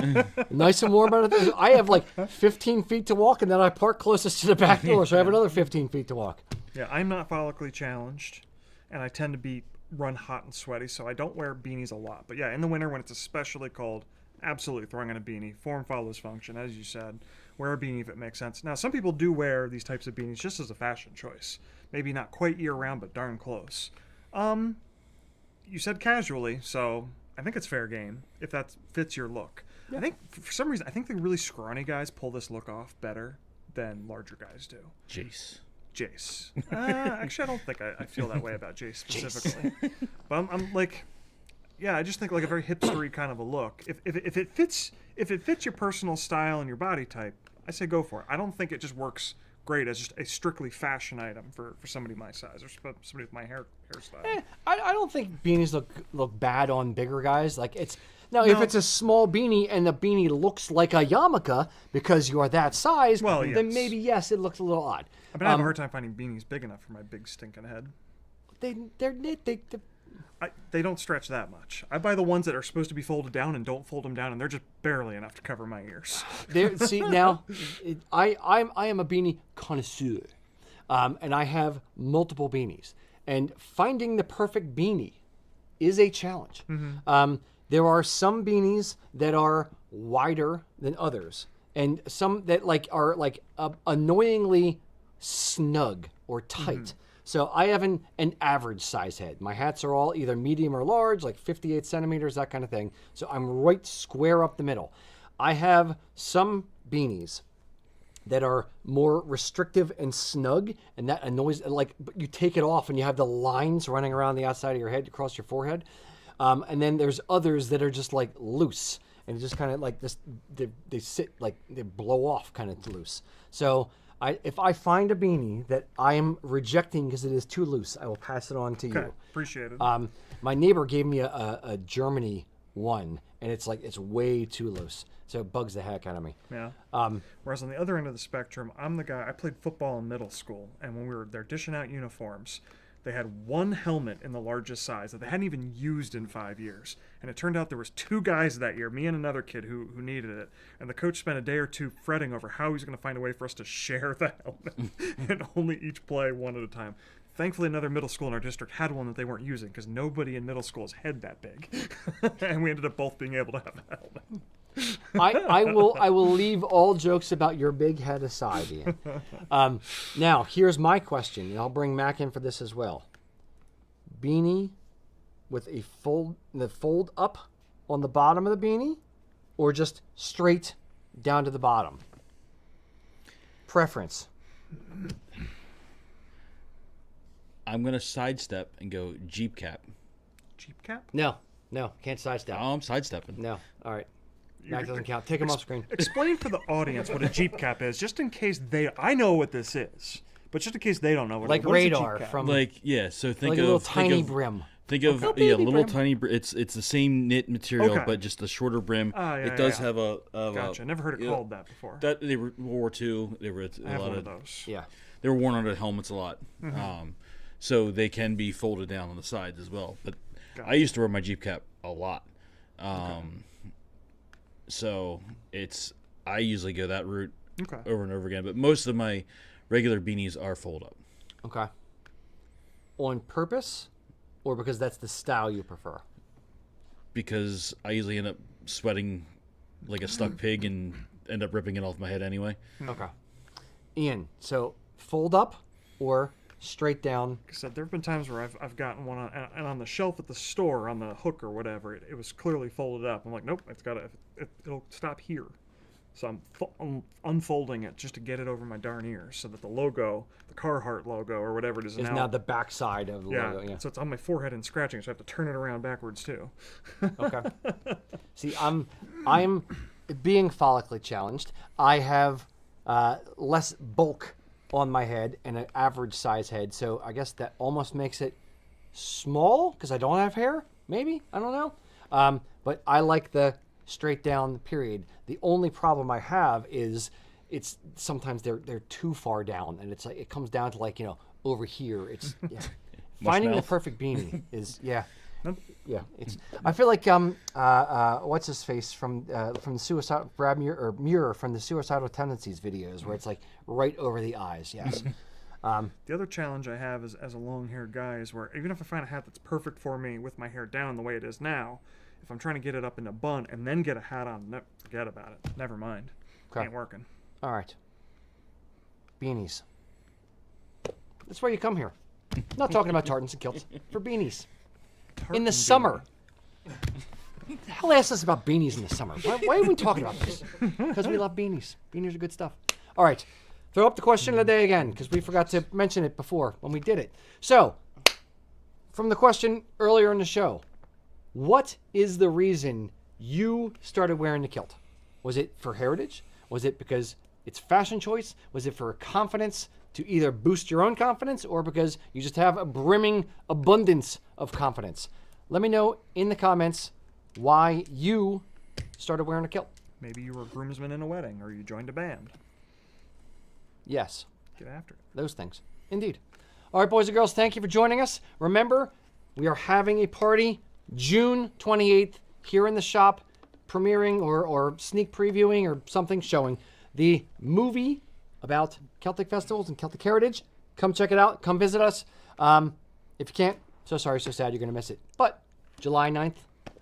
nice and warm. I have like 15 feet to walk, and then I park closest to the back door, so I have another 15 feet to walk. Yeah, I'm not follically challenged, and I tend to run hot and sweaty, so I don't wear beanies a lot. But yeah, in the winter when it's especially cold, absolutely throwing on a beanie. Form follows function, as you said. Wear a beanie if it makes sense. Now, some people do wear these types of beanies just as a fashion choice. Maybe not quite year-round, but darn close. You said casually, so I think it's fair game if that fits your look. Yeah. I think, for some reason, I think the really scrawny guys pull this look off better than larger guys do. Jace. Actually, I don't think I feel that way about Jace specifically. But I'm like... Yeah, I just think like a very hipstery kind of a look. If it fits your personal style and your body type, I say go for it. I don't think it just works great as just a strictly fashion item for somebody my size or somebody with my hairstyle. I don't think beanies look bad on bigger guys. Like if it's a small beanie and the beanie looks like a yarmulke because you are that size, then maybe yes, it looks a little odd. I mean, I have a hard time finding beanies big enough for my big stinking head. They don't stretch that much. I buy the ones that are supposed to be folded down and don't fold them down, and they're just barely enough to cover my ears. I am a beanie connoisseur, and I have multiple beanies. And finding the perfect beanie is a challenge. Mm-hmm. There are some beanies that are wider than others, and some that are annoyingly snug or tight. Mm-hmm. So I have an average size head. My hats are all either medium or large, like 58 centimeters, that kind of thing. So I'm right square up the middle. I have some beanies that are more restrictive and snug, and that annoys, but you take it off and you have the lines running around the outside of your head across your forehead. And then there's others that are just like loose and just kind of like this, they sit like they blow off kind of loose. So if I find a beanie that I am rejecting because it is too loose, I will pass it on to you. Appreciate it. My neighbor gave me a Germany one, and it's like it's way too loose, so it bugs the heck out of me. Yeah. Whereas on the other end of the spectrum, I'm the guy. I played football in middle school, and when we were there dishing out uniforms, they had one helmet in the largest size that they hadn't even used in 5 years. And it turned out there was 2 guys that year, me and another kid who needed it. And the coach spent a day or 2 fretting over how he was going to find a way for us to share the helmet and only each play one at a time. Thankfully, another middle school in our district had one that they weren't using because nobody in middle school's head that big. And we ended up both being able to have a helmet. I will leave all jokes about your big head aside, Ian. Now, here's my question, and I'll bring Mac in for this as well. Beanie with the fold up on the bottom of the beanie, or just straight down to the bottom? Preference. I'm gonna sidestep and go Jeep cap. Jeep cap? No, can't sidestep. Oh, I'm sidestepping. No, all right. Mac doesn't count. Take him off screen. Explain for the audience what a Jeep cap is, just in case I know what this is, but just in case they don't know what Like what is a Jeep radar cap? from So think like of a little think tiny of- brim. Think of baby little brim. tiny. It's the same knit material, Okay. but just a shorter brim. Ah, yeah, it does yeah. have a Gotcha. Never heard it yeah. called that before. That they were World War II. They were I a have lot one of of those. Yeah. they were worn under helmets a lot. So they can be folded down on the sides as well. But I used to wear my Jeep cap a lot. So I usually go that route over and over again. But most of my regular beanies are fold up. Okay. On purpose, or because that's the style you prefer? Because I usually end up sweating like a stuck pig and end up ripping it off my head anyway. Okay. Ian, so fold up or straight down? Like I said, there have been times where I've gotten one and on the shelf at the store, on the hook or whatever, it was clearly folded up. I'm like, nope, it'll stop here. So I'm unfolding it just to get it over my darn ears so that the logo, the Carhartt logo or whatever it is, Is now the back side of the logo. Yeah. So it's on my forehead and scratching, so I have to turn it around backwards too. Okay. See, I'm being follically challenged. I have less bulk on my head and an average size head, so I guess that almost makes it small because I don't have hair. Maybe, I don't know. But I like the straight down period. The only problem I have is it's sometimes they're too far down, and it's like it comes down to like over here. It's finding the perfect beanie is yeah. It's I feel like what's his face from the suicide Brad Muir from the Suicidal Tendencies videos where it's like right over the eyes. Yes. The other challenge I have is as a long-haired guy is where even if I find a hat that's perfect for me with my hair down the way it is now, if I'm trying to get it up in a bun and then get a hat on, forget about it. Never mind. Okay. Ain't working. All right. Beanies. That's why you come here. Not talking about tartans and kilts, for beanies. In the summer. The hell asked us about beanies in the summer? Why are we talking about this? Because we love beanies. Beanies are good stuff. All right. Throw up the question of the day again, because we forgot to mention it before when we did it. So, from the question earlier in the show, what is the reason you started wearing the kilt? Was it for heritage? Was it because it's fashion choice? Was it for confidence, to either boost your own confidence, or because you just have a brimming abundance of confidence? Let me know in the comments why you started wearing a kilt. Maybe you were a groomsman in a wedding, or you joined a band. Yes. Get after it. Those things. Indeed. All right, boys and girls, thank you for joining us. Remember, we are having a party June 28th here in the shop, premiering or sneak previewing or something, showing the movie about Celtic festivals and Celtic heritage. Come check it out. Come visit us. If you can't, so sorry, so sad, you're going to miss it. But July 9th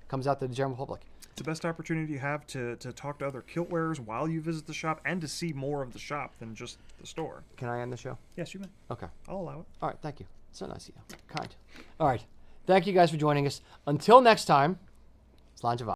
comes out to the general public. It's the best opportunity you have to talk to other kilt wearers while you visit the shop and to see more of the shop than just the store. Can I end the show? Yes, you may. Okay. I'll allow it. All right, thank you. So nice of you. Kind. All right. Thank you guys for joining us. Until next time, Slanjava.